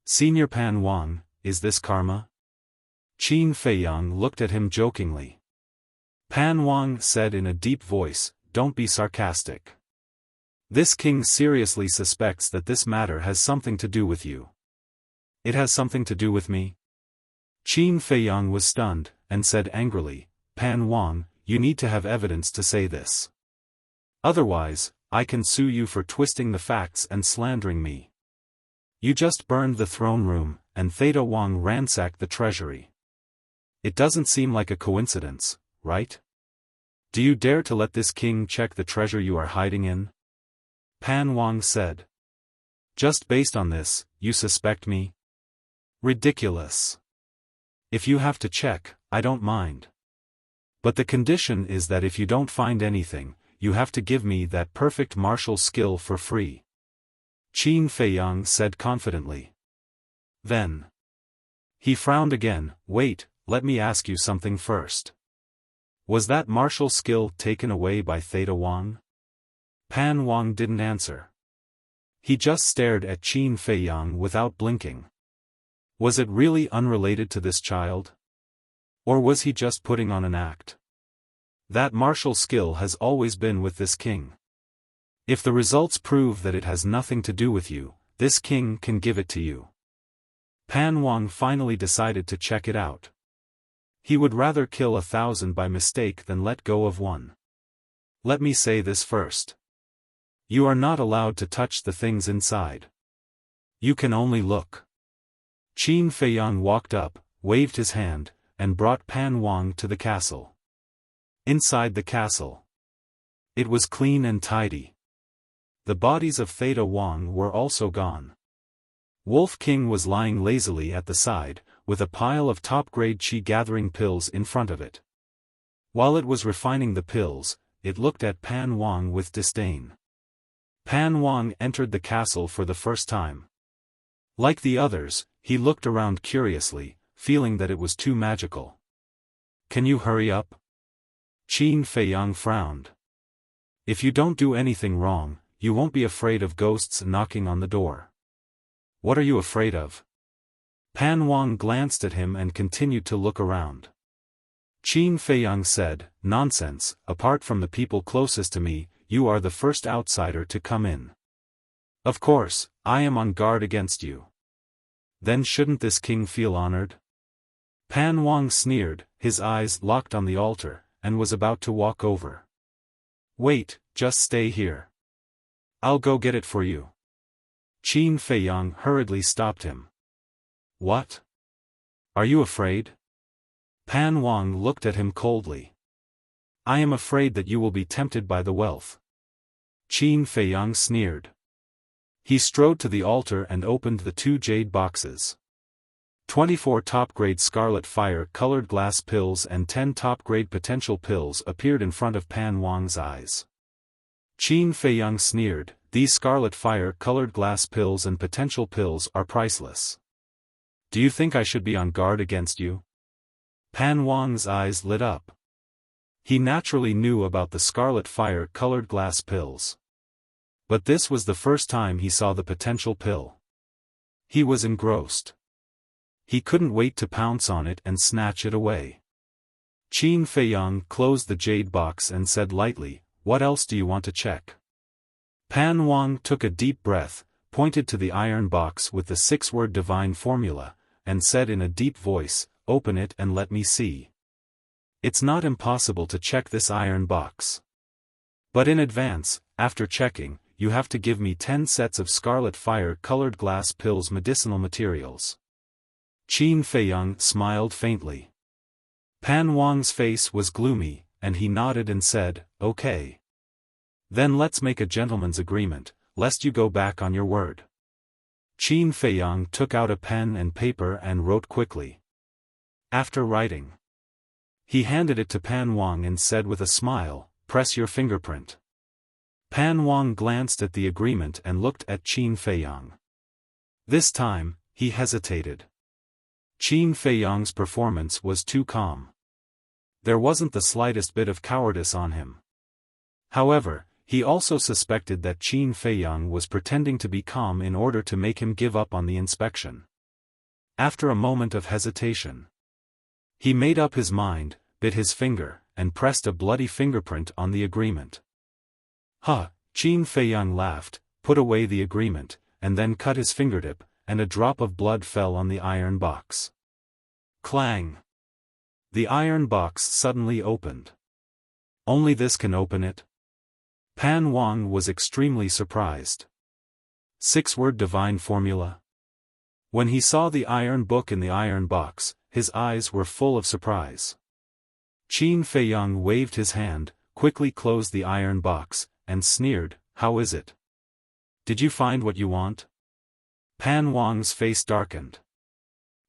[SPEAKER 1] Senior Pan Wang, is this karma? Qin Feiyang looked at him jokingly. Pan Wang said in a deep voice, "Don't be sarcastic. This king seriously suspects that this matter has something to do with you." "It has something to do with me?" Qin Feiyang was stunned, and said angrily, "Pan Wang, you need to have evidence to say this. Otherwise, I can sue you for twisting the facts and slandering me. You just burned the throne room, and Theta Wang ransacked the treasury. It doesn't seem like a coincidence, right? Do you dare to let this king check the treasure you are hiding in?" Pan Wang said. "Just based on this, you suspect me? Ridiculous. If you have to check, I don't mind. But the condition is that if you don't find anything, you have to give me that perfect martial skill for free," Qin Feiyang said confidently. Then he frowned again. "Wait, let me ask you something first. Was that martial skill taken away by Theta Wang?" Pan Wang didn't answer. He just stared at Qin Feiyang without blinking. Was it really unrelated to this child? Or was he just putting on an act? That martial skill has always been with this king. If the results prove that it has nothing to do with you, this king can give it to you. Pan Wang finally decided to check it out. He would rather kill 1,000 by mistake than let go of one. "Let me say this first. You are not allowed to touch the things inside. You can only look." Qin Feiyang walked up, waved his hand, and brought Pan Wang to the castle. Inside the castle, it was clean and tidy. The bodies of Theta Wang were also gone. Wolf King was lying lazily at the side, with a pile of top-grade chi-gathering pills in front of it. While it was refining the pills, it looked at Pan Wang with disdain. Pan Wang entered the castle for the first time. Like the others, he looked around curiously, feeling that it was too magical. "Can you hurry up?" Qin Feiyang frowned. "If you don't do anything wrong, you won't be afraid of ghosts knocking on the door." "What are you afraid of?" Pan Wang glanced at him and continued to look around. Qin Feiyang said, "Nonsense, apart from the people closest to me, you are the first outsider to come in. Of course, I am on guard against you. Then shouldn't this king feel honored?" Pan Wang sneered, his eyes locked on the altar, and was about to walk over. "Wait, just stay here. I'll go get it for you." Qin Feiyang hurriedly stopped him. "What? Are you afraid?" Pan Wang looked at him coldly. "I am afraid that you will be tempted by the wealth." Qin Feiyang sneered. He strode to the altar and opened the 2 jade boxes. 24 top-grade scarlet fire-colored glass pills and 10 top-grade potential pills appeared in front of Pan Wang's eyes. Qin Feiyang sneered, "These scarlet fire-colored glass pills and potential pills are priceless. Do you think I should be on guard against you?" Pan Wang's eyes lit up. He naturally knew about the scarlet fire-colored glass pills. But this was the first time he saw the potential pill. He was engrossed. He couldn't wait to pounce on it and snatch it away. Qin Feiyang closed the jade box and said lightly, "What else do you want to check?" Pan Wang took a deep breath, pointed to the iron box with the 6-word divine formula, and said in a deep voice, "Open it and let me see." It's not impossible to check this iron box. But in advance, after checking, you have to give me 10 sets of scarlet fire-colored glass pills medicinal materials. Qin Feiyang smiled faintly. Pan Wang's face was gloomy, and he nodded and said, "Okay. Then let's make a gentleman's agreement, lest you go back on your word." Qin Feiyang took out a pen and paper and wrote quickly. After writing, he handed it to Pan Wang and said with a smile, "Press your fingerprint." Pan Wang glanced at the agreement and looked at Qin Feiyang. This time, he hesitated. Qin Feiyang's performance was too calm. There wasn't the slightest bit of cowardice on him. However, he also suspected that Qin Feiyang was pretending to be calm in order to make him give up on the inspection. After a moment of hesitation, he made up his mind, bit his finger, and pressed a bloody fingerprint on the agreement. "Huh," Qin Feiyang laughed, put away the agreement, and then cut his fingertip, and a drop of blood fell on the iron box. Clang! The iron box suddenly opened. "Only this can open it?" Pan Wang was extremely surprised. 6-word divine formula? When he saw the iron book in the iron box, his eyes were full of surprise. Qin Feiyang waved his hand, quickly closed the iron box, and sneered, "How is it? Did you find what you want?" Pan Wang's face darkened.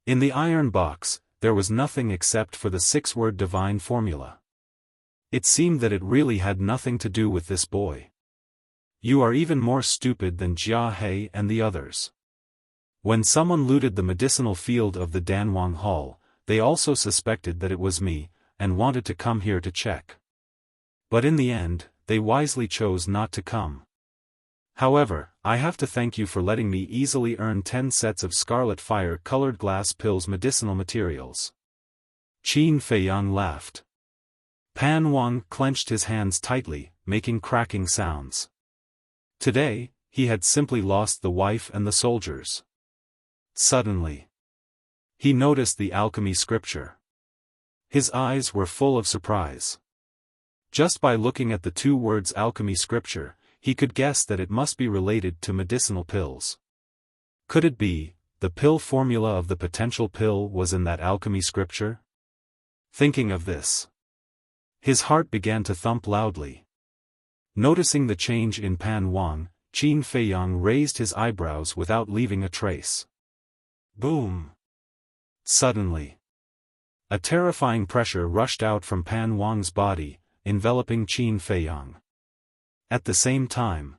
[SPEAKER 1] In the iron box, there was nothing except for the 6-word divine formula. It seemed that it really had nothing to do with this boy. "You are even more stupid than Jia He and the others. When someone looted the medicinal field of the Danwang Hall, they also suspected that it was me, and wanted to come here to check. But in the end, they wisely chose not to come. However, I have to thank you for letting me easily earn 10 sets of scarlet fire-colored glass pills medicinal materials." Qin Feiyang laughed. Pan Wang clenched his hands tightly, making cracking sounds. Today, he had simply lost the wife and the soldiers. Suddenly, he noticed the alchemy scripture. His eyes were full of surprise. Just by looking at the 2 words alchemy scripture, he could guess that it must be related to medicinal pills. Could it be, the pill formula of the potential pill was in that alchemy scripture? Thinking of this, his heart began to thump loudly. Noticing the change in Pan Wang, Qin Feiyang raised his eyebrows without leaving a trace. Boom! Suddenly, a terrifying pressure rushed out from Pan Wang's body, enveloping Qin Feiyang. At the same time,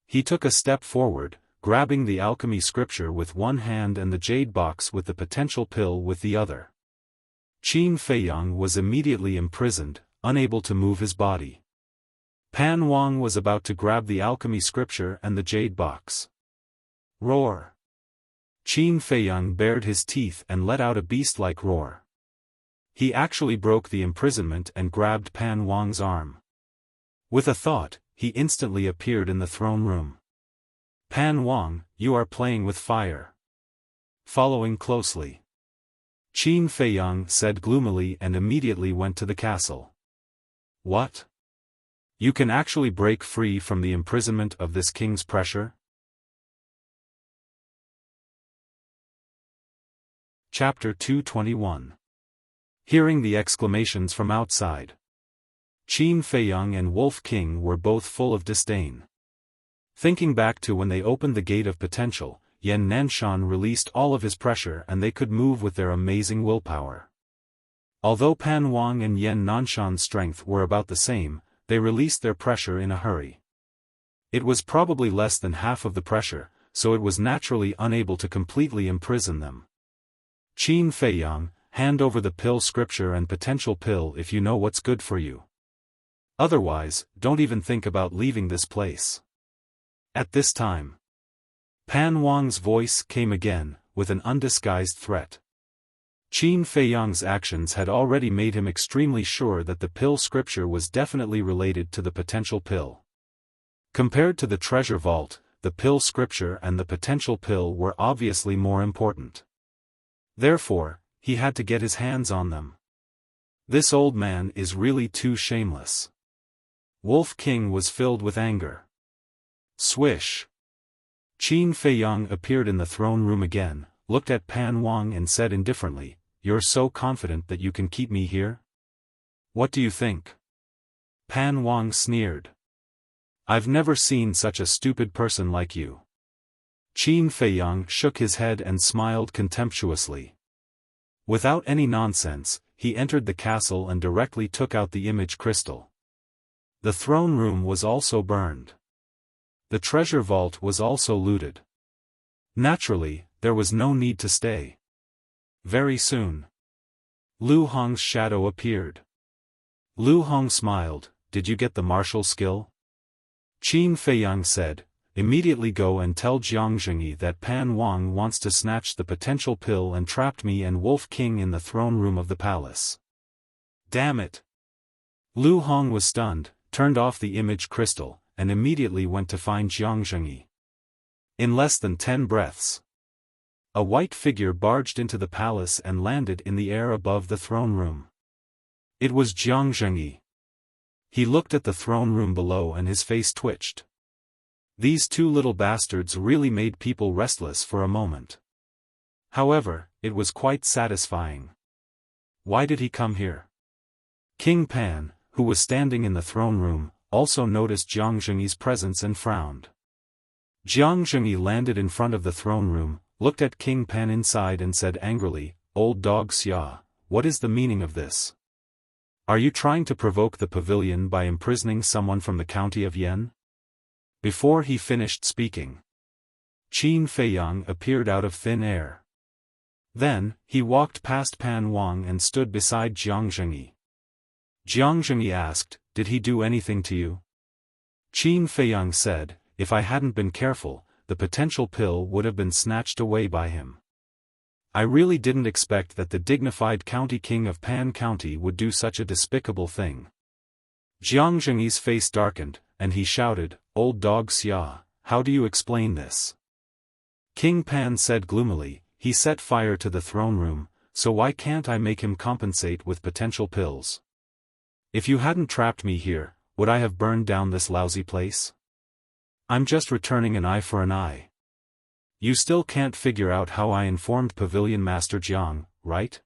[SPEAKER 1] he took a step forward, grabbing the alchemy scripture with one hand and the jade box with the potential pill with the other. Qin Feiyang was immediately imprisoned, unable to move his body. Pan Wang was about to grab the alchemy scripture and the jade box. Roar! Qin Feiyang bared his teeth and let out a beast-like roar. He actually broke the imprisonment and grabbed Pan Wang's arm. With a thought, he instantly appeared in the throne room. "Pan Wang, you are playing with fire." Following closely, Qin Feiyang said gloomily and immediately went to the castle. "What? You can actually break free from the imprisonment of this king's pressure?" Chapter 221. Hearing the exclamations from outside, Qin Feiyang and Wolf King were both full of disdain. Thinking back to when they opened the gate of potential, Yan Nanshan released all of his pressure and they could move with their amazing willpower. Although Pan Wang and Yan Nanshan's strength were about the same, they released their pressure in a hurry. It was probably less than half of the pressure, so it was naturally unable to completely imprison them. Qin Feiyang, hand over the pill scripture and potential pill if you know what's good for you. Otherwise, don't even think about leaving this place. At this time, Pan Wang's voice came again, with an undisguised threat. Qin Feiyang's actions had already made him extremely sure that the pill scripture was definitely related to the potential pill. Compared to the treasure vault, the pill scripture and the potential pill were obviously more important. Therefore, he had to get his hands on them. This old man is really too shameless. Wolf King was filled with anger. Swish! Qin Feiyang appeared in the throne room again, looked at Pan Wang and said indifferently, "You're so confident that you can keep me here? What do you think?" Pan Wang sneered. "I've never seen such a stupid person like you." Qin Feiyang shook his head and smiled contemptuously. Without any nonsense, he entered the castle and directly took out the image crystal. The throne room was also burned. The treasure vault was also looted. Naturally, there was no need to stay. Very soon, Lu Hong's shadow appeared. Lu Hong smiled, "Did you get the martial skill?" Qin Feiyang said, "Immediately go and tell Jiang Zhengyi that Pan Wang wants to snatch the potential pill and trapped me and Wolf King in the throne room of the palace." Damn it! Lu Hong was stunned, turned off the image crystal, and immediately went to find Jiang Zhengyi. In less than 10 breaths, a white figure barged into the palace and landed in the air above the throne room. It was Jiang Zhengyi. He looked at the throne room below and his face twitched. These two little bastards really made people restless for a moment. However, it was quite satisfying. Why did he come here? King Pan, who was standing in the throne room, also noticed Jiang Zhengyi's presence and frowned. Jiang Zhengyi landed in front of the throne room, looked at King Pan inside and said angrily, "Old dog Xia, what is the meaning of this? Are you trying to provoke the pavilion by imprisoning someone from the county of Yan?" Before he finished speaking, Qin Feiyang appeared out of thin air. Then, he walked past Pan Wang and stood beside Jiang Zhengyi. Jiang Zhengyi asked, "Did he do anything to you?" Qin Feiyang said, "If I hadn't been careful, the potential pill would have been snatched away by him. I really didn't expect that the dignified county king of Pan County would do such a despicable thing." Jiang Zhengyi's face darkened, and he shouted, "Old dog Xia, how do you explain this?" King Pan said gloomily, "He set fire to the throne room, so why can't I make him compensate with potential pills? If you hadn't trapped me here, would I have burned down this lousy place? I'm just returning an eye for an eye. You still can't figure out how I informed Pavilion Master Jiang, right?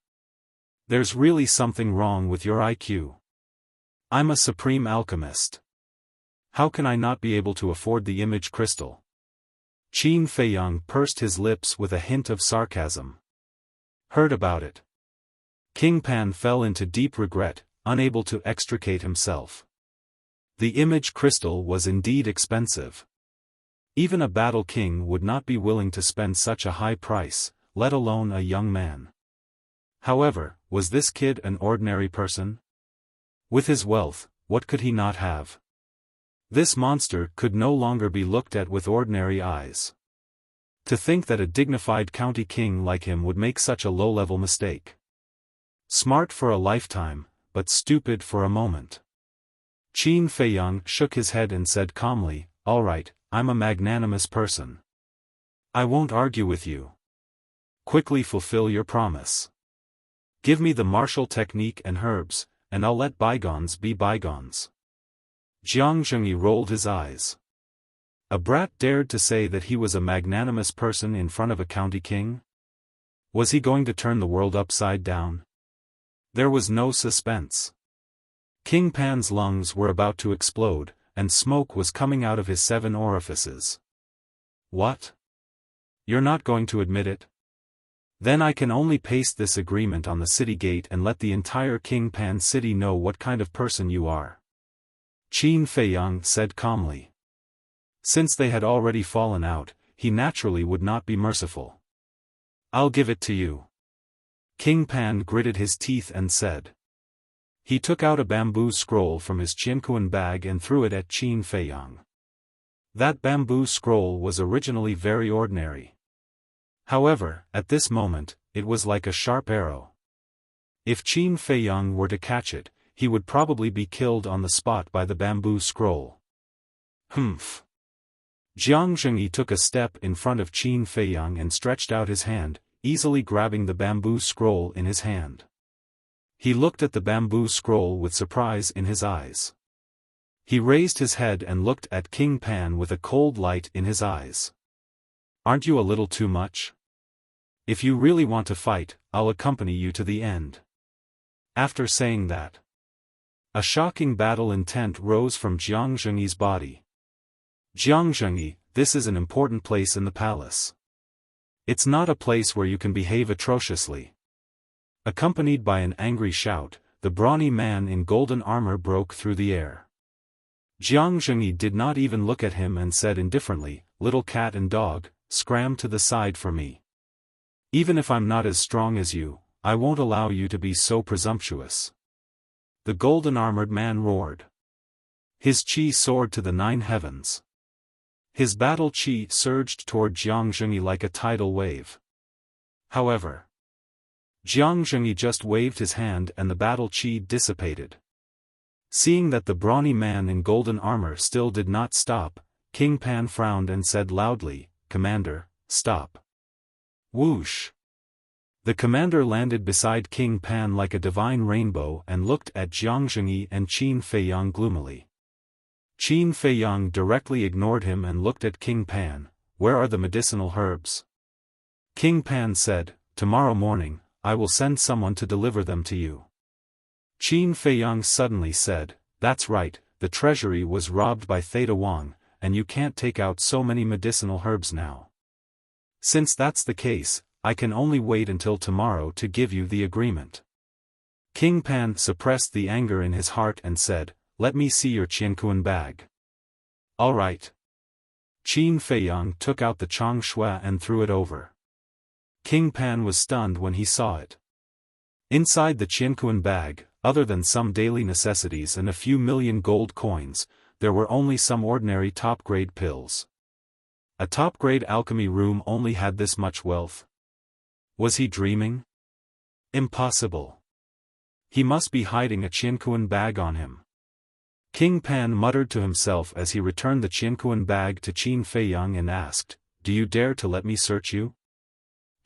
[SPEAKER 1] There's really something wrong with your IQ. I'm a supreme alchemist. How can I not be able to afford the image crystal?" Qin Feiyang pursed his lips with a hint of sarcasm. "Heard about it." King Pan fell into deep regret, unable to extricate himself. The image crystal was indeed expensive. Even a battle king would not be willing to spend such a high price, let alone a young man. However, was this kid an ordinary person? With his wealth, what could he not have? This monster could no longer be looked at with ordinary eyes. To think that a dignified county king like him would make such a low-level mistake. Smart for a lifetime, but stupid for a moment. Qin Feiyang shook his head and said calmly, "All right, I'm a magnanimous person. I won't argue with you. Quickly fulfill your promise. Give me the martial technique and herbs, and I'll let bygones be bygones." Jiang Zhengyi rolled his eyes. A brat dared to say that he was a magnanimous person in front of a county king? Was he going to turn the world upside down? There was no suspense. King Pan's lungs were about to explode, and smoke was coming out of his 7 orifices. What? You're not going to admit it? Then I can only paste this agreement on the city gate and let the entire King Pan city know what kind of person you are. Qin Feiyang said calmly. Since they had already fallen out, he naturally would not be merciful. I'll give it to you. King Pan gritted his teeth and said. He took out a bamboo scroll from his Qianquan bag and threw it at Qin Feiyang. That bamboo scroll was originally very ordinary. However, at this moment, it was like a sharp arrow. If Qin Feiyang were to catch it, he would probably be killed on the spot by the bamboo scroll. Humph. Jiang Zhengyi took a step in front of Qin Feiyang and stretched out his hand, easily grabbing the bamboo scroll in his hand. He looked at the bamboo scroll with surprise in his eyes. He raised his head and looked at King Pan with a cold light in his eyes. Aren't you a little too much? If you really want to fight, I'll accompany you to the end. After saying that, a shocking battle intent rose from Jiang Zhengyi's body. Jiang Zhengyi, this is an important place in the palace. It's not a place where you can behave atrociously. Accompanied by an angry shout, the brawny man in golden armor broke through the air. Jiang Zhengyi did not even look at him and said indifferently, "Little cat and dog, scram to the side for me. Even if I'm not as strong as you, I won't allow you to be so presumptuous." The golden-armored man roared. His qi soared to the 9 heavens. His battle qi surged toward Jiang Zhengyi like a tidal wave. However, Jiang Zhengyi just waved his hand and the battle qi dissipated. Seeing that the brawny man in golden armor still did not stop, King Pan frowned and said loudly, "Commander, stop." Whoosh! The commander landed beside King Pan like a divine rainbow and looked at Jiang Zhengyi and Qin Feiyang gloomily. Qin Feiyang directly ignored him and looked at King Pan. "Where are the medicinal herbs?" King Pan said, "Tomorrow morning, I will send someone to deliver them to you." Qin Feiyang suddenly said, "That's right, the treasury was robbed by Theta Wang, and you can't take out so many medicinal herbs now. Since that's the case, I can only wait until tomorrow to give you the agreement." King Pan suppressed the anger in his heart and said, "Let me see your Qianquan bag." "All right." Qin Feiyang took out the Chang Shui and threw it over. King Pan was stunned when he saw it. Inside the Qianquan bag, other than some daily necessities and a few million gold coins, there were only some ordinary top-grade pills. A top-grade alchemy room only had this much wealth. Was he dreaming? Impossible. He must be hiding a Qianquan bag on him. King Pan muttered to himself as he returned the Qianquan bag to Qin Feiyang and asked, "Do you dare to let me search you?"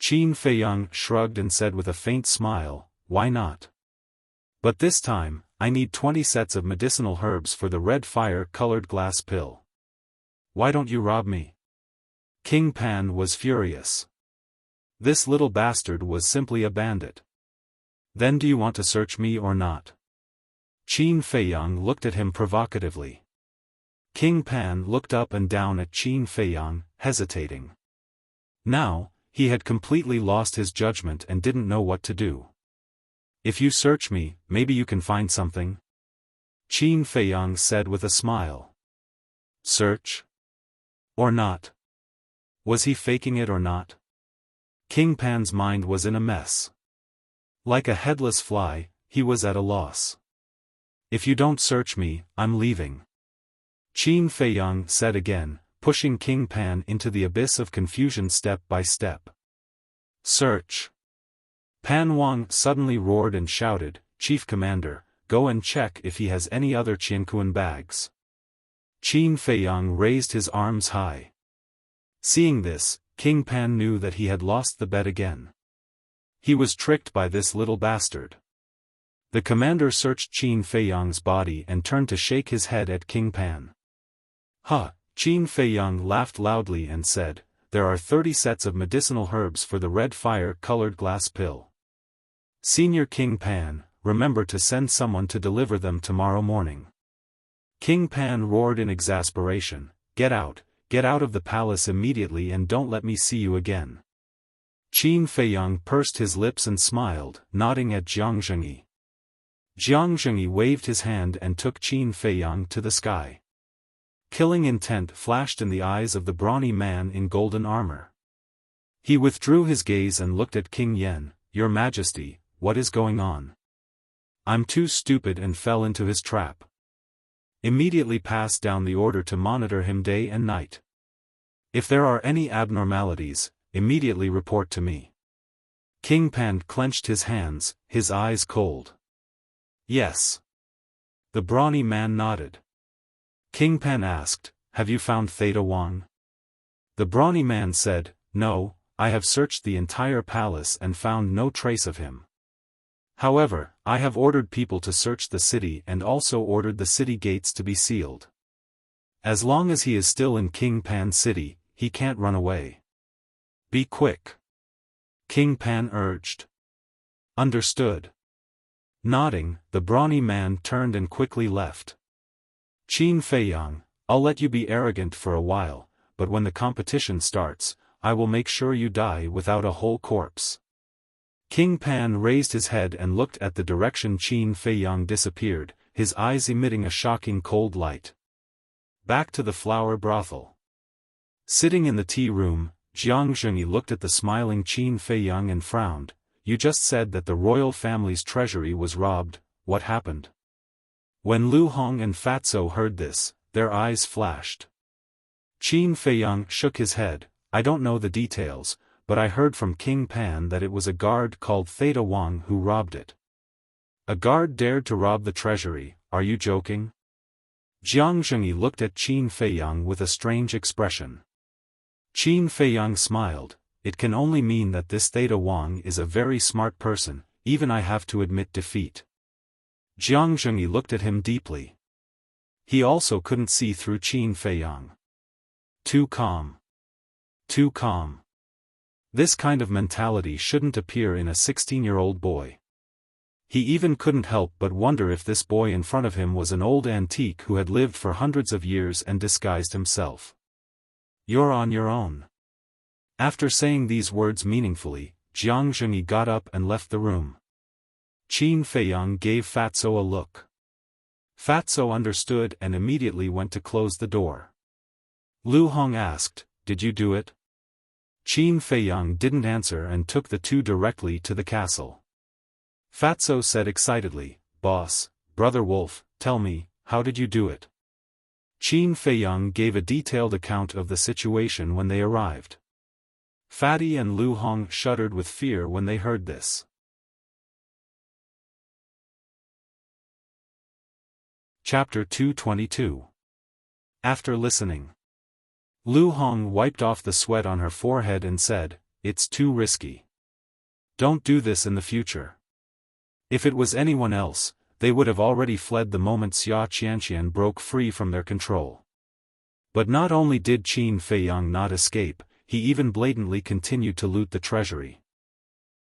[SPEAKER 1] Qin Feiyang shrugged and said with a faint smile, "Why not? But this time, I need 20 sets of medicinal herbs for the red fire-colored glass pill. Why don't you rob me?" King Pan was furious. This little bastard was simply a bandit. "Then do you want to search me or not?" Qin Feiyang looked at him provocatively. King Pan looked up and down at Qin Feiyang, hesitating. Now, he had completely lost his judgment and didn't know what to do. "If you search me, maybe you can find something?" Qin Feiyang said with a smile. Search? Or not? Was he faking it or not? King Pan's mind was in a mess. Like a headless fly, he was at a loss. "If you don't search me, I'm leaving," Qin Feiyang said again, pushing King Pan into the abyss of confusion step by step. "Search!" Pan Wang suddenly roared and shouted, "Chief Commander, go and check if he has any other Qianquan bags." Qin Feiyang raised his arms high. Seeing this, King Pan knew that he had lost the bet again. He was tricked by this little bastard. The commander searched Qin Feiyang's body and turned to shake his head at King Pan. "Huh!" Qin Feiyang laughed loudly and said, "There are 30 sets of medicinal herbs for the red fire-colored glass pill. Senior King Pan, remember to send someone to deliver them tomorrow morning." King Pan roared in exasperation, get out of the palace immediately and don't let me see you again. Qin Feiyang pursed his lips and smiled, nodding at Jiang Zhengyi. Jiang Zhengyi waved his hand and took Qin Feiyang to the sky. Killing intent flashed in the eyes of the brawny man in golden armor. He withdrew his gaze and looked at King Yen. Your Majesty, what is going on? I'm too stupid, and fell into his trap. Immediately pass down the order to monitor him day and night. If there are any abnormalities, immediately report to me. King Pan clenched his hands, his eyes cold. Yes. The brawny man nodded. King Pan asked, have you found Theta Wang? The brawny man said, no, I have searched the entire palace and found no trace of him. However, I have ordered people to search the city and also ordered the city gates to be sealed. As long as he is still in King Pan City, he can't run away. Be quick. King Pan urged. Understood. Nodding, the brawny man turned and quickly left. Qin Feiyang, I'll let you be arrogant for a while, but when the competition starts, I will make sure you die without a whole corpse. King Pan raised his head and looked at the direction Qin Feiyang disappeared, his eyes emitting a shocking cold light. Back to the flower brothel. Sitting in the tea room, Jiang Zhengyi looked at the smiling Qin Feiyang and frowned. You just said that the royal family's treasury was robbed, what happened? When Lu Hong and Fatso heard this, their eyes flashed. Qin Feiyang shook his head. I don't know the details, but I heard from King Pan that it was a guard called Theta Wang who robbed it. A guard dared to rob the treasury, are you joking? Jiang Zhengyi looked at Qin Feiyang with a strange expression. Qin Feiyang smiled, it can only mean that this Theta Wang is a very smart person, even I have to admit defeat. Jiang Zhengyi looked at him deeply. He also couldn't see through Qin Feiyang. Too calm. Too calm. This kind of mentality shouldn't appear in a 16-year-old boy. He even couldn't help but wonder if this boy in front of him was an old antique who had lived for hundreds of years and disguised himself. You're on your own. After saying these words meaningfully, Jiang Zhengyi got up and left the room. Qin Feiyang gave Fatso a look. Fatso understood and immediately went to close the door. Lu Hong asked, did you do it? Qin Feiyang didn't answer and took the two directly to the castle. Fatso said excitedly, Boss, Brother Wolf, tell me, how did you do it? Qin Feiyang gave a detailed account of the situation when they arrived. Fatty and Lu Hong shuddered with fear when they heard this. Chapter 222. After listening, Lu Hong wiped off the sweat on her forehead and said, it's too risky. Don't do this in the future. If it was anyone else, they would have already fled the moment Xia Qianqian broke free from their control. But not only did Qin Feiyang not escape, he even blatantly continued to loot the treasury.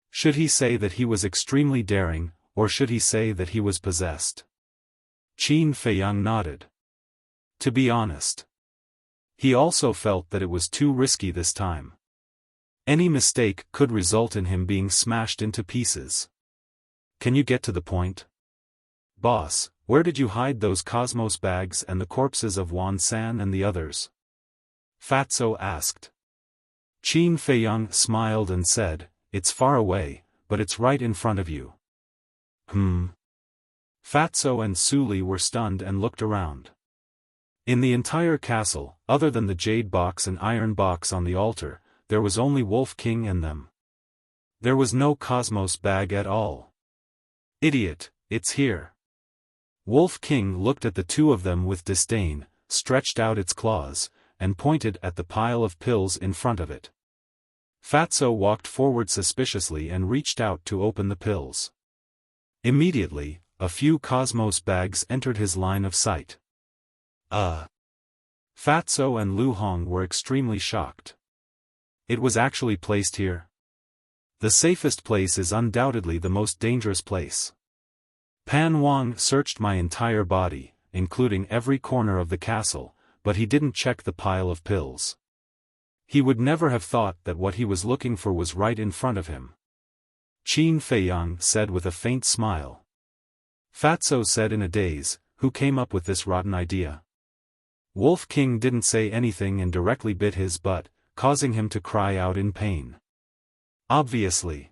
[SPEAKER 1] Should he say that he was extremely daring, or should he say that he was possessed? Qin Feiyang nodded. To be honest, he also felt that it was too risky this time. Any mistake could result in him being smashed into pieces. Can you get to the point? Boss, where did you hide those Cosmos bags and the corpses of Wan San and the others? Fatso asked. Qin Feiyang smiled and said, it's far away, but it's right in front of you. Fatso and Suli were stunned and looked around. In the entire castle, other than the jade box and iron box on the altar, there was only Wolf King and them. There was no Cosmos bag at all. Idiot, it's here. Wolf King looked at the two of them with disdain, stretched out its claws, and pointed at the pile of pills in front of it. Fatso walked forward suspiciously and reached out to open the pills. Immediately, a few Cosmos bags entered his line of sight. Fatso and Lu Hong were extremely shocked. It was actually placed here? The safest place is undoubtedly the most dangerous place. Pan Wang searched my entire body, including every corner of the castle, but he didn't check the pile of pills. He would never have thought that what he was looking for was right in front of him. Qin Feiyang said with a faint smile. Fatso said in a daze, "Who came up with this rotten idea?" Wolf King didn't say anything and directly bit his butt, causing him to cry out in pain. Obviously.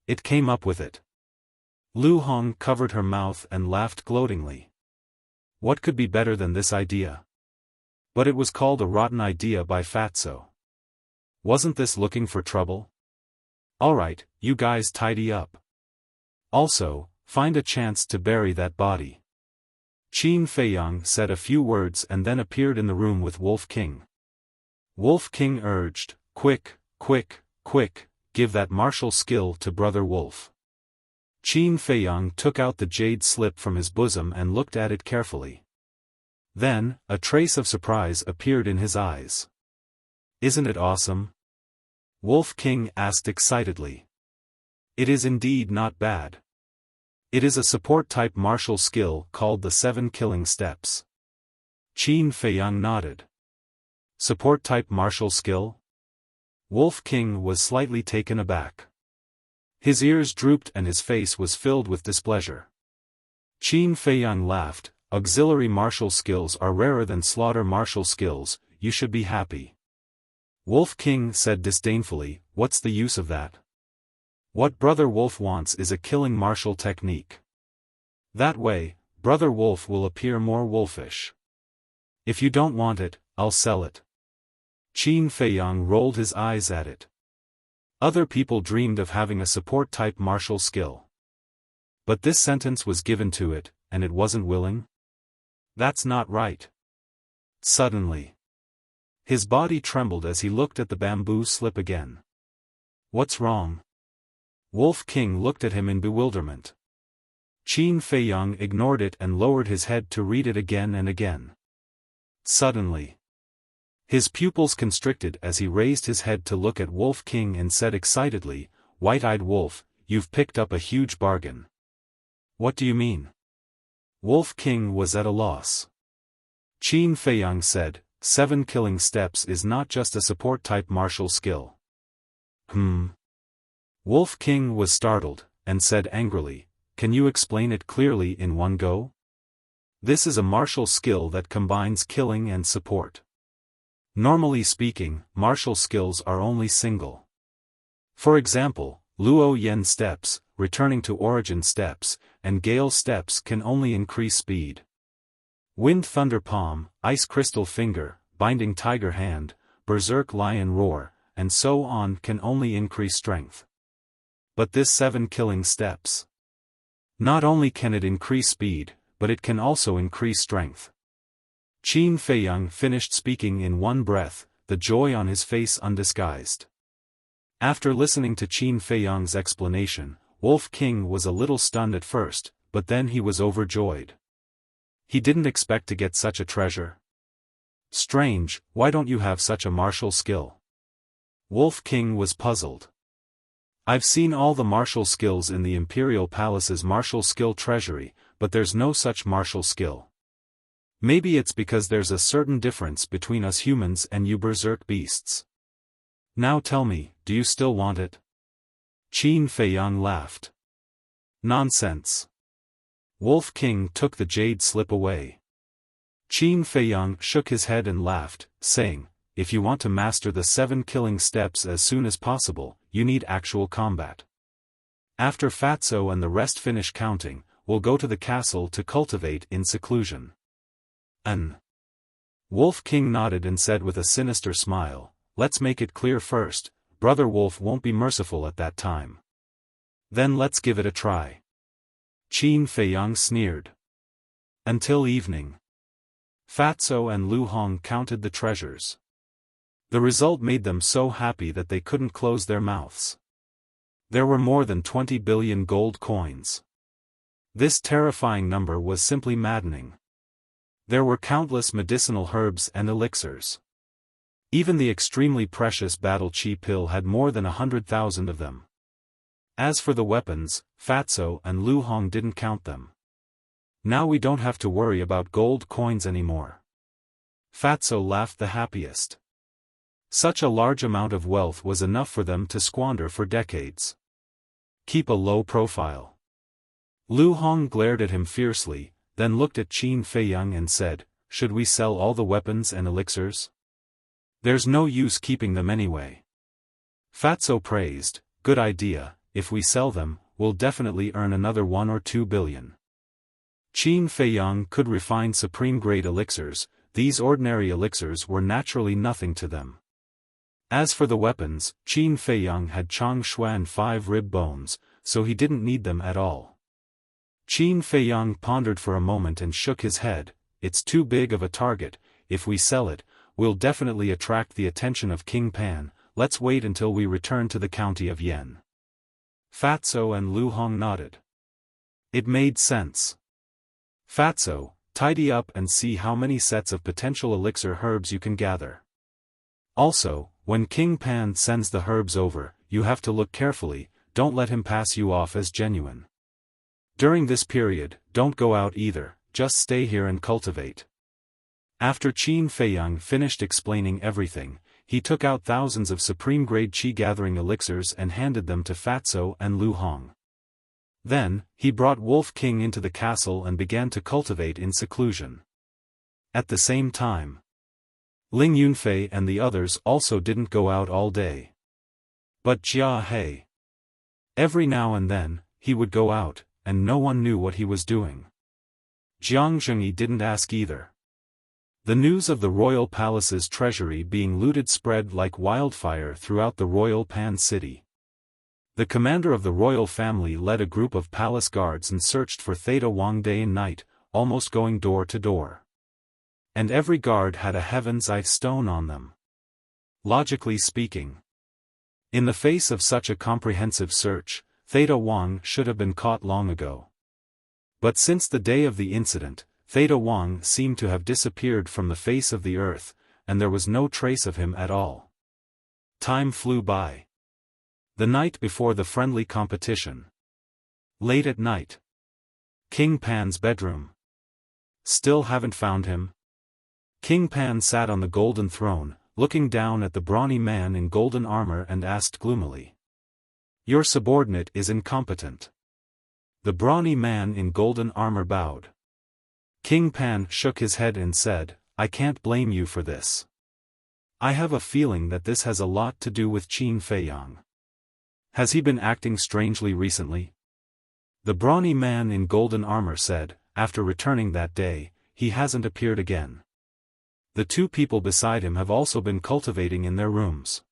[SPEAKER 1] It came up with it. Lu Hong covered her mouth and laughed gloatingly. What could be better than this idea? But it was called a rotten idea by Fatso. Wasn't this looking for trouble? Alright, you guys tidy up. Also, find a chance to bury that body. Qin Feiyang said a few words and then appeared in the room with Wolf King. Wolf King urged, "Quick, quick, quick, give that martial skill to Brother Wolf." Qin Feiyang took out the jade slip from his bosom and looked at it carefully. Then, a trace of surprise appeared in his eyes. "Isn't it awesome?" Wolf King asked excitedly. "It is indeed not bad. It is a support-type martial skill called the 7 Killing Steps." Qin Feiyang nodded. Support-type martial skill? Wolf King was slightly taken aback. His ears drooped and his face was filled with displeasure. Qin Feiyang laughed. "Auxiliary martial skills are rarer than slaughter martial skills, you should be happy." Wolf King said disdainfully, "What's the use of that? What Brother Wolf wants is a killing martial technique. That way, Brother Wolf will appear more wolfish. If you don't want it, I'll sell it." Qin Feiyang rolled his eyes at it. Other people dreamed of having a support-type martial skill. But this sentence was given to it, and it wasn't willing? That's not right. Suddenly, his body trembled as he looked at the bamboo slip again. "What's wrong?" Wolf King looked at him in bewilderment. Qin Feiyang ignored it and lowered his head to read it again and again. Suddenly, his pupils constricted as he raised his head to look at Wolf King and said excitedly, "White-eyed Wolf, you've picked up a huge bargain." "What do you mean?" Wolf King was at a loss. Qin Feiyang said, 7 Killing Steps is not just a support-type martial skill." Wolf King was startled, and said angrily, "Can you explain it clearly in one go? This is a martial skill that combines killing and support. Normally speaking, martial skills are only single. For example, Luo Yen steps, returning to origin steps, and Gale steps can only increase speed. Wind Thunder Palm, Ice Crystal Finger, Binding Tiger Hand, Berserk Lion Roar, and so on can only increase strength. But this 7 Killing Steps. Not only can it increase speed, but it can also increase strength." Qin Feiyang finished speaking in one breath, the joy on his face undisguised. After listening to Qin Feiyang's explanation, Wolf King was a little stunned at first, but then he was overjoyed. He didn't expect to get such a treasure. "Strange, why don't you have such a martial skill?" Wolf King was puzzled. "I've seen all the martial skills in the Imperial Palace's martial skill treasury, but there's no such martial skill. Maybe it's because there's a certain difference between us humans and you berserk beasts. Now tell me, do you still want it?" Qin Feiyang laughed. "Nonsense." Wolf King took the jade slip away. Qin Feiyang shook his head and laughed, saying, "If you want to master the 7 Killing Steps as soon as possible, you need actual combat. After Fatso and the rest finish counting, we'll go to the castle to cultivate in seclusion." Wolf King nodded and said with a sinister smile, "Let's make it clear first, Brother Wolf won't be merciful at that time. Then let's give it a try." Qin Feiyang sneered. Until evening, Fatso and Lu Hong counted the treasures. The result made them so happy that they couldn't close their mouths. There were more than 20 billion gold coins. This terrifying number was simply maddening. There were countless medicinal herbs and elixirs. Even the extremely precious battle chi pill had more than 100,000 of them. As for the weapons, Fatso and Lu Hong didn't count them. Now we don't have to worry about gold coins anymore. Fatso laughed the happiest. Such a large amount of wealth was enough for them to squander for decades. Keep a low profile. Lu Hong glared at him fiercely, then looked at Qin Feiyang and said, should we sell all the weapons and elixirs? There's no use keeping them anyway. Fatso praised, good idea, if we sell them, we'll definitely earn another 1 or 2 billion. Qin Feiyang could refine supreme-grade elixirs. These ordinary elixirs were naturally nothing to them. As for the weapons, Qin Feiyang had Chang Xuan 5 rib bones, so he didn't need them at all. Qin Feiyang pondered for a moment and shook his head, it's too big of a target, if we sell it, we'll definitely attract the attention of King Pan, let's wait until we return to the county of Yen. Fatso and Lu Hong nodded. It made sense. Fatso, tidy up and see how many sets of potential elixir herbs you can gather. Also, when King Pan sends the herbs over, you have to look carefully, don't let him pass you off as genuine. During this period, don't go out either, just stay here and cultivate. After Qin Feiyang finished explaining everything, he took out thousands of supreme-grade qi-gathering elixirs and handed them to Fatso and Lu Hong. Then, he brought Wolf King into the castle and began to cultivate in seclusion. At the same time, Ling Yunfei and the others also didn't go out all day. But Jia He. Every now and then, he would go out, and no one knew what he was doing. Jiang Zhengyi didn't ask either. The news of the royal palace's treasury being looted spread like wildfire throughout the royal Pan city. The commander of the royal family led a group of palace guards and searched for Theta Wang day and night, almost going door to door. And every guard had a heaven's eye stone on them. Logically speaking, in the face of such a comprehensive search, Theta Wang should have been caught long ago. But since the day of the incident, Theta Wang seemed to have disappeared from the face of the earth, and there was no trace of him at all. Time flew by. The night before the friendly competition. Late at night. King Pan's bedroom. Still haven't found him? King Pan sat on the golden throne, looking down at the brawny man in golden armor and asked gloomily. Your subordinate is incompetent. The brawny man in golden armor bowed. King Pan shook his head and said, I can't blame you for this. I have a feeling that this has a lot to do with Qin Feiyang. Has he been acting strangely recently? The brawny man in golden armor said, after returning that day, he hasn't appeared again. The 2 people beside him have also been cultivating in their rooms.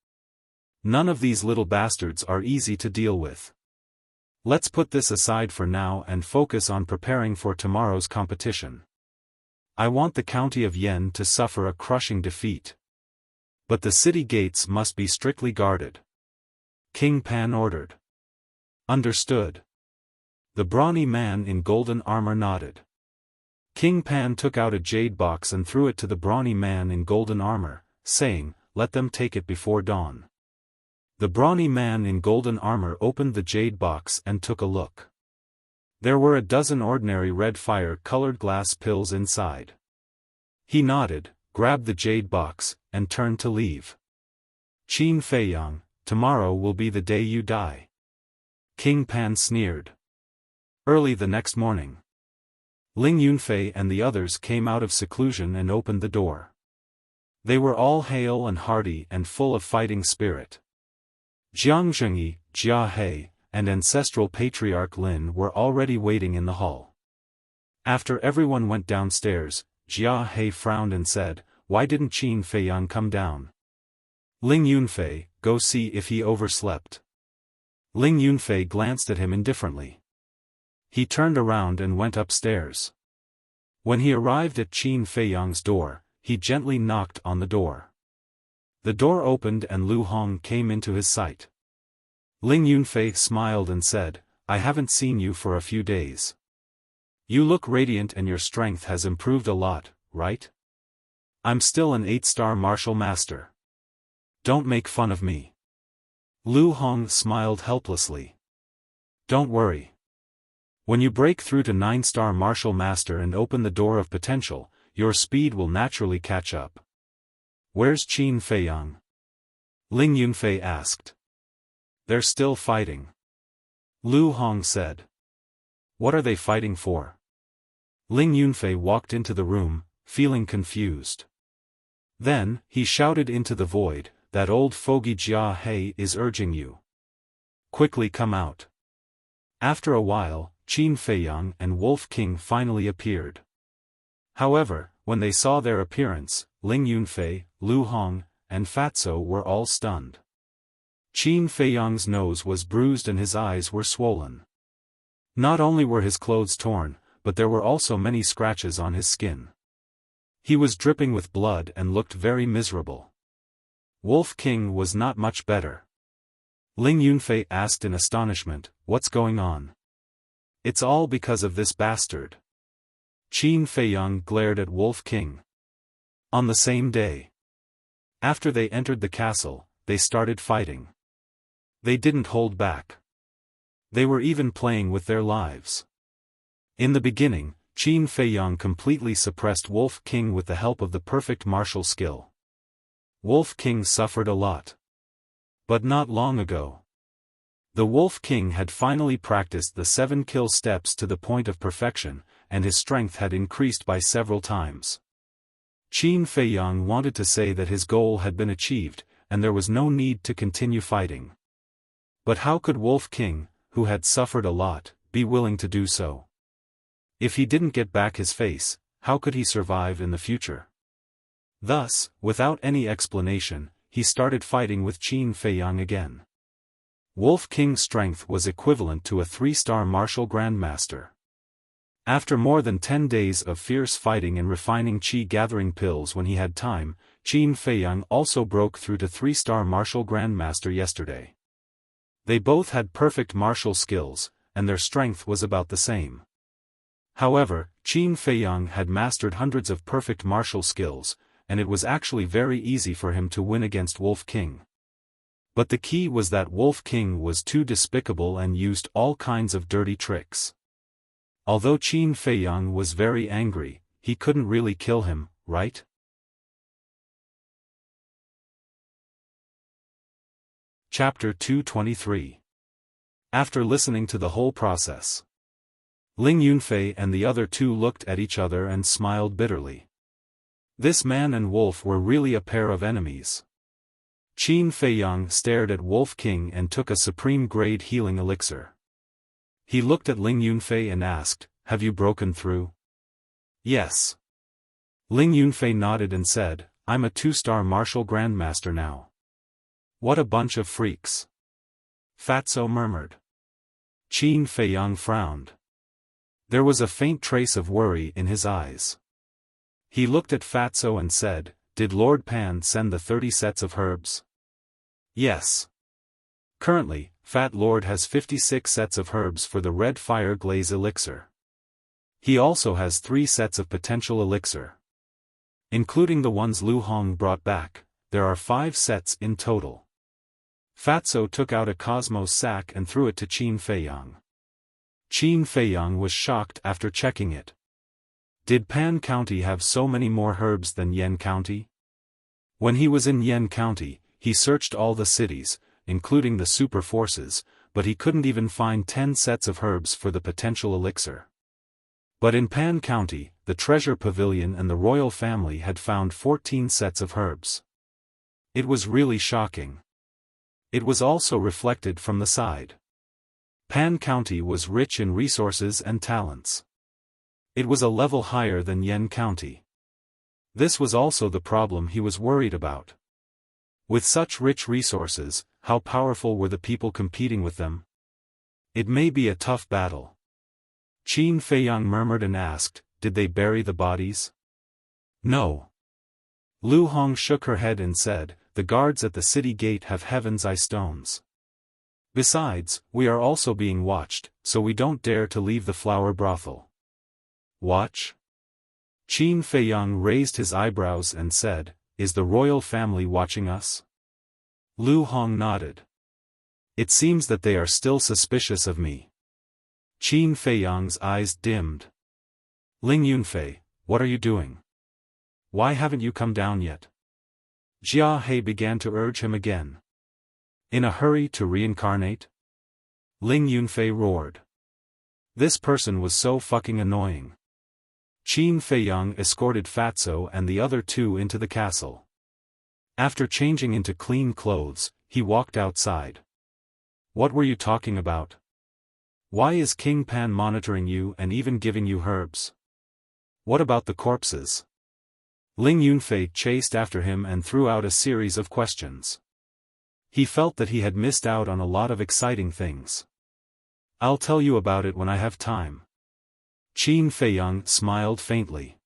[SPEAKER 1] None of these little bastards are easy to deal with. Let's put this aside for now and focus on preparing for tomorrow's competition. I want the county of Yen to suffer a crushing defeat. But the city gates must be strictly guarded. King Pan ordered. Understood. The brawny man in golden armor nodded. King Pan took out a jade box and threw it to the brawny man in golden armor, saying, let them take it before dawn. The brawny man in golden armor opened the jade box and took a look. There were a dozen ordinary red fire-colored glass pills inside. He nodded, grabbed the jade box, and turned to leave. Qin Feiyang, tomorrow will be the day you die. King Pan sneered. Early the next morning, Ling Yunfei and the others came out of seclusion and opened the door. They were all hale and hearty and full of fighting spirit. Jiang Zhengyi, Jia He, and ancestral patriarch Lin were already waiting in the hall. After everyone went downstairs, Jia He frowned and said, why didn't Qin Feiyang come down? Ling Yunfei, go see if he overslept. Ling Yunfei glanced at him indifferently. He turned around and went upstairs. When he arrived at Qin Feiyang's door, he gently knocked on the door. The door opened and Lu Hong came into his sight. Ling Yunfei smiled and said, I haven't seen you for a few days. You look radiant and your strength has improved a lot, right? I'm still an 8-star martial master. Don't make fun of me. Lu Hong smiled helplessly. Don't worry. When you break through to 9-star martial master and open the door of potential, your speed will naturally catch up. Where's Qin Feiyang? Ling Yunfei asked. They're still fighting. Lu Hong said. What are they fighting for? Ling Yunfei walked into the room, feeling confused. Then, he shouted into the void, that old fogey Jia He is urging you. Quickly come out. After a while, Qin Feiyang and Wolf King finally appeared. However, when they saw their appearance, Ling Yunfei, Lu Hong, and Fatso were all stunned. Qin Feiyang's nose was bruised and his eyes were swollen. Not only were his clothes torn, but there were also many scratches on his skin. He was dripping with blood and looked very miserable. Wolf King was not much better. Ling Yunfei asked in astonishment, what's going on? It's all because of this bastard. Qin Feiyang glared at Wolf King. On the same day, after they entered the castle, they started fighting. They didn't hold back. They were even playing with their lives. In the beginning, Qin Feiyang completely suppressed Wolf King with the help of the perfect martial skill. Wolf King suffered a lot. But not long ago, the Wolf King had finally practiced the 7 kill steps to the point of perfection, and his strength had increased by several times. Qin Feiyang wanted to say that his goal had been achieved, and there was no need to continue fighting. But how could Wolf King, who had suffered a lot, be willing to do so? If he didn't get back his face, how could he survive in the future? Thus, without any explanation, he started fighting with Qin Feiyang again. Wolf King's strength was equivalent to a 3-star martial grandmaster. After more than 10 days of fierce fighting and refining qi gathering pills when he had time, Qin Feiyang also broke through to 3-star martial grandmaster yesterday. They both had perfect martial skills, and their strength was about the same. However, Qin Feiyang had mastered hundreds of perfect martial skills, and it was actually very easy for him to win against Wolf King. But the key was that Wolf King was too despicable and used all kinds of dirty tricks. Although Qin Feiyang was very angry, he couldn't really kill him, right? Chapter 223. After listening to the whole process, Ling Yunfei and the other two looked at each other and smiled bitterly. This man and Wolf were really a pair of enemies. Qin Feiyang stared at Wolf King and took a supreme-grade healing elixir. He looked at Ling Yunfei and asked, "Have you broken through?" "Yes." Ling Yunfei nodded and said, "I'm a 2-star martial grandmaster now." "What a bunch of freaks." Fatso murmured. Qin Feiyang frowned. There was a faint trace of worry in his eyes. He looked at Fatso and said, "Did Lord Pan send the 30 sets of herbs?" "Yes." Currently, Fat Lord has 56 sets of herbs for the Red Fire Glaze elixir. He also has 3 sets of potential elixir. Including the ones Lu Hong brought back, there are 5 sets in total. Fatso took out a Cosmos sack and threw it to Qin Feiyang. Qin Feiyang was shocked after checking it. Did Pan County have so many more herbs than Yen County? When he was in Yen County, he searched all the cities, including the super forces, but he couldn't even find 10 sets of herbs for the potential elixir. But in Pan County, the Treasure Pavilion and the royal family had found 14 sets of herbs. It was really shocking. It was also reflected from the side. Pan County was rich in resources and talents. It was a level higher than Yen County. This was also the problem he was worried about. With such rich resources, how powerful were the people competing with them? It may be a tough battle. Qin Feiyang murmured and asked, "Did they bury the bodies?" "No." Lu Hong shook her head and said, "The guards at the city gate have heaven's eye stones. Besides, we are also being watched, so we don't dare to leave the flower brothel." "Watch?" Qin Feiyang raised his eyebrows and said, "Is the royal family watching us?" Lu Hong nodded. "It seems that they are still suspicious of me." Qin Feiyang's eyes dimmed. Ling Yunfei, what are you doing? Why haven't you come down yet? Jia He began to urge him again. In a hurry to reincarnate? Ling Yunfei roared. This person was so fucking annoying. Qin Feiyang escorted Fatso and the other two into the castle. After changing into clean clothes, he walked outside. What were you talking about? Why is King Pan monitoring you and even giving you herbs? What about the corpses? Ling Yunfei chased after him and threw out a series of questions. He felt that he had missed out on a lot of exciting things. I'll tell you about it when I have time. Qin Feiyang smiled faintly.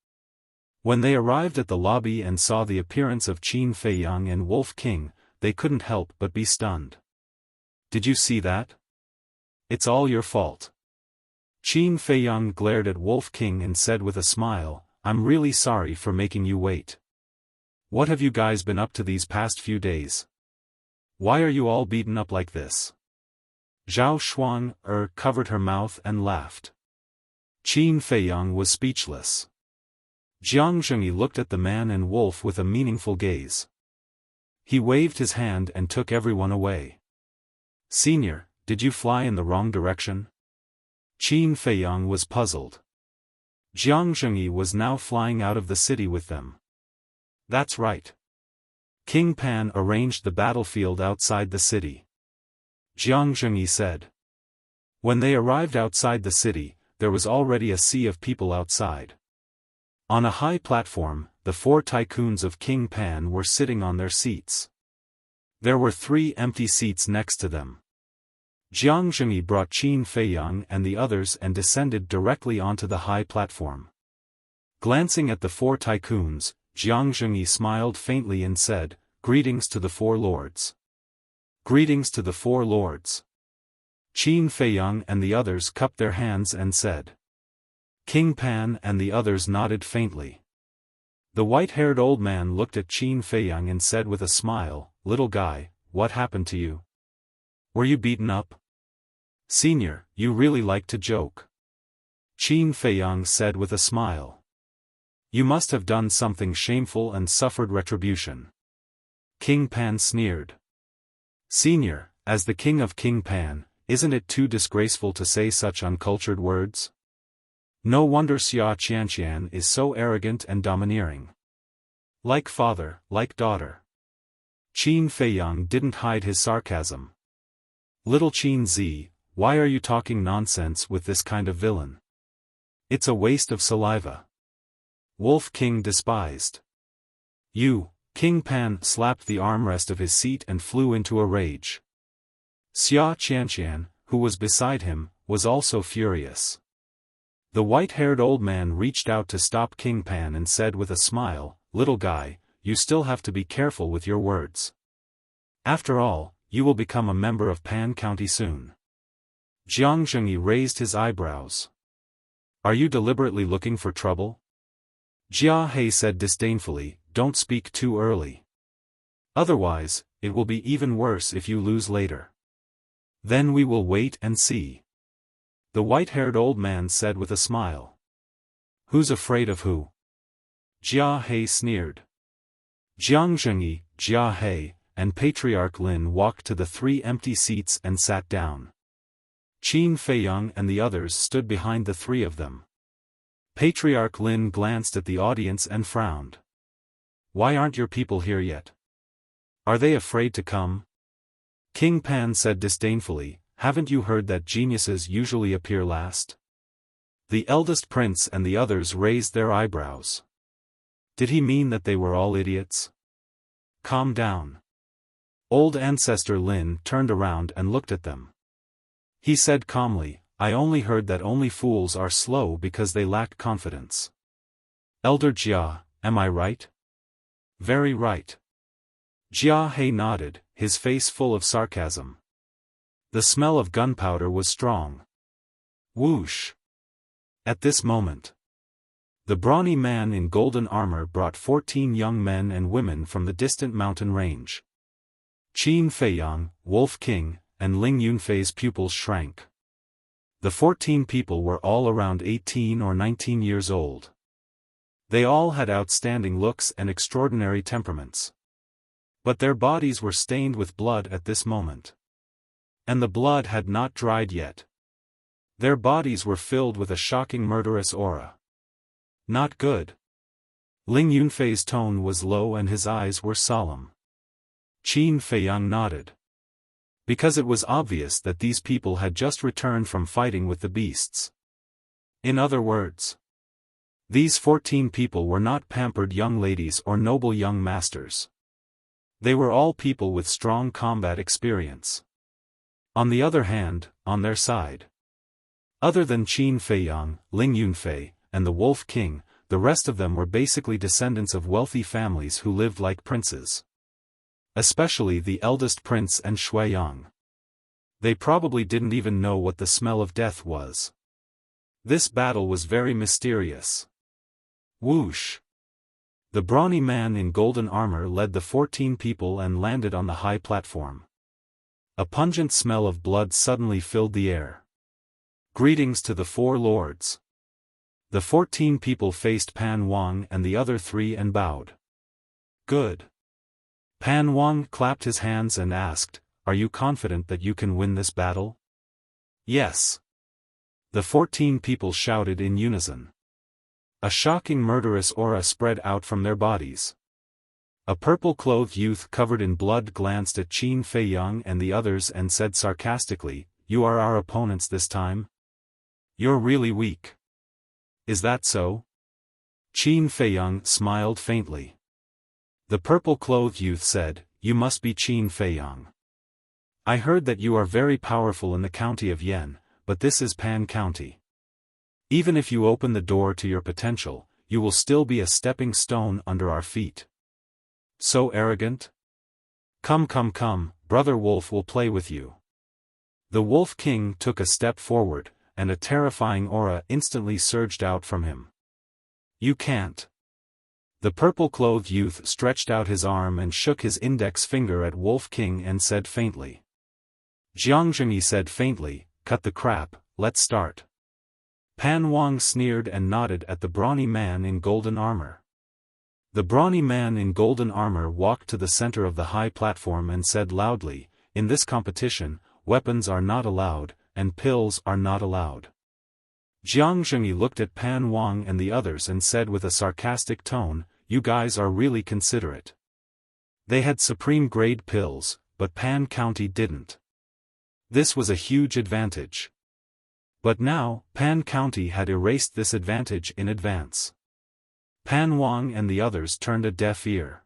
[SPEAKER 1] When they arrived at the lobby and saw the appearance of Qin Feiyang and Wolf King, they couldn't help but be stunned. Did you see that? It's all your fault. Qin Feiyang glared at Wolf King and said with a smile, I'm really sorry for making you wait. What have you guys been up to these past few days? Why are you all beaten up like this? Zhao Xuan covered her mouth and laughed. Qin Feiyang was speechless. Jiang Zhengyi looked at the man and wolf with a meaningful gaze. He waved his hand and took everyone away. Senior, did you fly in the wrong direction? Qin Feiyang was puzzled. Jiang Zhengyi was now flying out of the city with them. That's right. King Pan arranged the battlefield outside the city. Jiang Zhengyi said. When they arrived outside the city, there was already a sea of people outside. On a high platform, the 4 tycoons of King Pan were sitting on their seats. There were 3 empty seats next to them. Jiang Zhengyi brought Qin Feiyang and the others and descended directly onto the high platform. Glancing at the 4 tycoons, Jiang Zhengyi smiled faintly and said, Greetings to the 4 lords. Greetings to the 4 lords. Qin Feiyang and the others cupped their hands and said. King Pan and the others nodded faintly. The white-haired old man looked at Qin Feiyang and said with a smile, Little guy, what happened to you? Were you beaten up? Senior, you really like to joke. Qin Feiyang said with a smile. You must have done something shameful and suffered retribution. King Pan sneered. Senior, as the king of King Pan, isn't it too disgraceful to say such uncultured words? No wonder Xia Qianqian is so arrogant and domineering. Like father, like daughter. Qin Feiyang didn't hide his sarcasm. Little Qin Zi, why are you talking nonsense with this kind of villain? It's a waste of saliva. Wolf King despised. You, King Pan slapped the armrest of his seat and flew into a rage. Xia Qianqian, who was beside him, was also furious. The white-haired old man reached out to stop King Pan and said with a smile, Little guy, you still have to be careful with your words. After all, you will become a member of Pan County soon. Jiang Zhengyi raised his eyebrows. Are you deliberately looking for trouble? Jia He said disdainfully, Don't speak too early. Otherwise, it will be even worse if you lose later. Then we will wait and see. The white-haired old man said with a smile. Who's afraid of who? Jia He sneered. Jiang Zhengyi, Jia He, and Patriarch Lin walked to the 3 empty seats and sat down. Qin Feiyang and the others stood behind the 3 of them. Patriarch Lin glanced at the audience and frowned. Why aren't your people here yet? Are they afraid to come? King Pan said disdainfully, Haven't you heard that geniuses usually appear last? The eldest prince and the others raised their eyebrows. Did he mean that they were all idiots? Calm down. Old Ancestor Lin turned around and looked at them. He said calmly, I only heard that only fools are slow because they lack confidence. Elder Jia, am I right? Very right. Jia He nodded, his face full of sarcasm. The smell of gunpowder was strong. Whoosh! At this moment, the brawny man in golden armor brought 14 young men and women from the distant mountain range. Qin Feiyang, Wolf King, and Ling Yunfei's pupils shrank. The 14 people were all around 18 or 19 years old. They all had outstanding looks and extraordinary temperaments. But their bodies were stained with blood at this moment. And the blood had not dried yet. Their bodies were filled with a shocking murderous aura. Not good. Ling Yunfei's tone was low and his eyes were solemn. Qin Feiyang nodded. Because it was obvious that these people had just returned from fighting with the beasts. In other words, these 14 people were not pampered young ladies or noble young masters. They were all people with strong combat experience. On the other hand, on their side, other than Qin Feiyang, Ling Yunfei, and the Wolf King, the rest of them were basically descendants of wealthy families who lived like princes. Especially the eldest prince and Shuiyang. They probably didn't even know what the smell of death was. This battle was very mysterious. Whoosh! The brawny man in golden armor led the 14 people and landed on the high platform. A pungent smell of blood suddenly filled the air. Greetings to the 4 lords. The 14 people faced Pan Wang and the other 3 and bowed. Good. Pan Wang clapped his hands and asked, "Are you confident that you can win this battle?" "Yes." The 14 people shouted in unison. A shocking murderous aura spread out from their bodies. A purple-clothed youth covered in blood glanced at Qin Feiyang and the others and said sarcastically, "You are our opponents this time? You're really weak. Is that so?" Qin Feiyang smiled faintly. The purple-clothed youth said, "You must be Qin Feiyang. I heard that you are very powerful in the county of Yan, but this is Pan County. Even if you open the door to your potential, you will still be a stepping stone under our feet. So arrogant? Come, Brother Wolf will play with you." The Wolf King took a step forward, and a terrifying aura instantly surged out from him. "You can't." The purple-clothed youth stretched out his arm and shook his index finger at Wolf King and said faintly. Jiang Zhengyi said faintly, "Cut the crap, let's start." Pan Wang sneered and nodded at the brawny man in golden armor. The brawny man in golden armor walked to the center of the high platform and said loudly, "In this competition, weapons are not allowed, and pills are not allowed." Jiang Zhengyi looked at Pan Wang and the others and said with a sarcastic tone, "You guys are really considerate." They had supreme-grade pills, but Pan County didn't. This was a huge advantage. But now, Pan County had erased this advantage in advance. Pan Wang and the others turned a deaf ear.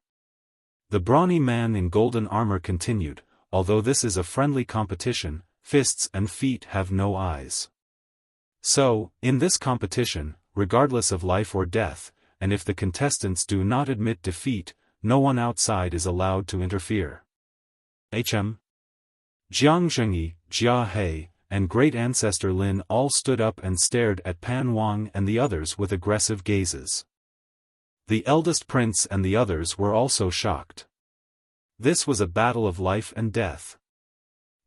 [SPEAKER 1] The brawny man in golden armor continued, "Although this is a friendly competition, fists and feet have no eyes. So, in this competition, regardless of life or death, and if the contestants do not admit defeat, no one outside is allowed to interfere." Jiang Zhengyi, Jia He, and Great Ancestor Lin all stood up and stared at Pan Wang and the others with aggressive gazes. The eldest prince and the others were also shocked. This was a battle of life and death.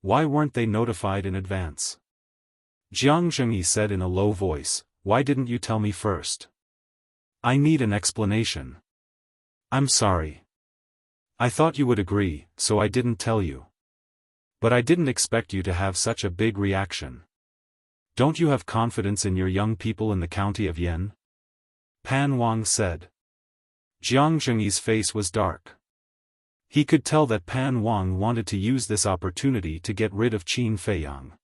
[SPEAKER 1] Why weren't they notified in advance? Jiang Zhengyi said in a low voice, "Why didn't you tell me first? I need an explanation." "I'm sorry. I thought you would agree, so I didn't tell you. But I didn't expect you to have such a big reaction. Don't you have confidence in your young people in the county of Yan?" Pan Wang said. Jiang Zhengyi's face was dark. He could tell that Pan Wang wanted to use this opportunity to get rid of Qin Feiyang.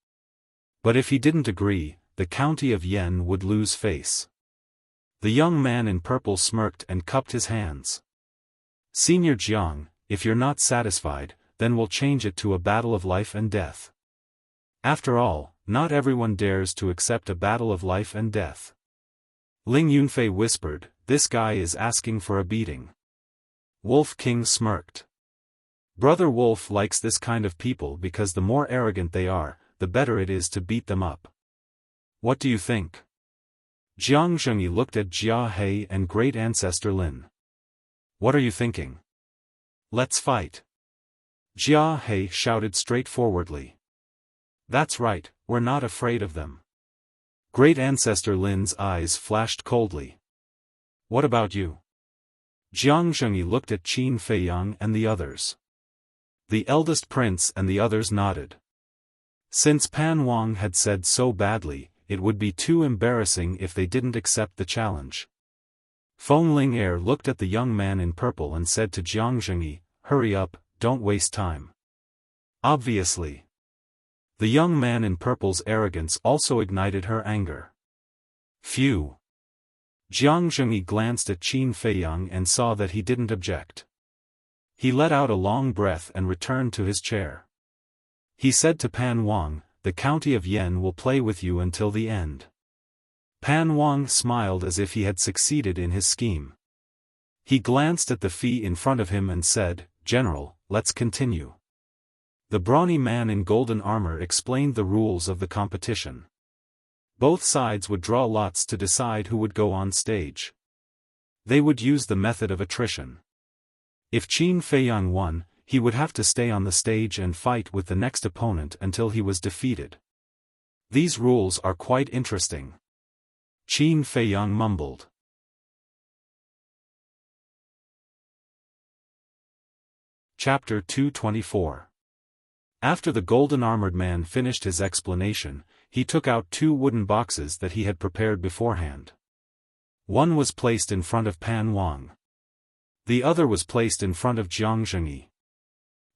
[SPEAKER 1] But if he didn't agree, the county of Yan would lose face. The young man in purple smirked and cupped his hands. "Senior Jiang, if you're not satisfied, then we'll change it to a battle of life and death. After all, not everyone dares to accept a battle of life and death." Ling Yunfei whispered, "This guy is asking for a beating." Wolf King smirked. Brother Wolf likes this kind of people because the more arrogant they are, the better it is to beat them up. What do you think? Jiang Zhengyi looked at Jia He and Great Ancestor Lin. What are you thinking? Let's fight. Jia He shouted straightforwardly. That's right, we're not afraid of them. Great Ancestor Lin's eyes flashed coldly. What about you? Jiang Zhengyi looked at Qin Feiyang and the others. The eldest prince and the others nodded. Since Pan Wang had said so badly, it would be too embarrassing if they didn't accept the challenge. Feng Ling'er looked at the young man in purple and said to Jiang Zhengyi, "Hurry up, don't waste time." Obviously. The young man in purple's arrogance also ignited her anger. Phew. Jiang Zhengyi glanced at Qin Feiyang and saw that he didn't object. He let out a long breath and returned to his chair. He said to Pan Wang, "The county of Yan will play with you until the end." Pan Wang smiled as if he had succeeded in his scheme. He glanced at the fee in front of him and said, "General, let's continue." The brawny man in golden armor explained the rules of the competition. Both sides would draw lots to decide who would go on stage. They would use the method of attrition. If Qin Feiyang won, he would have to stay on the stage and fight with the next opponent until he was defeated. These rules are quite interesting. Qin Feiyang mumbled. Chapter 224. After the golden-armored man finished his explanation, he took out 2 wooden boxes that he had prepared beforehand. One was placed in front of Pan Wang. The other was placed in front of Jiang Zhengyi.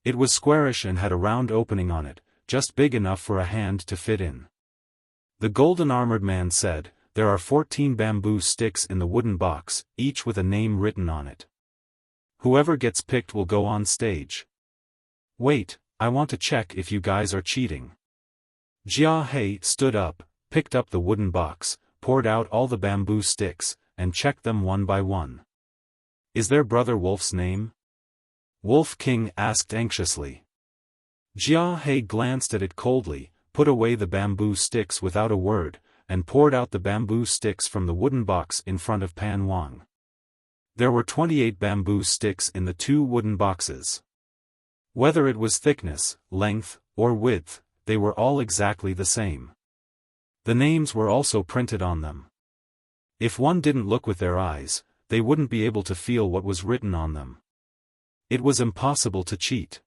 [SPEAKER 1] It was squarish and had a round opening on it, just big enough for a hand to fit in. The golden-armored man said, "There are 14 bamboo sticks in the wooden box, each with a name written on it. Whoever gets picked will go on stage." "Wait, I want to check if you guys are cheating." Jia He stood up, picked up the wooden box, poured out all the bamboo sticks, and checked them one by one. "Is there Brother Wolf's name?" Wolf King asked anxiously. Jia He glanced at it coldly, put away the bamboo sticks without a word, and poured out the bamboo sticks from the wooden box in front of Pan Wang. There were 28 bamboo sticks in the 2 wooden boxes. Whether it was thickness, length, or width, they were all exactly the same. The names were also printed on them. If one didn't look with their eyes, they wouldn't be able to feel what was written on them. It was impossible to cheat.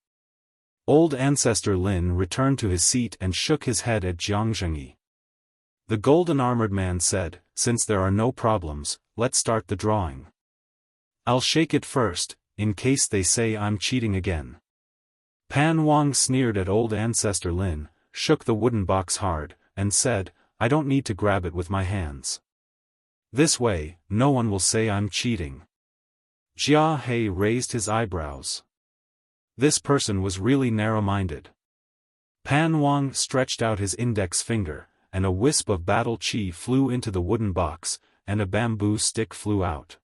[SPEAKER 1] Old Ancestor Lin returned to his seat and shook his head at Jiang Zhengyi. The golden-armored man said, "Since there are no problems, let's start the drawing. I'll shake it first, in case they say I'm cheating again." Pan Wang sneered at old Ancestor Lin, shook the wooden box hard, and said, "I don't need to grab it with my hands. This way, no one will say I'm cheating." Jia He raised his eyebrows. This person was really narrow-minded. Pan Wang stretched out his index finger, and a wisp of battle chi flew into the wooden box, and a bamboo stick flew out.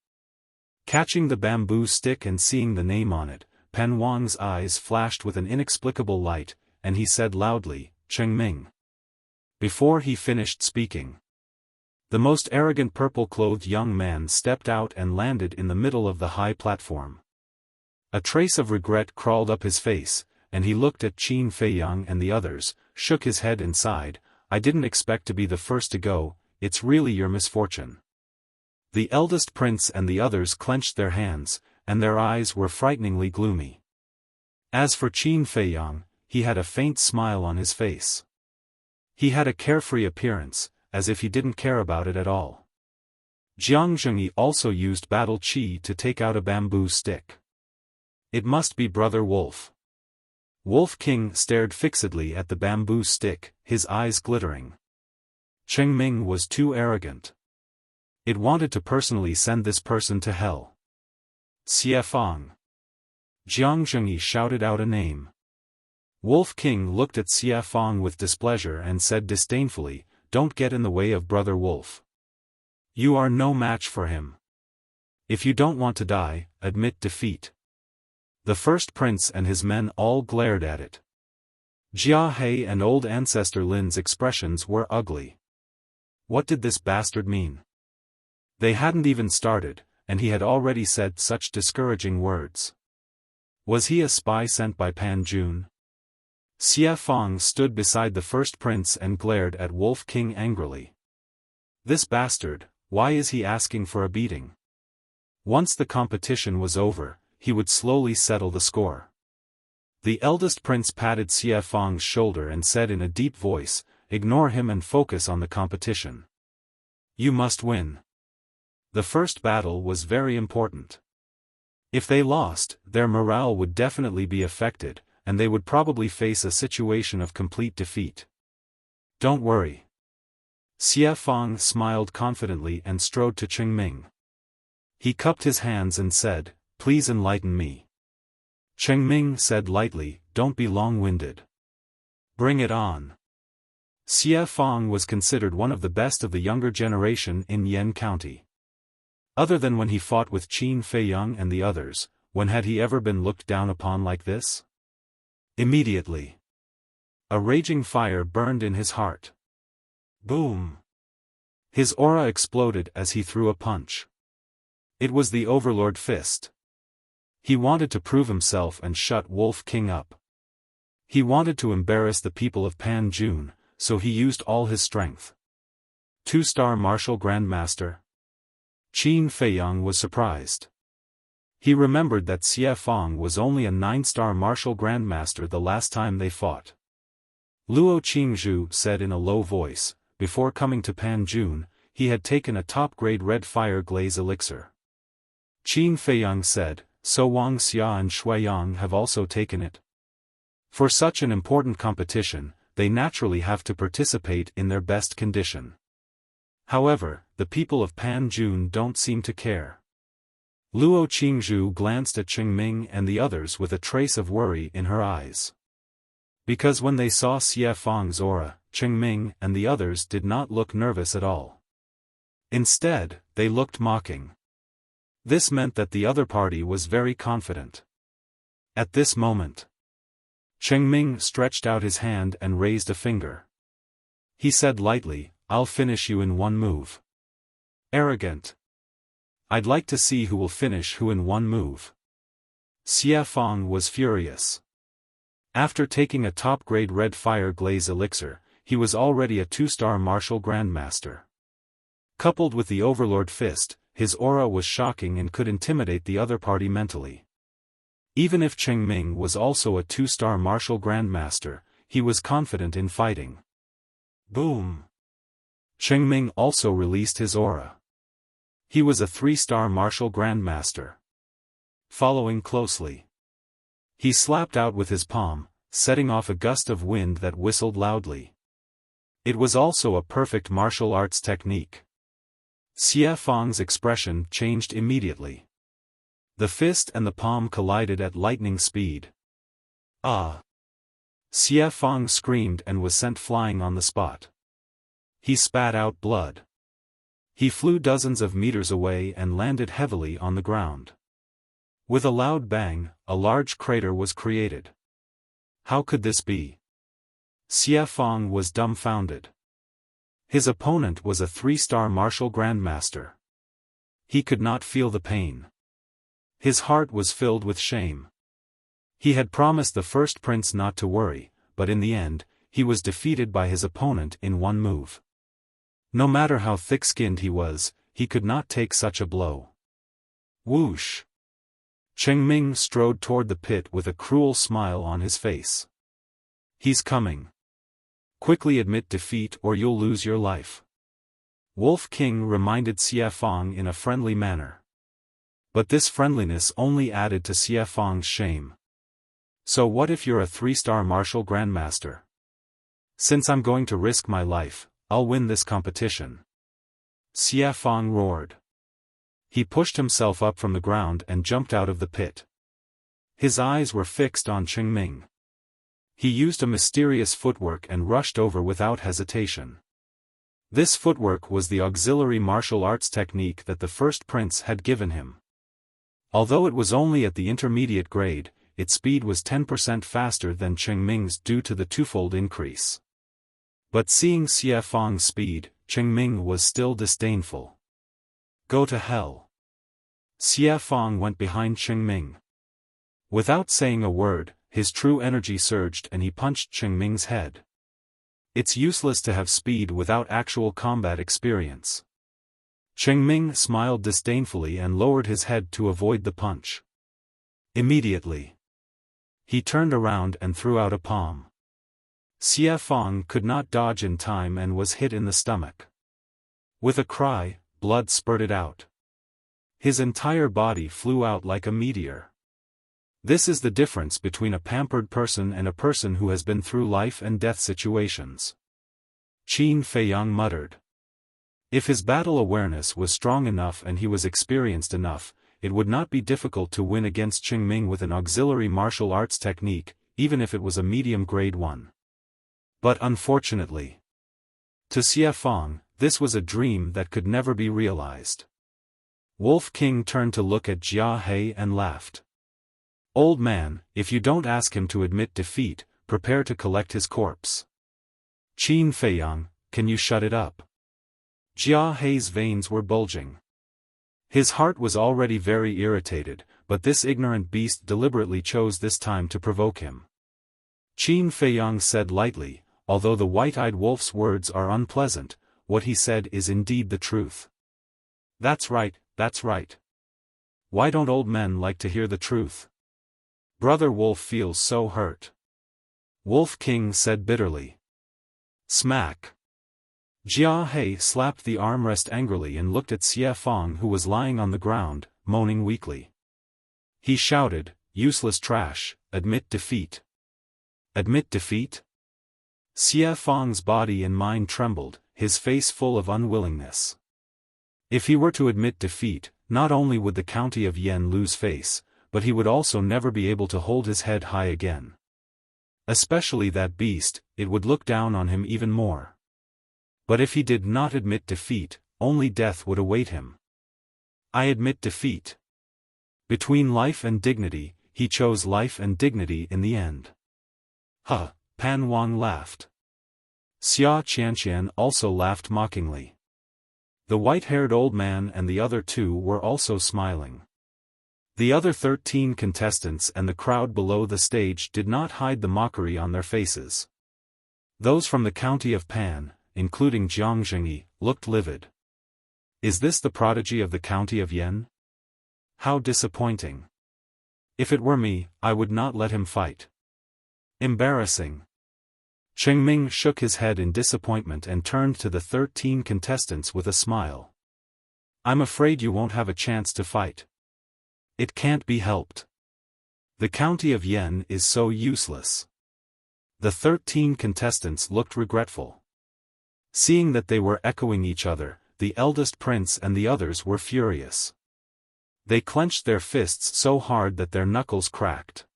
[SPEAKER 1] Catching the bamboo stick and seeing the name on it, Pan Wang's eyes flashed with an inexplicable light, and he said loudly, "Cheng Ming." Before he finished speaking, the most arrogant purple-clothed young man stepped out and landed in the middle of the high platform. A trace of regret crawled up his face, and he looked at Qin Feiyang and the others, shook his head and sighed, "I didn't expect to be the first to go, it's really your misfortune." The eldest prince and the others clenched their hands, and their eyes were frighteningly gloomy. As for Qin Feiyang, he had a faint smile on his face. He had a carefree appearance, as if he didn't care about it at all. Jiang Zhengyi also used battle chi to take out a bamboo stick. It must be Brother Wolf. Wolf King stared fixedly at the bamboo stick, his eyes glittering. Cheng Ming was too arrogant. It wanted to personally send this person to hell. Xiaofan. Jiang Zhengyi shouted out a name. Wolf King looked at Xiaofan with displeasure and said disdainfully, "Don't get in the way of Brother Wolf. You are no match for him. If you don't want to die, admit defeat." The first prince and his men all glared at it. Jia He and old Ancestor Lin's expressions were ugly. What did this bastard mean? They hadn't even started, and he had already said such discouraging words. Was he a spy sent by Pan Jun? Xiaofan stood beside the first prince and glared at Wolf King angrily. This bastard, why is he asking for a beating? Once the competition was over, he would slowly settle the score. The eldest prince patted Xiaofang's shoulder and said in a deep voice, "Ignore him and focus on the competition. You must win." The first battle was very important. If they lost, their morale would definitely be affected, and they would probably face a situation of complete defeat. "Don't worry." Xiaofan smiled confidently and strode to Qingming. He cupped his hands and said, "Please enlighten me." Qingming said lightly, "Don't be long-winded. Bring it on." Xiaofan was considered one of the best of the younger generation in Yan County. Other than when he fought with Qin Feiyang and the others, when had he ever been looked down upon like this? Immediately, a raging fire burned in his heart. Boom! His aura exploded as he threw a punch. It was the Overlord Fist. He wanted to prove himself and shut Wolf King up. He wanted to embarrass the people of Panjun, so he used all his strength. 2-star martial grandmaster? Qin Feiyang was surprised. He remembered that Xiaofang was only a 9-star martial grandmaster the last time they fought. Luo Qingzhu said in a low voice, before coming to Panjun, he had taken a top-grade red fire glaze elixir. Qin Feiyang said, "So Wang Xia and Shuiyang have also taken it?" For such an important competition, they naturally have to participate in their best condition. However, the people of Panjun don't seem to care. Luo Qingzhu glanced at Qingming and the others with a trace of worry in her eyes. Because when they saw Xiaofang's aura, Qingming and the others did not look nervous at all. Instead, they looked mocking. This meant that the other party was very confident. At this moment, Qingming stretched out his hand and raised a finger. He said lightly, "I'll finish you in one move." Arrogant. I'd like to see who will finish who in one move. Xiaofang was furious. After taking a top-grade red fire glaze elixir, he was already a 2-star martial grandmaster. Coupled with the Overlord Fist, his aura was shocking and could intimidate the other party mentally. Even if Qingming was also a 2-star martial grandmaster, he was confident in fighting. Boom! Qingming also released his aura. He was a 3-star martial grandmaster. Following closely, he slapped out with his palm, setting off a gust of wind that whistled loudly. It was also a perfect martial arts technique. Xiaofang's expression changed immediately. The fist and the palm collided at lightning speed. Ah! Xiaofang screamed and was sent flying on the spot. He spat out blood. He flew dozens of meters away and landed heavily on the ground. With a loud bang, a large crater was created. How could this be? Xiaofang was dumbfounded. His opponent was a 3-star martial grandmaster. He could not feel the pain. His heart was filled with shame. He had promised the first prince not to worry, but in the end, he was defeated by his opponent in one move. No matter how thick-skinned he was, he could not take such a blow. Whoosh! Qingming strode toward the pit with a cruel smile on his face. He's coming. Quickly admit defeat or you'll lose your life. Wolf King reminded Xiaofang in a friendly manner. But this friendliness only added to Xiaofang's shame. So what if you're a 3-star martial grandmaster? Since I'm going to risk my life, I'll win this competition. Xiaofang roared. He pushed himself up from the ground and jumped out of the pit. His eyes were fixed on Qingming. He used a mysterious footwork and rushed over without hesitation. This footwork was the auxiliary martial arts technique that the first prince had given him. Although it was only at the intermediate grade, its speed was 10% faster than Qingming's due to the twofold increase. But seeing Xiaofang's speed, Qingming was still disdainful. Go to hell. Xiaofang went behind Qingming. Without saying a word, his true energy surged and he punched Qingming's head. It's useless to have speed without actual combat experience. Chengming smiled disdainfully and lowered his head to avoid the punch. Immediately, he turned around and threw out a palm. Xiaofan could not dodge in time and was hit in the stomach. With a cry, blood spurted out. His entire body flew out like a meteor. This is the difference between a pampered person and a person who has been through life and death situations. Qin Feiyang muttered. If his battle awareness was strong enough and he was experienced enough, it would not be difficult to win against Chengming with an auxiliary martial arts technique, even if it was a medium grade one. But unfortunately, to Xiaofan, this was a dream that could never be realized. Wolf King turned to look at Jia He and laughed. Old man, if you don't ask him to admit defeat, prepare to collect his corpse. Qin Feiyang, can you shut it up? Jia He's veins were bulging. His heart was already very irritated, but this ignorant beast deliberately chose this time to provoke him. Qin Feiyang said lightly, although the white-eyed wolf's words are unpleasant, what he said is indeed the truth. That's right, that's right. Why don't old men like to hear the truth? Brother Wolf feels so hurt. Wolf King said bitterly. Smack. Jia He slapped the armrest angrily and looked at Xiaofan who was lying on the ground, moaning weakly. He shouted, useless trash, admit defeat. Admit defeat? Xiaofang's body and mind trembled, his face full of unwillingness. If he were to admit defeat, not only would the county of Yan lose face, but he would also never be able to hold his head high again. Especially that beast, it would look down on him even more. But if he did not admit defeat, only death would await him. I admit defeat. Between life and dignity, he chose life and dignity in the end. Huh, Pan Wang laughed. Xia Qianqian also laughed mockingly. The white-haired old man and the other two were also smiling. The other 13 contestants and the crowd below the stage did not hide the mockery on their faces. Those from the county of Pan, including Jiang Zhengyi, looked livid. Is this the prodigy of the county of Yan? How disappointing. If it were me, I would not let him fight. Embarrassing. Chengming shook his head in disappointment and turned to the 13 contestants with a smile. I'm afraid you won't have a chance to fight. It can't be helped. The county of Yan is so useless. The 13 contestants looked regretful. Seeing that they were echoing each other, the eldest prince and the others were furious. They clenched their fists so hard that their knuckles cracked.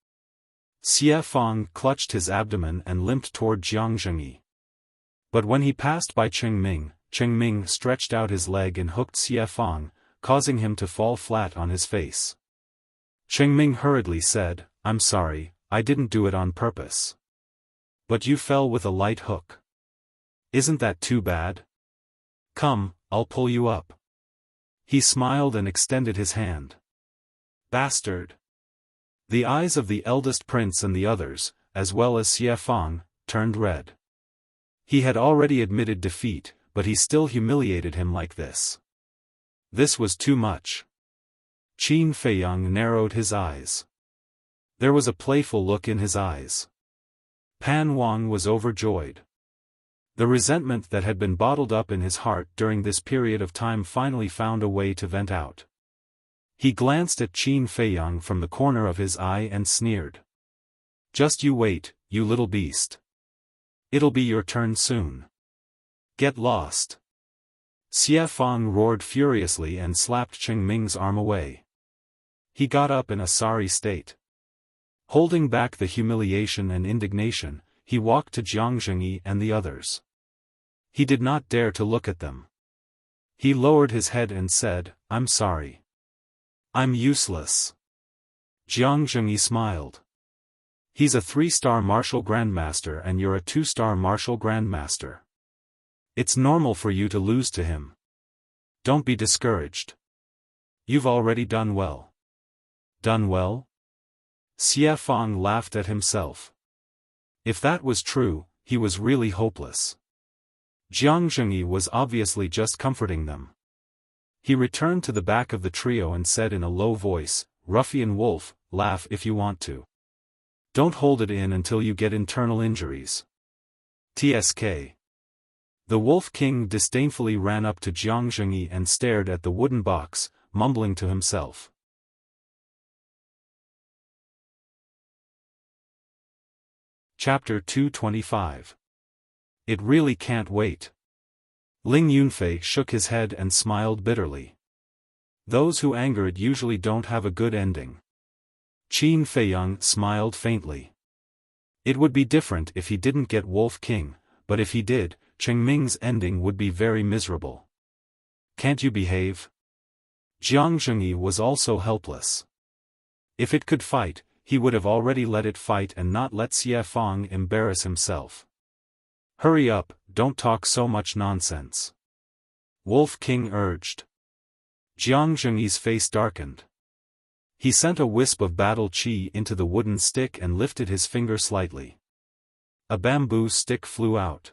[SPEAKER 1] Xiaofan clutched his abdomen and limped toward Jiang Zhengyi. But when he passed by Chengming stretched out his leg and hooked Xiaofan, causing him to fall flat on his face. Chengming hurriedly said, I'm sorry, I didn't do it on purpose. But you fell with a light hook. Isn't that too bad? Come, I'll pull you up. He smiled and extended his hand. Bastard. The eyes of the eldest prince and the others, as well as Xiaofan, turned red. He had already admitted defeat, but he still humiliated him like this. This was too much. Qin Feiyang narrowed his eyes. There was a playful look in his eyes. Pan Wang was overjoyed. The resentment that had been bottled up in his heart during this period of time finally found a way to vent out. He glanced at Qin Feiyang from the corner of his eye and sneered. Just you wait, you little beast. It'll be your turn soon. Get lost. Xiaofan roared furiously and slapped Chengming's arm away. He got up in a sorry state. Holding back the humiliation and indignation, he walked to Jiang Zhengyi and the others. He did not dare to look at them. He lowered his head and said, I'm sorry. I'm useless. Jiang Zhengyi smiled. He's a 3-star martial grandmaster and you're a 2-star martial grandmaster. It's normal for you to lose to him. Don't be discouraged. You've already done well. Done well? Xiaofan laughed at himself. If that was true, he was really hopeless. Jiang Zhengyi was obviously just comforting them. He returned to the back of the trio and said in a low voice, "Ruffian wolf, laugh if you want to. Don't hold it in until you get internal injuries. TSK." The Wolf King disdainfully ran up to Jiang Zhengyi and stared at the wooden box, mumbling to himself. Chapter 225. It really can't wait. Ling Yunfei shook his head and smiled bitterly. Those who anger it usually don't have a good ending. Qin Feiyang smiled faintly. It would be different if he didn't get Wolf King, but if he did, Chengming's ending would be very miserable. Can't you behave? Jiang Zhengyi was also helpless. If it could fight, he would have already let it fight and not let Xiaofan embarrass himself. Hurry up, don't talk so much nonsense. Wolf King urged. Jiang Zhengyi's face darkened. He sent a wisp of battle qi into the wooden stick and lifted his finger slightly. A bamboo stick flew out.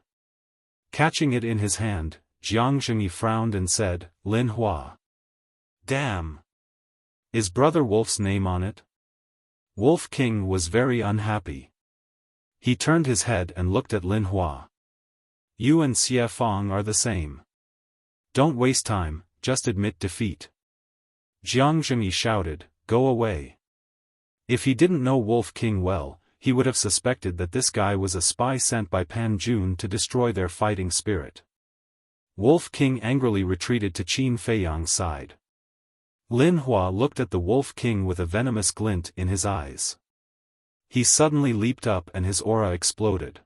[SPEAKER 1] Catching it in his hand, Jiang Zhengyi frowned and said, "Lin Hua. Damn. Is Brother Wolf's name on it?" Wolf King was very unhappy. He turned his head and looked at Lin Hua. "You and Xiaofan are the same. Don't waste time, just admit defeat." Jiang Zhengyi shouted, "Go away." If he didn't know Wolf King well, he would have suspected that this guy was a spy sent by Pan Jun to destroy their fighting spirit. Wolf King angrily retreated to Qin Feiyang's side. Lin Hua looked at the Wolf King with a venomous glint in his eyes. He suddenly leaped up and his aura exploded.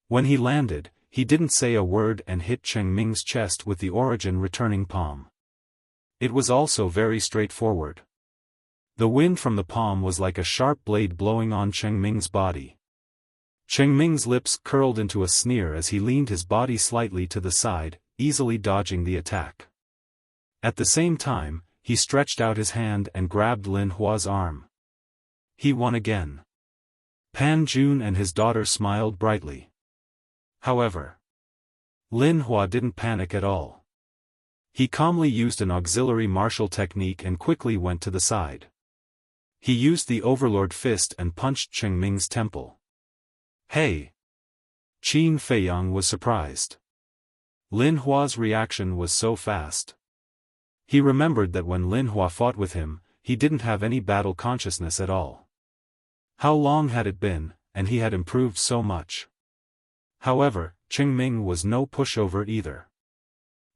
[SPEAKER 1] When he landed, he didn't say a word and hit Chengming's chest with the origin returning palm. It was also very straightforward. The wind from the palm was like a sharp blade blowing on Chengming's body. Chengming's lips curled into a sneer as he leaned his body slightly to the side, easily dodging the attack. At the same time, he stretched out his hand and grabbed Lin Hua's arm. He won again. Pan Jun and his daughter smiled brightly. However, Lin Hua didn't panic at all. He calmly used an auxiliary martial technique and quickly went to the side. He used the Overlord Fist and punched Chengming's temple. "Hey!" Qin Feiyang was surprised. Lin Hua's reaction was so fast. He remembered that when Lin Hua fought with him, he didn't have any battle consciousness at all. How long had it been, and he had improved so much. However, Chengming was no pushover either.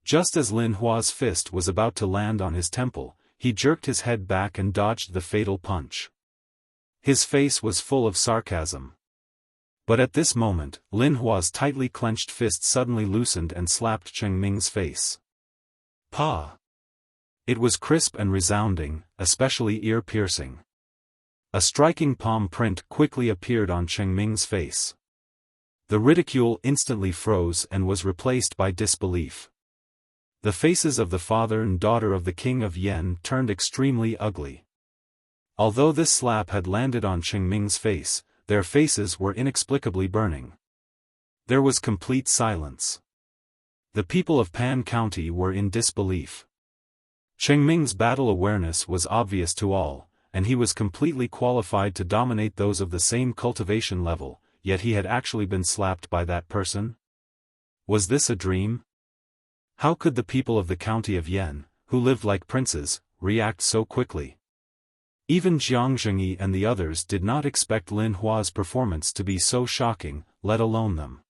[SPEAKER 1] Just as Lin Hua's fist was about to land on his temple, he jerked his head back and dodged the fatal punch. His face was full of sarcasm. But at this moment, Lin Hua's tightly clenched fist suddenly loosened and slapped Chengming's face. Pa! It was crisp and resounding, especially ear-piercing. A striking palm print quickly appeared on Chengming's face. The ridicule instantly froze and was replaced by disbelief. The faces of the father and daughter of the King of Yen turned extremely ugly. Although this slap had landed on Chengming's face, their faces were inexplicably burning. There was complete silence. The people of Pan County were in disbelief. Chengming's battle awareness was obvious to all, and he was completely qualified to dominate those of the same cultivation level, yet he had actually been slapped by that person? Was this a dream? How could the people of the county of Yen, who lived like princes, react so quickly? Even Jiang Zhengyi and the others did not expect Lin Hua's performance to be so shocking, let alone them.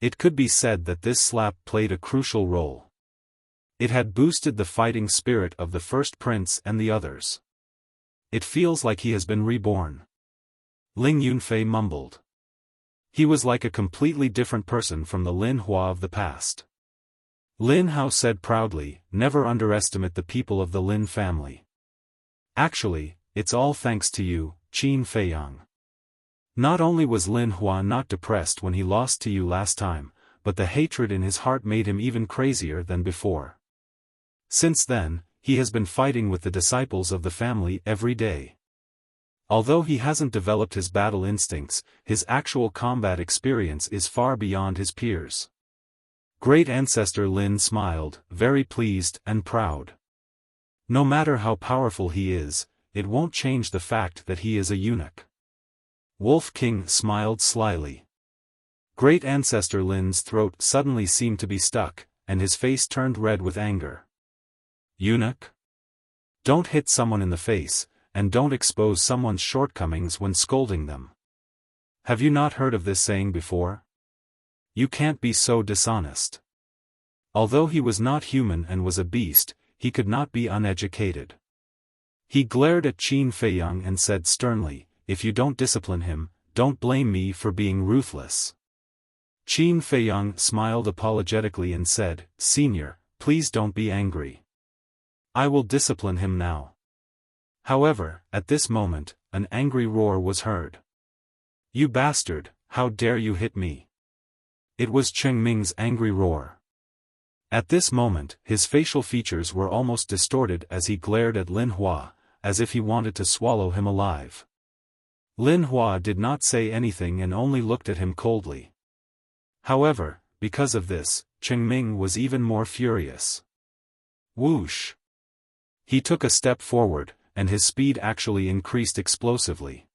[SPEAKER 1] It could be said that this slap played a crucial role. It had boosted the fighting spirit of the first prince and the others. It feels like he has been reborn. Ling Yunfei mumbled. He was like a completely different person from the Lin Hua of the past. Lin Hao said proudly, "Never underestimate the people of the Lin family. Actually, it's all thanks to you, Qin Feiyang." Not only was Lin Hua not depressed when he lost to you last time, but the hatred in his heart made him even crazier than before. Since then, he has been fighting with the disciples of the family every day. Although he hasn't developed his battle instincts, his actual combat experience is far beyond his peers. Great Ancestor Lin smiled, very pleased and proud. No matter how powerful he is, it won't change the fact that he is a eunuch. Wolf King smiled slyly. Great Ancestor Lin's throat suddenly seemed to be stuck, and his face turned red with anger. Eunuch? Don't hit someone in the face, and don't expose someone's shortcomings when scolding them. Have you not heard of this saying before? You can't be so dishonest. Although he was not human and was a beast, he could not be uneducated. He glared at Qin Feiyang and said sternly, if you don't discipline him, don't blame me for being ruthless. Qin Feiyang smiled apologetically and said, Senior, please don't be angry. I will discipline him now. However, at this moment, an angry roar was heard. You bastard, how dare you hit me? It was Cheng Ming's angry roar. At this moment, his facial features were almost distorted as he glared at Lin Hua, as if he wanted to swallow him alive. Lin Hua did not say anything and only looked at him coldly. However, because of this, Cheng Ming was even more furious. Whoosh! He took a step forward, and his speed actually increased explosively.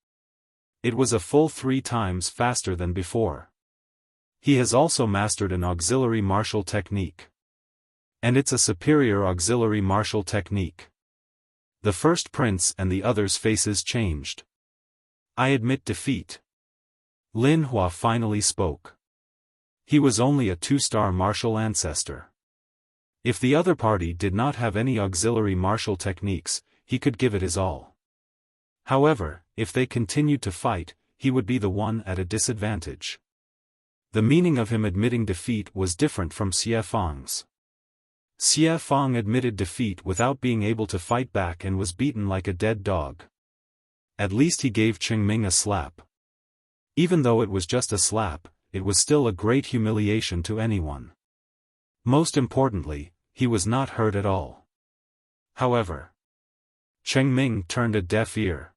[SPEAKER 1] It was a full 3 times faster than before. He has also mastered an auxiliary martial technique. And it's a superior auxiliary martial technique. The first prince and the others' faces changed. I admit defeat. Lin Hua finally spoke. He was only a 2-star martial ancestor. If the other party did not have any auxiliary martial techniques, he could give it his all. However, if they continued to fight, he would be the one at a disadvantage. The meaning of him admitting defeat was different from Xiaofan's. Xiaofan admitted defeat without being able to fight back and was beaten like a dead dog. At least he gave Cheng Ming a slap. Even though it was just a slap, it was still a great humiliation to anyone. Most importantly, he was not hurt at all. However, Cheng Ming turned a deaf ear.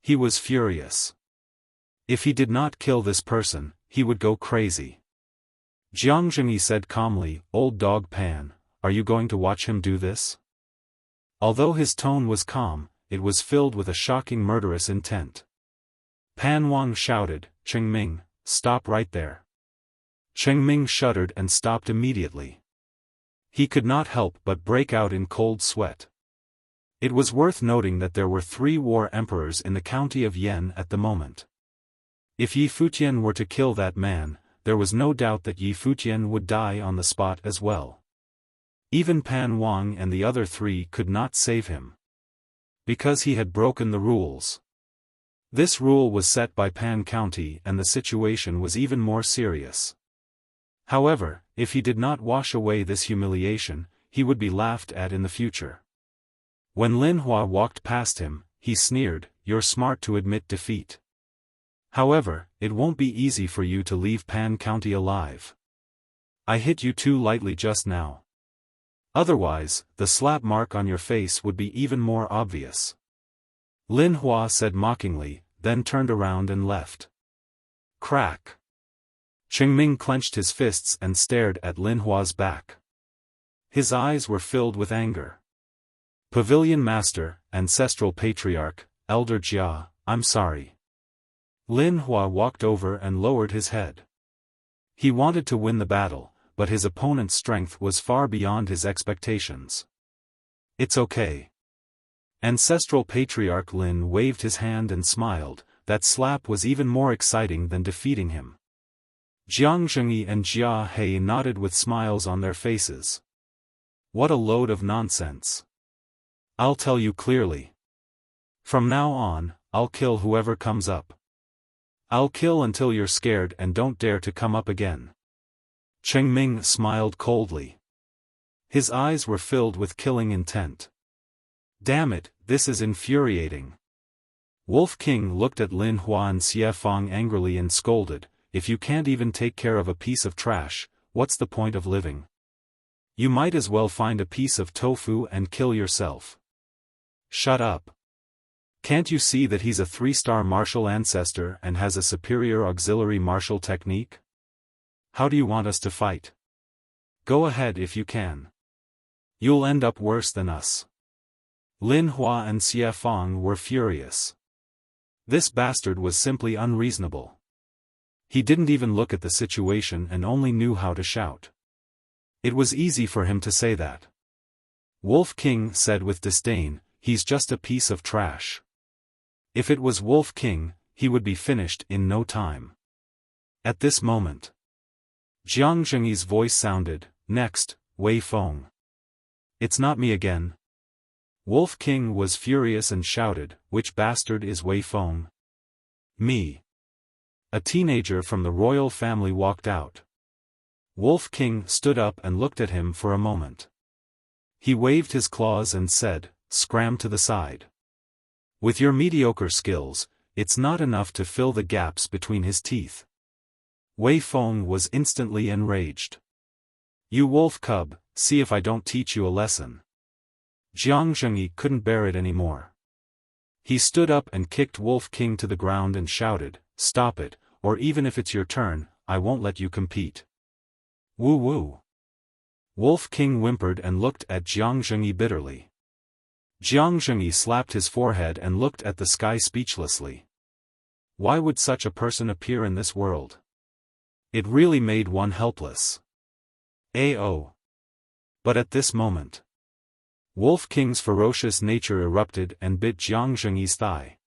[SPEAKER 1] He was furious. If he did not kill this person, he would go crazy. Jiang Zhengyi said calmly, Old Dog Pan, are you going to watch him do this? Although his tone was calm, it was filled with a shocking murderous intent. Pan Wang shouted, Cheng Ming, stop right there. Cheng Ming shuddered and stopped immediately. He could not help but break out in cold sweat. It was worth noting that there were 3 war emperors in the county of Yan at the moment. If Yi Futian were to kill that man, there was no doubt that Yi Futian would die on the spot as well. Even Pan Wang and the other 3 could not save him. Because he had broken the rules. This rule was set by Pan County and the situation was even more serious. However, if he did not wash away this humiliation, he would be laughed at in the future. When Lin Hua walked past him, he sneered, You're smart to admit defeat. However, it won't be easy for you to leave Pan County alive. I hit you too lightly just now. Otherwise, the slap mark on your face would be even more obvious. Lin Hua said mockingly, then turned around and left. Crack. Cheng Ming clenched his fists and stared at Lin Hua's back. His eyes were filled with anger. Pavilion Master, Ancestral Patriarch, Elder Jia, I'm sorry. Lin Hua walked over and lowered his head. He wanted to win the battle, but his opponent's strength was far beyond his expectations. It's okay. Ancestral Patriarch Lin waved his hand and smiled, that slap was even more exciting than defeating him. Jiang Zhengyi and Jia He nodded with smiles on their faces. What a load of nonsense. I'll tell you clearly. From now on, I'll kill whoever comes up. I'll kill until you're scared and don't dare to come up again. Cheng Ming smiled coldly. His eyes were filled with killing intent. Damn it, this is infuriating. Wolf King looked at Lin Hua and Xiaofan angrily and scolded, if you can't even take care of a piece of trash, what's the point of living? You might as well find a piece of tofu and kill yourself. Shut up. Can't you see that he's a 3-star martial ancestor and has a superior auxiliary martial technique? How do you want us to fight? Go ahead if you can. You'll end up worse than us. Lin Hua and Xiaofan were furious. This bastard was simply unreasonable. He didn't even look at the situation and only knew how to shout. It was easy for him to say that. Wolf King said with disdain, "He's just a piece of trash." If it was Wolf King, he would be finished in no time. At this moment, Jiang Zhengyi's voice sounded, "Next, Wei Feng." "It's not me again." Wolf King was furious and shouted, "Which bastard is Wei Feng?" "Me." A teenager from the royal family walked out. Wolf King stood up and looked at him for a moment. He waved his claws and said, "Scram to the side." With your mediocre skills, it's not enough to fill the gaps between his teeth. Wei Feng was instantly enraged. "You wolf cub, see if I don't teach you a lesson." Jiang Zhengyi couldn't bear it anymore. He stood up and kicked Wolf King to the ground and shouted, "Stop it, or even if it's your turn, I won't let you compete." "Woo woo." Wolf King whimpered and looked at Jiang Zhengyi bitterly. Jiang Zhengyi slapped his forehead and looked at the sky speechlessly. Why would such a person appear in this world? It really made one helpless. Ayo. But at this moment, Wolf King's ferocious nature erupted and bit Jiang Zhengyi's thigh.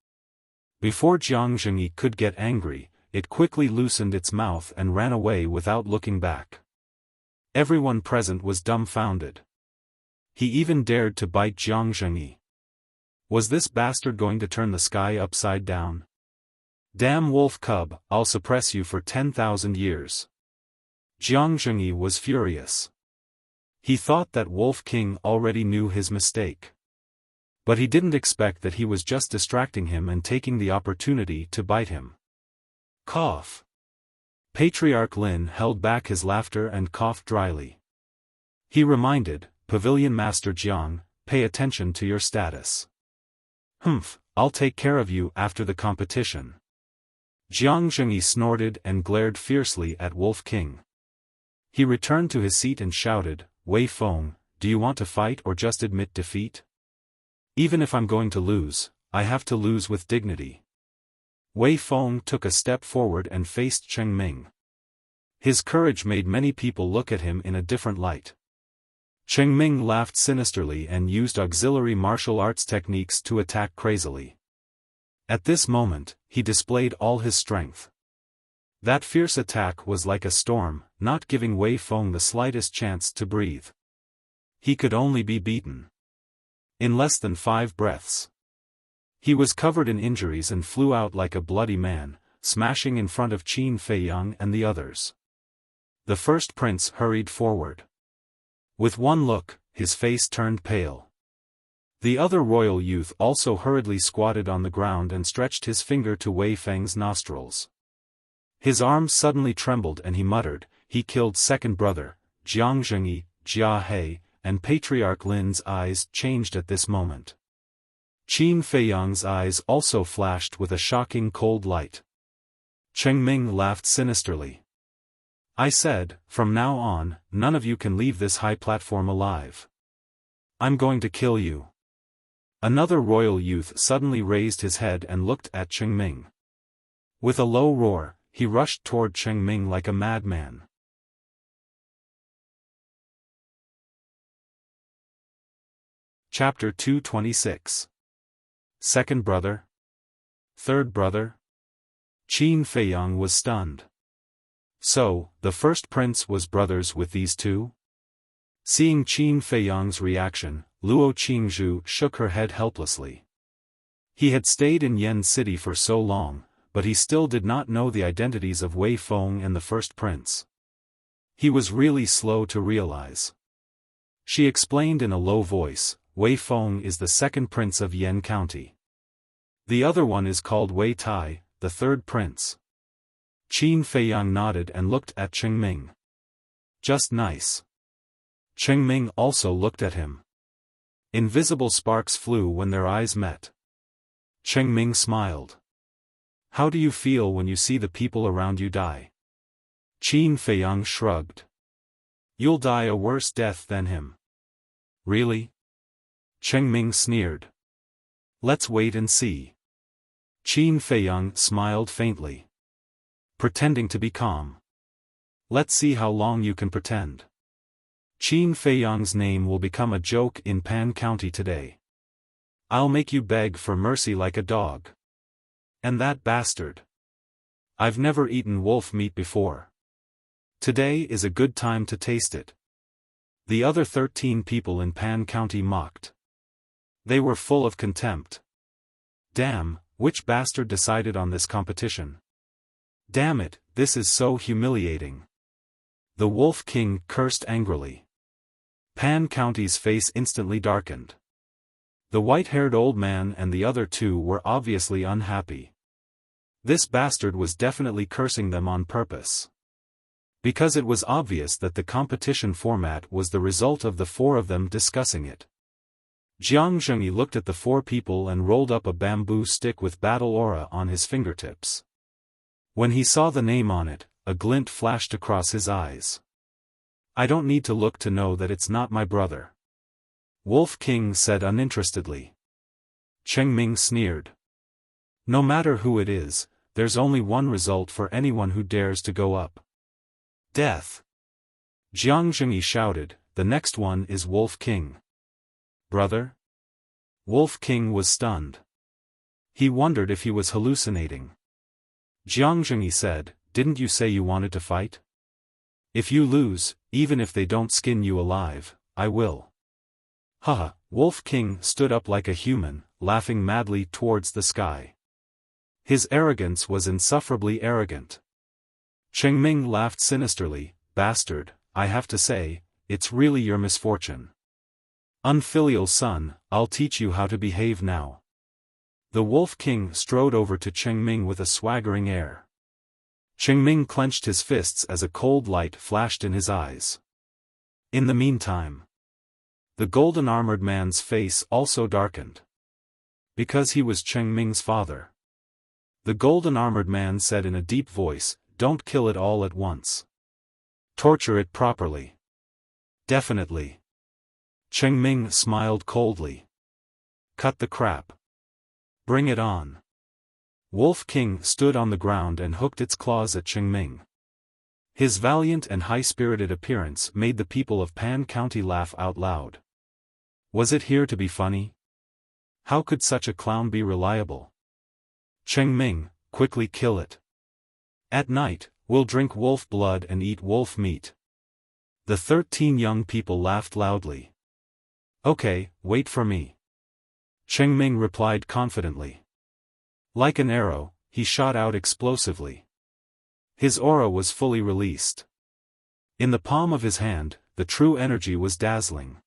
[SPEAKER 1] Before Jiang Zhengyi could get angry, it quickly loosened its mouth and ran away without looking back. Everyone present was dumbfounded. He even dared to bite Jiang Zhengyi. Was this bastard going to turn the sky upside down? "Damn wolf cub, I'll suppress you for 10,000 years." Jiang Zhengyi was furious. He thought that Wolf King already knew his mistake. But he didn't expect that he was just distracting him and taking the opportunity to bite him. Cough. Patriarch Lin held back his laughter and coughed dryly. He reminded, "Pavilion Master Jiang, pay attention to your status." "Humph, I'll take care of you after the competition." Jiang Zhengyi snorted and glared fiercely at Wolf King. He returned to his seat and shouted, "Wei Feng, do you want to fight or just admit defeat? Even if I'm going to lose, I have to lose with dignity." Wei Feng took a step forward and faced Cheng Ming. His courage made many people look at him in a different light. Cheng Ming laughed sinisterly and used auxiliary martial arts techniques to attack crazily. At this moment, he displayed all his strength. That fierce attack was like a storm, not giving Wei Feng the slightest chance to breathe. He could only be beaten in less than 5 breaths. He was covered in injuries and flew out like a bloody man, smashing in front of Qin Feiyang and the others. The first prince hurried forward. With one look, his face turned pale. The other royal youth also hurriedly squatted on the ground and stretched his finger to Wei Feng's nostrils. His arms suddenly trembled and he muttered, "He killed second brother." Jiang Zhengyi, Jia He, and Patriarch Lin's eyes changed at this moment. Qin Feiyang's eyes also flashed with a shocking cold light. Cheng Ming laughed sinisterly. "I said, from now on, none of you can leave this high platform alive. I'm going to kill you." Another royal youth suddenly raised his head and looked at Cheng Ming. With a low roar, he rushed toward Cheng Ming like a madman. Chapter 226. Second brother? Third brother? Qin Feiyang was stunned. So, the first prince was brothers with these two? Seeing Qin Feiyang's reaction, Luo Qingzhu shook her head helplessly. He had stayed in Yen City for so long, but he still did not know the identities of Wei Feng and the first prince. He was really slow to realize. She explained in a low voice, "Wei Feng is the second prince of Yen County. The other one is called Wei Tai, the third prince." Qin Feiyang nodded and looked at Cheng Ming. "Just nice." Cheng Ming also looked at him. Invisible sparks flew when their eyes met. Cheng Ming smiled. How do you feel when you see the people around you die? Qin Feiyang shrugged. You'll die a worse death than him. Really? Cheng Ming sneered. Let's wait and see. Qin Feiyang smiled faintly, pretending to be calm. Let's see how long you can pretend. Qin Feiyang's name will become a joke in Pan County today. I'll make you beg for mercy like a dog. And that bastard. I've never eaten wolf meat before. Today is a good time to taste it. The other 13 people in Pan County mocked. They were full of contempt. Damn, which bastard decided on this competition? Damn it, this is so humiliating. The Wolf King cursed angrily. Pan County's face instantly darkened. The white-haired old man and the other two were obviously unhappy. This bastard was definitely cursing them on purpose. Because it was obvious that the competition format was the result of the four of them discussing it. Jiang Zhengyi looked at the four people and rolled up a bamboo stick with battle aura on his fingertips. When he saw the name on it, a glint flashed across his eyes. I don't need to look to know that it's not my brother. Wolf King said uninterestedly. Cheng Ming sneered. No matter who it is, there's only one result for anyone who dares to go up. Death. Jiang Zhengyi shouted, the next one is Wolf King. Brother? Wolf King was stunned. He wondered if he was hallucinating. Jiang Zhengyi said, didn't you say you wanted to fight? If you lose, even if they don't skin you alive, I will. Haha, Wolf King stood up like a human, laughing madly towards the sky. His arrogance was insufferably arrogant. Cheng Ming laughed sinisterly, bastard, I have to say, it's really your misfortune. Unfilial son, I'll teach you how to behave now. The Wolf King strode over to Cheng Ming with a swaggering air. Cheng Ming clenched his fists as a cold light flashed in his eyes. In the meantime, the golden-armored man's face also darkened. Because he was Cheng Ming's father. The golden-armored man said in a deep voice, don't kill it all at once. Torture it properly. Definitely. Cheng Ming smiled coldly. Cut the crap. Bring it on. Wolf King stood on the ground and hooked its claws at Cheng Ming. His valiant and high-spirited appearance made the people of Pan County laugh out loud. Was it here to be funny? How could such a clown be reliable? Cheng Ming, quickly kill it. At night, we'll drink wolf blood and eat wolf meat. The 13 young people laughed loudly. Okay, wait for me. Cheng Ming replied confidently. Like an arrow, he shot out explosively. His aura was fully released. In the palm of his hand, the true energy was dazzling.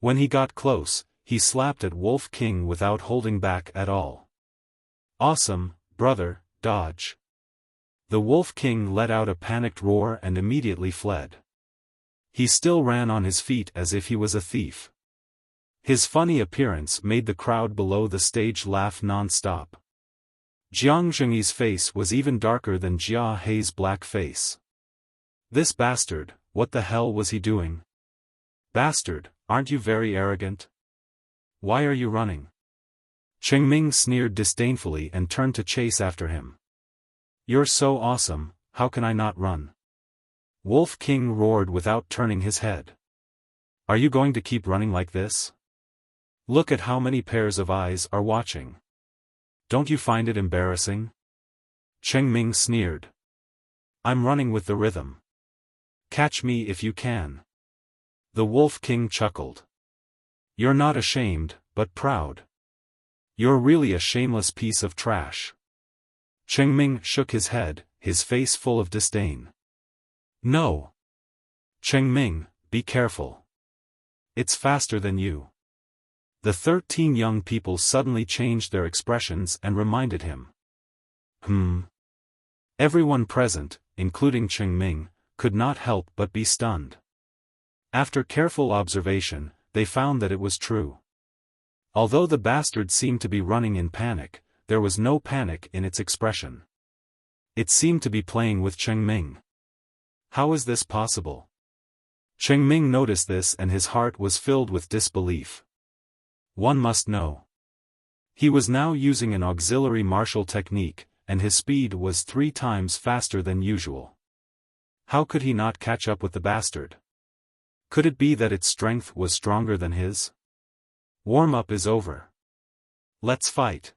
[SPEAKER 1] When he got close, he slapped at Wolf King without holding back at all. Awesome, brother, dodge. The Wolf King let out a panicked roar and immediately fled. He still ran on his feet as if he was a thief. His funny appearance made the crowd below the stage laugh non-stop. Jiang Zhengyi's face was even darker than Jia Hei's black face. This bastard, what the hell was he doing? Bastard, aren't you very arrogant? Why are you running? Cheng Ming sneered disdainfully and turned to chase after him. You're so awesome, how can I not run? Wolf King roared without turning his head. Are you going to keep running like this? Look at how many pairs of eyes are watching. Don't you find it embarrassing? Cheng Ming sneered. I'm running with the rhythm. Catch me if you can. The Wolf King chuckled. You're not ashamed, but proud. You're really a shameless piece of trash. Cheng Ming shook his head, his face full of disdain. No. Cheng Ming, be careful. It's faster than you. The 13 young people suddenly changed their expressions and reminded him. Everyone present, including Cheng Ming, could not help but be stunned. After careful observation, they found that it was true. Although the bastard seemed to be running in panic, there was no panic in its expression. It seemed to be playing with Cheng Ming. How is this possible? Cheng Ming noticed this and his heart was filled with disbelief. One must know. He was now using an auxiliary martial technique, and his speed was 3 times faster than usual. How could he not catch up with the bastard? Could it be that its strength was stronger than his? Warm-up is over. Let's fight.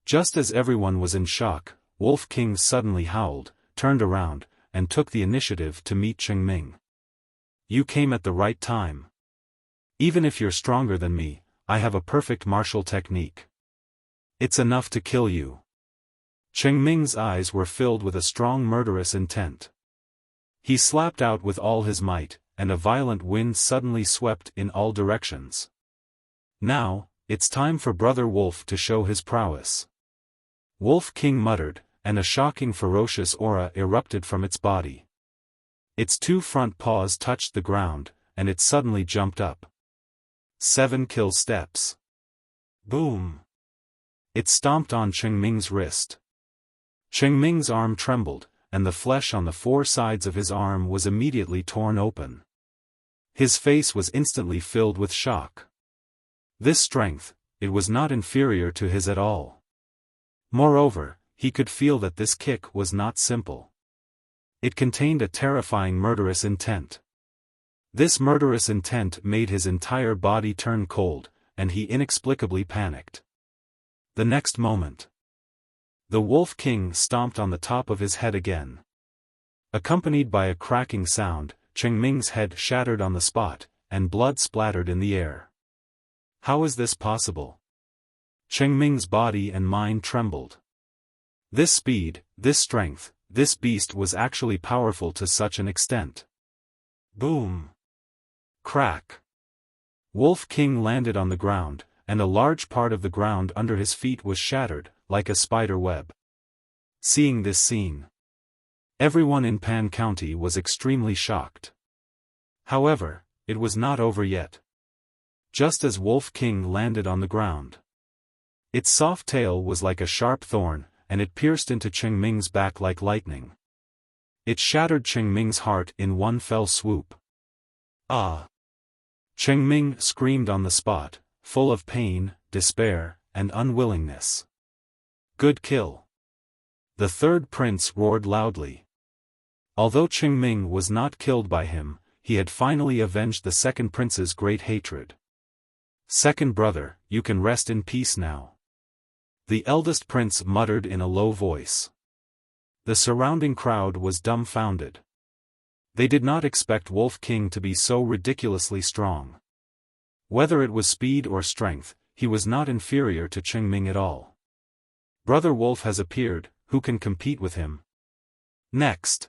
[SPEAKER 1] Just as everyone was in shock, Wolf King suddenly howled, turned around, and took the initiative to meet Cheng Ming. You came at the right time. Even if you're stronger than me, I have a perfect martial technique. It's enough to kill you. Cheng Ming's eyes were filled with a strong murderous intent. He slapped out with all his might, and a violent wind suddenly swept in all directions. Now, it's time for Brother Wolf to show his prowess. Wolf King muttered, and a shocking ferocious aura erupted from its body. Its 2 front paws touched the ground, and it suddenly jumped up. 7 kill steps. Boom! It stomped on Cheng Ming's wrist. Cheng Ming's arm trembled, and the flesh on the 4 sides of his arm was immediately torn open. His face was instantly filled with shock. This strength, it was not inferior to his at all. Moreover, he could feel that this kick was not simple. It contained a terrifying murderous intent. This murderous intent made his entire body turn cold, and he inexplicably panicked. The next moment, the Wolf King stomped on the top of his head again. Accompanied by a cracking sound, Cheng Ming's head shattered on the spot, and blood splattered in the air. How is this possible? Cheng Ming's body and mind trembled. This speed, this strength, this beast was actually powerful to such an extent. Boom! Crack! Wolf King landed on the ground, and a large part of the ground under his feet was shattered, like a spider web. Seeing this scene, everyone in Pan County was extremely shocked. However, it was not over yet. Just as Wolf King landed on the ground, its soft tail was like a sharp thorn, and it pierced into Cheng Ming's back like lightning. It shattered Cheng Ming's heart in one fell swoop. Ah! Cheng Ming screamed on the spot, full of pain, despair, and unwillingness. Good kill. The 3rd prince roared loudly. Although Cheng Ming was not killed by him, he had finally avenged the 2nd prince's great hatred. Second brother, you can rest in peace now. The eldest prince muttered in a low voice. The surrounding crowd was dumbfounded. They did not expect Wolf King to be so ridiculously strong. Whether it was speed or strength, he was not inferior to Cheng Ming at all. Brother Wolf has appeared, who can compete with him? Next.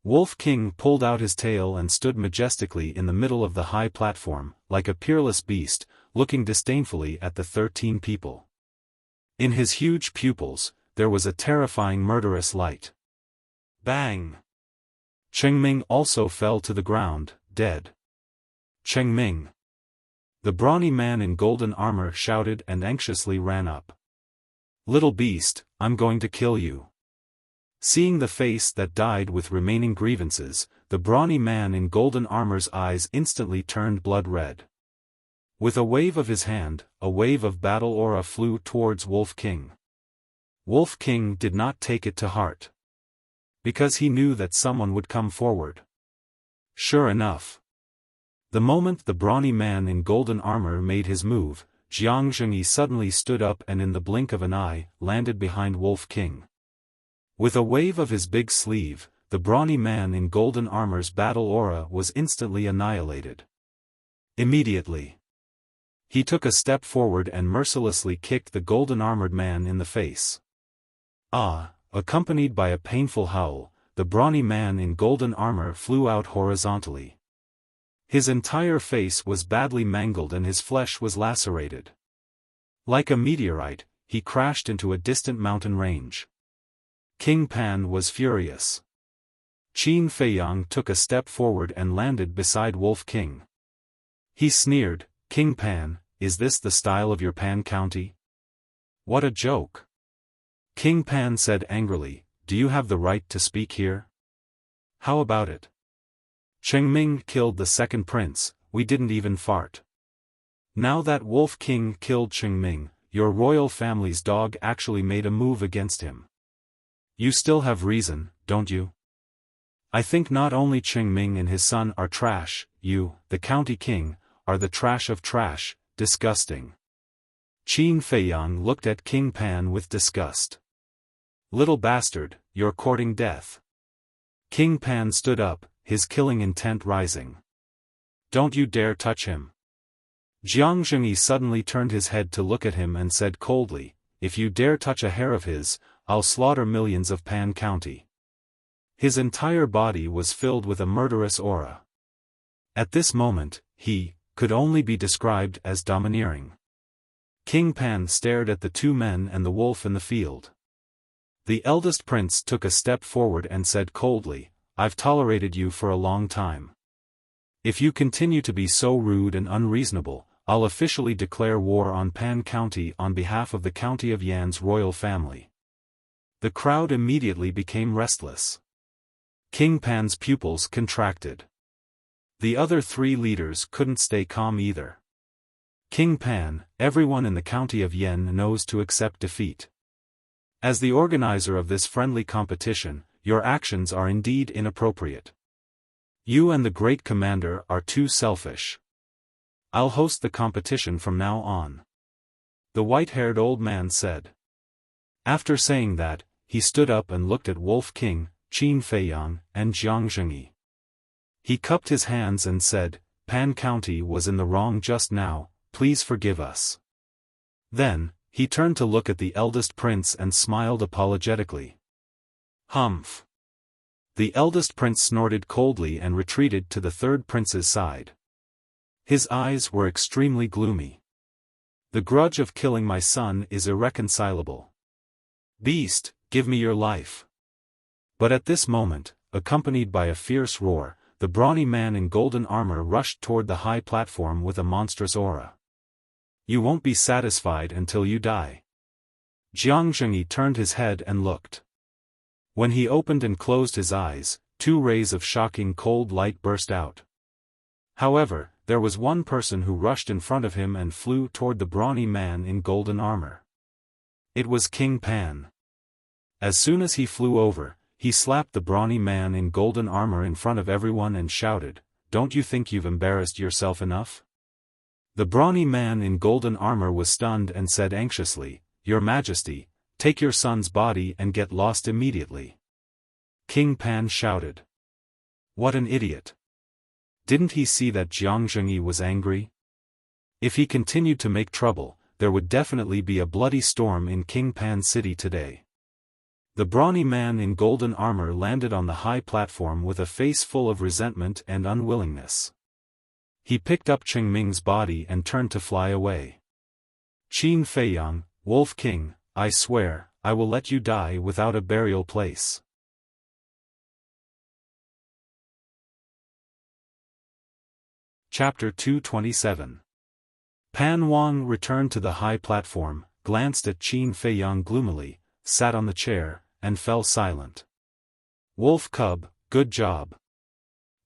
[SPEAKER 1] Wolf King pulled out his tail and stood majestically in the middle of the high platform, like a peerless beast, looking disdainfully at the 13 people. In his huge pupils, there was a terrifying murderous light. Bang! Cheng Ming also fell to the ground, dead. Cheng Ming! The brawny man in golden armor shouted and anxiously ran up. Little beast, I'm going to kill you. Seeing the face that died with remaining grievances, the brawny man in golden armor's eyes instantly turned blood red. With a wave of his hand, a wave of battle aura flew towards Wolf King. Wolf King did not take it to heart, because he knew that someone would come forward. Sure enough. The moment the brawny man in golden armor made his move, Jiang Zhengyi suddenly stood up and in the blink of an eye, landed behind Wolf King. With a wave of his big sleeve, the brawny man in golden armor's battle aura was instantly annihilated. Immediately, he took a step forward and mercilessly kicked the golden-armored man in the face. Ah! Accompanied by a painful howl, the brawny man in golden armor flew out horizontally. His entire face was badly mangled and his flesh was lacerated. Like a meteorite, he crashed into a distant mountain range. King Pan was furious. Qin Feiyang took a step forward and landed beside Wolf King. He sneered, King Pan, is this the style of your Pan County? What a joke! King Pan said angrily, do you have the right to speak here? How about it? Chengming killed the second prince, we didn't even fart. Now that Wolf King killed Chengming, your royal family's dog actually made a move against him. You still have reason, don't you? I think not only Chengming and his son are trash, you, the county king, are the trash of trash, disgusting. Qin Feiyang looked at King Pan with disgust. Little bastard, you're courting death. King Pan stood up, his killing intent rising. Don't you dare touch him. Jiang Zhengyi suddenly turned his head to look at him and said coldly, if you dare touch a hair of his, I'll slaughter millions of Pan County. His entire body was filled with a murderous aura. At this moment, he could only be described as domineering. King Pan stared at the two men and the wolf in the field. The eldest prince took a step forward and said coldly, I've tolerated you for a long time. If you continue to be so rude and unreasonable, I'll officially declare war on Pan County on behalf of the County of Yan's royal family. The crowd immediately became restless. King Pan's pupils contracted. The other three leaders couldn't stay calm either. King Pan, everyone in the County of Yan knows to accept defeat. As the organizer of this friendly competition, your actions are indeed inappropriate. You and the great commander are too selfish. I'll host the competition from now on. The white-haired old man said. After saying that, he stood up and looked at Wolf King, Qin Feiyang, and Jiang Zhengyi. He cupped his hands and said, Pan County was in the wrong just now, please forgive us. Then, he turned to look at the eldest prince and smiled apologetically. Humph. The eldest prince snorted coldly and retreated to the third prince's side. His eyes were extremely gloomy. The grudge of killing my son is irreconcilable. Beast, give me your life. But at this moment, accompanied by a fierce roar, the brawny man in golden armor rushed toward the high platform with a monstrous aura. You won't be satisfied until you die. Jiang Zhengyi turned his head and looked. When he opened and closed his eyes, two rays of shocking cold light burst out. However, there was one person who rushed in front of him and flew toward the brawny man in golden armor. It was King Pan. As soon as he flew over, he slapped the brawny man in golden armor in front of everyone and shouted, Don't you think you've embarrassed yourself enough? The brawny man in golden armor was stunned and said anxiously, Your Majesty, take your son's body and get lost immediately. King Pan shouted. What an idiot. Didn't he see that Jiang Zhengyi was angry? If he continued to make trouble, there would definitely be a bloody storm in King Pan City today. The brawny man in golden armor landed on the high platform with a face full of resentment and unwillingness. He picked up Chengming's body and turned to fly away. Qin Feiyang, Wolf King, I swear, I will let you die without a burial place. Chapter 227. Pan Wang returned to the high platform, glanced at Qin Feiyang gloomily, sat on the chair, and fell silent. Wolf Cub, good job.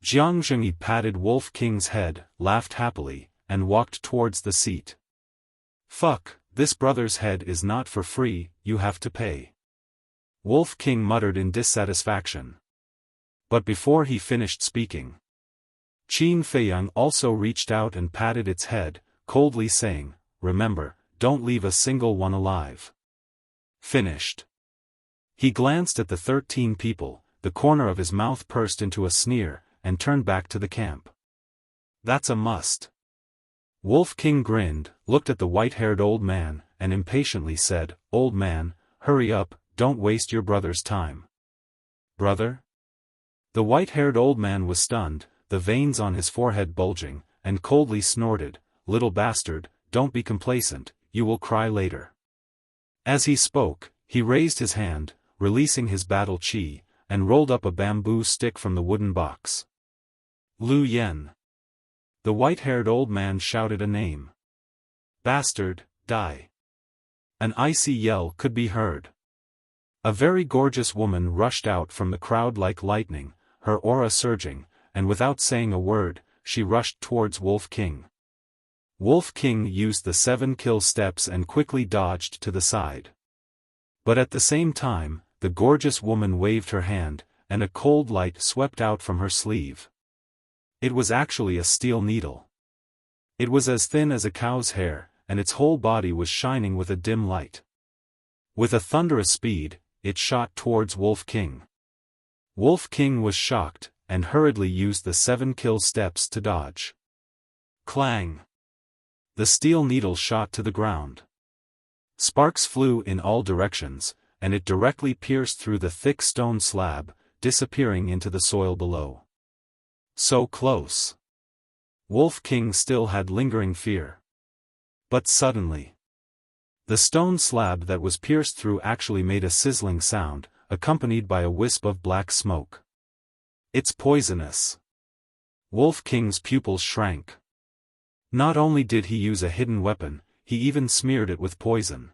[SPEAKER 1] Jiang Zhengyi patted Wolf King's head, laughed happily, and walked towards the seat. Fuck, this brother's head is not for free, you have to pay. Wolf King muttered in dissatisfaction. But before he finished speaking, Qin Feiyang also reached out and patted its head, coldly saying, Remember, don't leave a single one alive. Finished. He glanced at the 13 people, the corner of his mouth pursed into a sneer, and turned back to the camp. That's a must. Wolf King grinned, looked at the white-haired old man, and impatiently said, Old man, hurry up, don't waste your brother's time. Brother? The white-haired old man was stunned, the veins on his forehead bulging, and coldly snorted, Little bastard, don't be complacent, you will cry later. As he spoke, he raised his hand, releasing his battle chi, and rolled up a bamboo stick from the wooden box. Lu Yen. The white-haired old man shouted a name. Bastard, die. An icy yell could be heard. A very gorgeous woman rushed out from the crowd like lightning, her aura surging, and without saying a word, she rushed towards Wolf King. Wolf King used the 7 kill steps and quickly dodged to the side. But at the same time, the gorgeous woman waved her hand, and a cold light swept out from her sleeve. It was actually a steel needle. It was as thin as a cow's hair, and its whole body was shining with a dim light. With a thunderous speed, it shot towards Wolf King. Wolf King was shocked, and hurriedly used the 7 kill steps to dodge. Clang! The steel needle shot to the ground. Sparks flew in all directions, and it directly pierced through the thick stone slab, disappearing into the soil below. So close! Wolf King still had lingering fear. But suddenly, the stone slab that was pierced through actually made a sizzling sound, accompanied by a wisp of black smoke. It's poisonous. Wolf King's pupils shrank. Not only did he use a hidden weapon, he even smeared it with poison.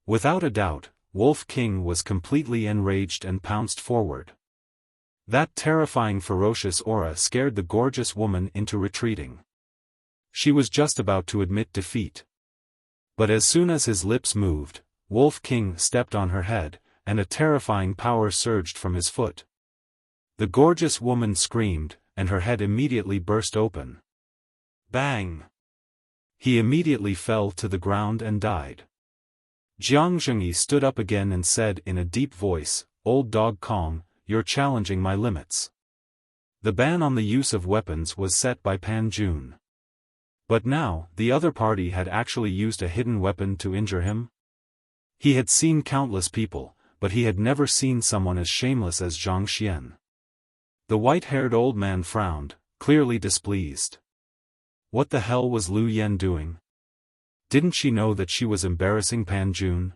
[SPEAKER 1] Without a doubt, Wolf King was completely enraged and pounced forward. That terrifying ferocious aura scared the gorgeous woman into retreating. She was just about to admit defeat. But as soon as his lips moved, Wolf King stepped on her head, and a terrifying power surged from his foot. The gorgeous woman screamed, and her head immediately burst open. Bang! He immediately fell to the ground and died. Jiang Zhengyi stood up again and said in a deep voice, "Old dog Kong, you're challenging my limits." The ban on the use of weapons was set by Pan Jun. But now, the other party had actually used a hidden weapon to injure him? He had seen countless people, but he had never seen someone as shameless as Zhang Xian. The white-haired old man frowned, clearly displeased. What the hell was Lu Yen doing? Didn't she know that she was embarrassing Pan Jun?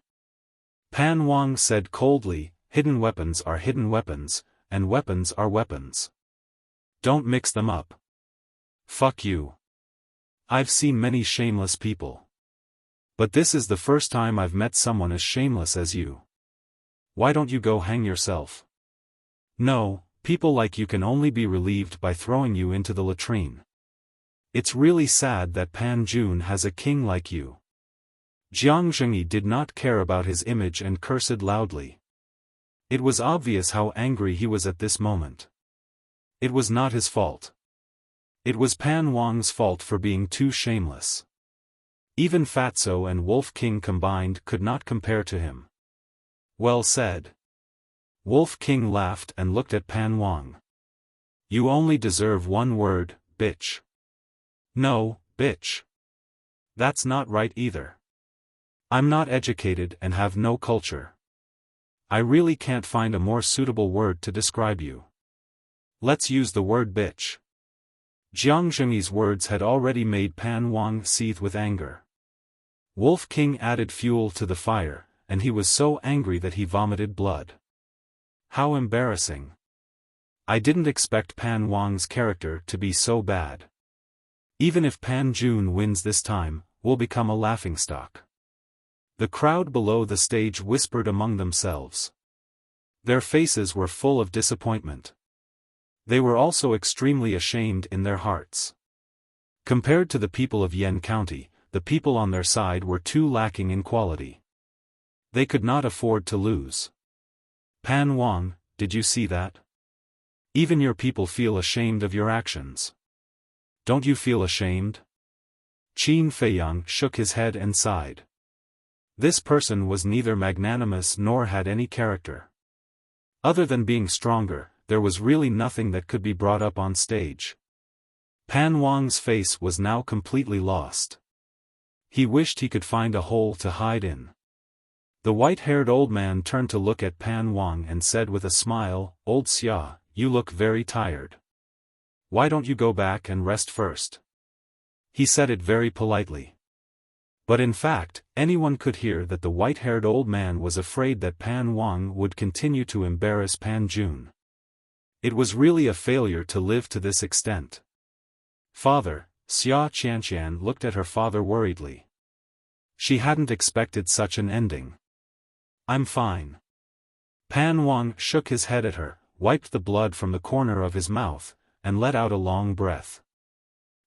[SPEAKER 1] Pan Wang said coldly, "Hidden weapons are hidden weapons, and weapons are weapons. Don't mix them up. Fuck you. I've seen many shameless people. But this is the first time I've met someone as shameless as you. Why don't you go hang yourself? No, people like you can only be relieved by throwing you into the latrine. It's really sad that Pan Jun has a king like you." Jiang Zhengyi did not care about his image and cursed loudly. It was obvious how angry he was at this moment. It was not his fault. It was Pan Wang's fault for being too shameless. Even Fatso and Wolf King combined could not compare to him. Well said. Wolf King laughed and looked at Pan Wang. You only deserve one word, bitch. No, bitch. That's not right either. I'm not educated and have no culture. I really can't find a more suitable word to describe you. Let's use the word bitch. Jiang Zhengyi's words had already made Pan Wang seethe with anger. Wolf King added fuel to the fire, and he was so angry that he vomited blood. How embarrassing. I didn't expect Pan Wang's character to be so bad. Even if Pan Jun wins this time, we'll become a laughingstock. The crowd below the stage whispered among themselves. Their faces were full of disappointment. They were also extremely ashamed in their hearts. Compared to the people of Yan County, the people on their side were too lacking in quality. They could not afford to lose. Pan Wang, did you see that? Even your people feel ashamed of your actions. Don't you feel ashamed? Qin Feiyang shook his head and sighed. This person was neither magnanimous nor had any character. Other than being stronger, there was really nothing that could be brought up on stage. Pan Wang's face was now completely lost. He wished he could find a hole to hide in. The white-haired old man turned to look at Pan Wang and said with a smile, "Old Xia, you look very tired. Why don't you go back and rest first?" He said it very politely. But in fact, anyone could hear that the white-haired old man was afraid that Pan Wang would continue to embarrass Pan Jun. It was really a failure to live to this extent. Father, Xia Qianqian looked at her father worriedly. She hadn't expected such an ending. I'm fine. Pan Wang shook his head at her, wiped the blood from the corner of his mouth, and let out a long breath.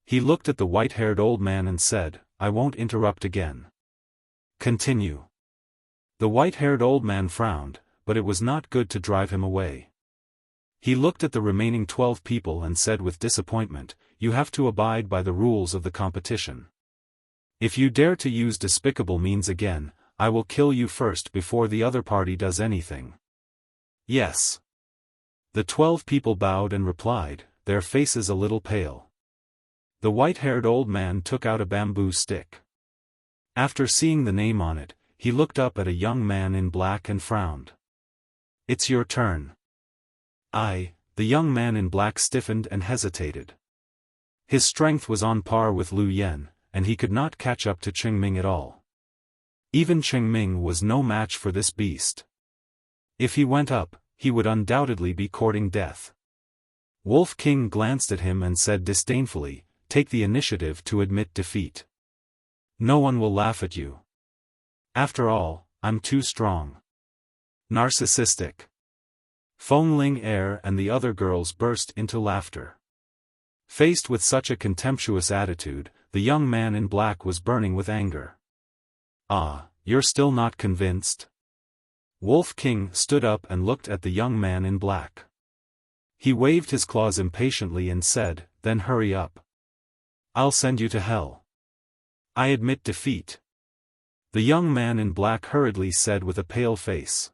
[SPEAKER 1] He looked at the white-haired old man and said, I won't interrupt again. Continue. The white-haired old man frowned, but it was not good to drive him away. He looked at the remaining 12 people and said with disappointment, You have to abide by the rules of the competition. If you dare to use despicable means again, I will kill you first before the other party does anything. Yes. The 12 people bowed and replied, their faces a little pale. The white-haired old man took out a bamboo stick. After seeing the name on it, he looked up at a young man in black and frowned. It's your turn. The young man in black stiffened and hesitated. His strength was on par with Lu Yen, and he could not catch up to Qingming at all. Even Qingming was no match for this beast. If he went up, he would undoubtedly be courting death. Wolf King glanced at him and said disdainfully, Take the initiative to admit defeat. No one will laugh at you. After all, I'm too strong. Narcissistic. Feng Ling Er and the other girls burst into laughter. Faced with such a contemptuous attitude, the young man in black was burning with anger. You're still not convinced? Wolf King stood up and looked at the young man in black. He waved his claws impatiently and said, Then hurry up. I'll send you to hell. I admit defeat. The young man in black hurriedly said with a pale face.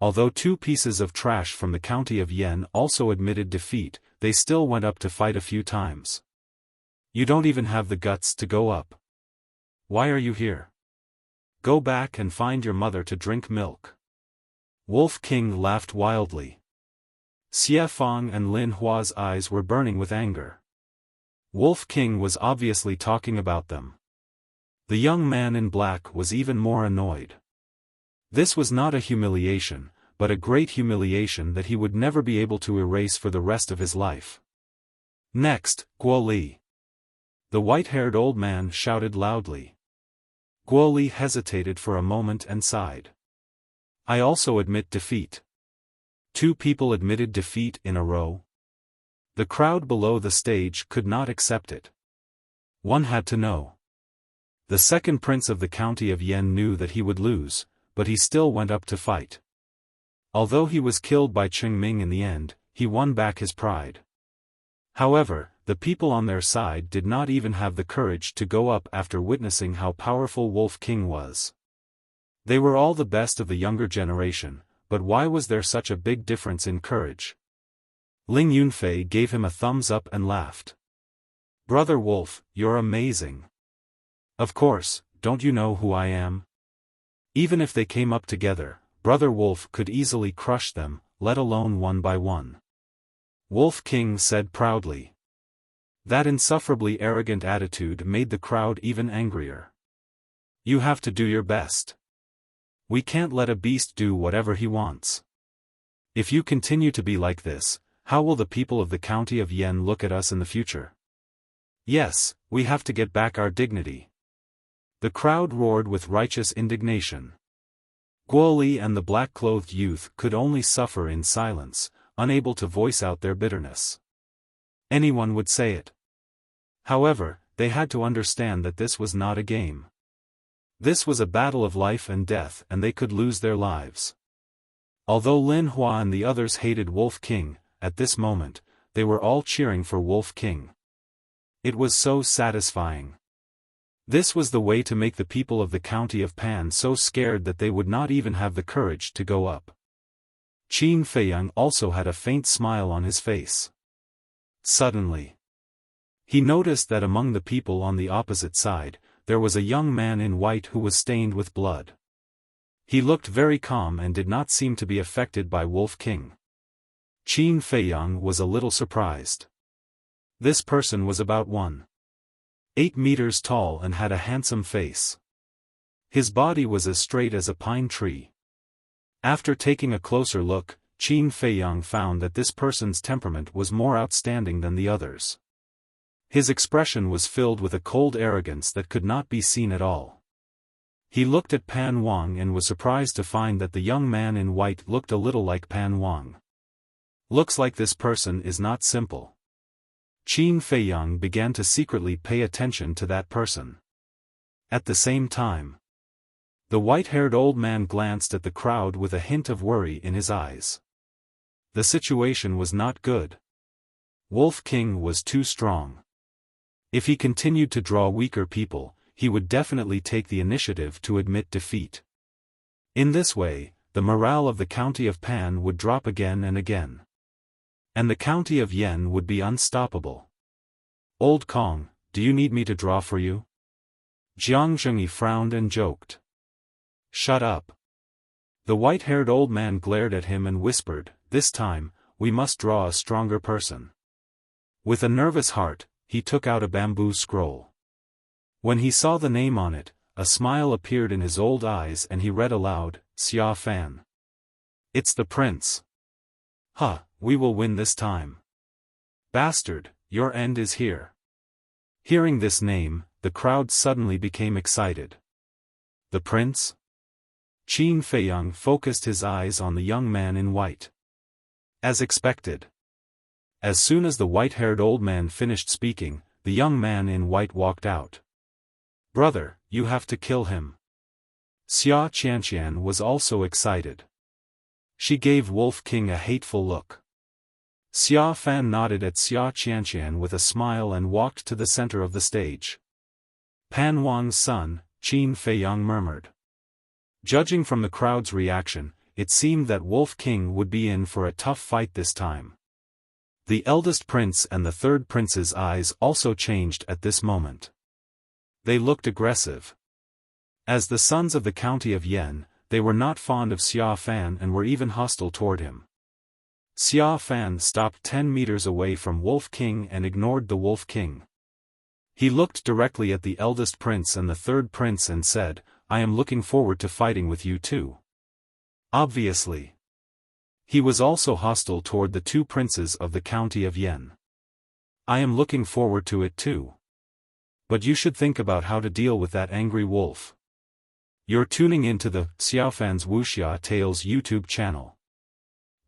[SPEAKER 1] Although 2 pieces of trash from the county of Yen also admitted defeat, they still went up to fight a few times. You don't even have the guts to go up. Why are you here? Go back and find your mother to drink milk. Wolf King laughed wildly. Xiaofan and Lin Hua's eyes were burning with anger. Wolf King was obviously talking about them. The young man in black was even more annoyed. This was not a humiliation, but a great humiliation that he would never be able to erase for the rest of his life. Next, Guo Li. The white-haired old man shouted loudly. Guo Li hesitated for a moment and sighed. I also admit defeat. 2 people admitted defeat in a row. The crowd below the stage could not accept it. One had to know. The second prince of the county of Yen knew that he would lose, but he still went up to fight. Although he was killed by Qingming in the end, he won back his pride. However, the people on their side did not even have the courage to go up after witnessing how powerful Wolf King was. They were all the best of the younger generation, but why was there such a big difference in courage? Ling Yunfei gave him a thumbs up and laughed. Brother Wolf, you're amazing. Of course, don't you know who I am? Even if they came up together, Brother Wolf could easily crush them, let alone one by one. Wolf King said proudly. That insufferably arrogant attitude made the crowd even angrier. You have to do your best. We can't let a beast do whatever he wants. If you continue to be like this, how will the people of the county of Yen look at us in the future? Yes, we have to get back our dignity. The crowd roared with righteous indignation. Guo Li and the black-clothed youth could only suffer in silence, unable to voice out their bitterness. Anyone would say it. However, they had to understand that this was not a game. This was a battle of life and death, and they could lose their lives. Although Lin Hua and the others hated Wolf King, at this moment, they were all cheering for Wolf King. It was so satisfying. This was the way to make the people of the county of Pan so scared that they would not even have the courage to go up. Qin Feiyang also had a faint smile on his face. Suddenly, he noticed that among the people on the opposite side, there was a young man in white who was stained with blood. He looked very calm and did not seem to be affected by Wolf King. Qin Feiyang was a little surprised. This person was about 1.8 meters tall and had a handsome face. His body was as straight as a pine tree. After taking a closer look, Qin Feiyang found that this person's temperament was more outstanding than the others. His expression was filled with a cold arrogance that could not be seen at all. He looked at Pan Wang and was surprised to find that the young man in white looked a little like Pan Wang. Looks like this person is not simple. Qin Feiyang began to secretly pay attention to that person. At the same time, the white-haired old man glanced at the crowd with a hint of worry in his eyes. The situation was not good. Wolf King was too strong. If he continued to draw weaker people, he would definitely take the initiative to admit defeat. In this way, the morale of the county of Pan would drop again and again. And the county of Yen would be unstoppable. Old Kong, do you need me to draw for you? Jiang Zhengyi frowned and joked. Shut up. The white-haired old man glared at him and whispered, this time, we must draw a stronger person. With a nervous heart, he took out a bamboo scroll. When he saw the name on it, a smile appeared in his old eyes and he read aloud, Xiaofan. It's the prince. Huh, we will win this time. Bastard, your end is here. Hearing this name, the crowd suddenly became excited. The prince? Qin Feiyang focused his eyes on the young man in white. As expected. As soon as the white-haired old man finished speaking, the young man in white walked out. Brother, you have to kill him. Xia Qianqian was also excited. She gave Wolf King a hateful look. Xiaofan nodded at Xia Qianqian with a smile and walked to the center of the stage. Pan Wang's son, Qin Feiyang murmured. Judging from the crowd's reaction, it seemed that Wolf King would be in for a tough fight this time. The eldest prince and the third prince's eyes also changed at this moment. They looked aggressive. As the sons of the county of Yen, they were not fond of Xiaofan and were even hostile toward him. Xiaofan stopped 10 meters away from Wolf King and ignored the Wolf King. He looked directly at the eldest prince and the third prince and said, I am looking forward to fighting with you too. Obviously. He was also hostile toward the two princes of the county of Yen. I am looking forward to it too. But you should think about how to deal with that angry wolf. You're tuning into the Xiaofan's Wuxia Tales YouTube channel.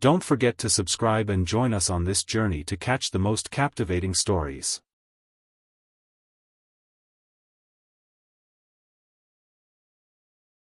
[SPEAKER 1] Don't forget to subscribe and join us on this journey to catch the most captivating stories.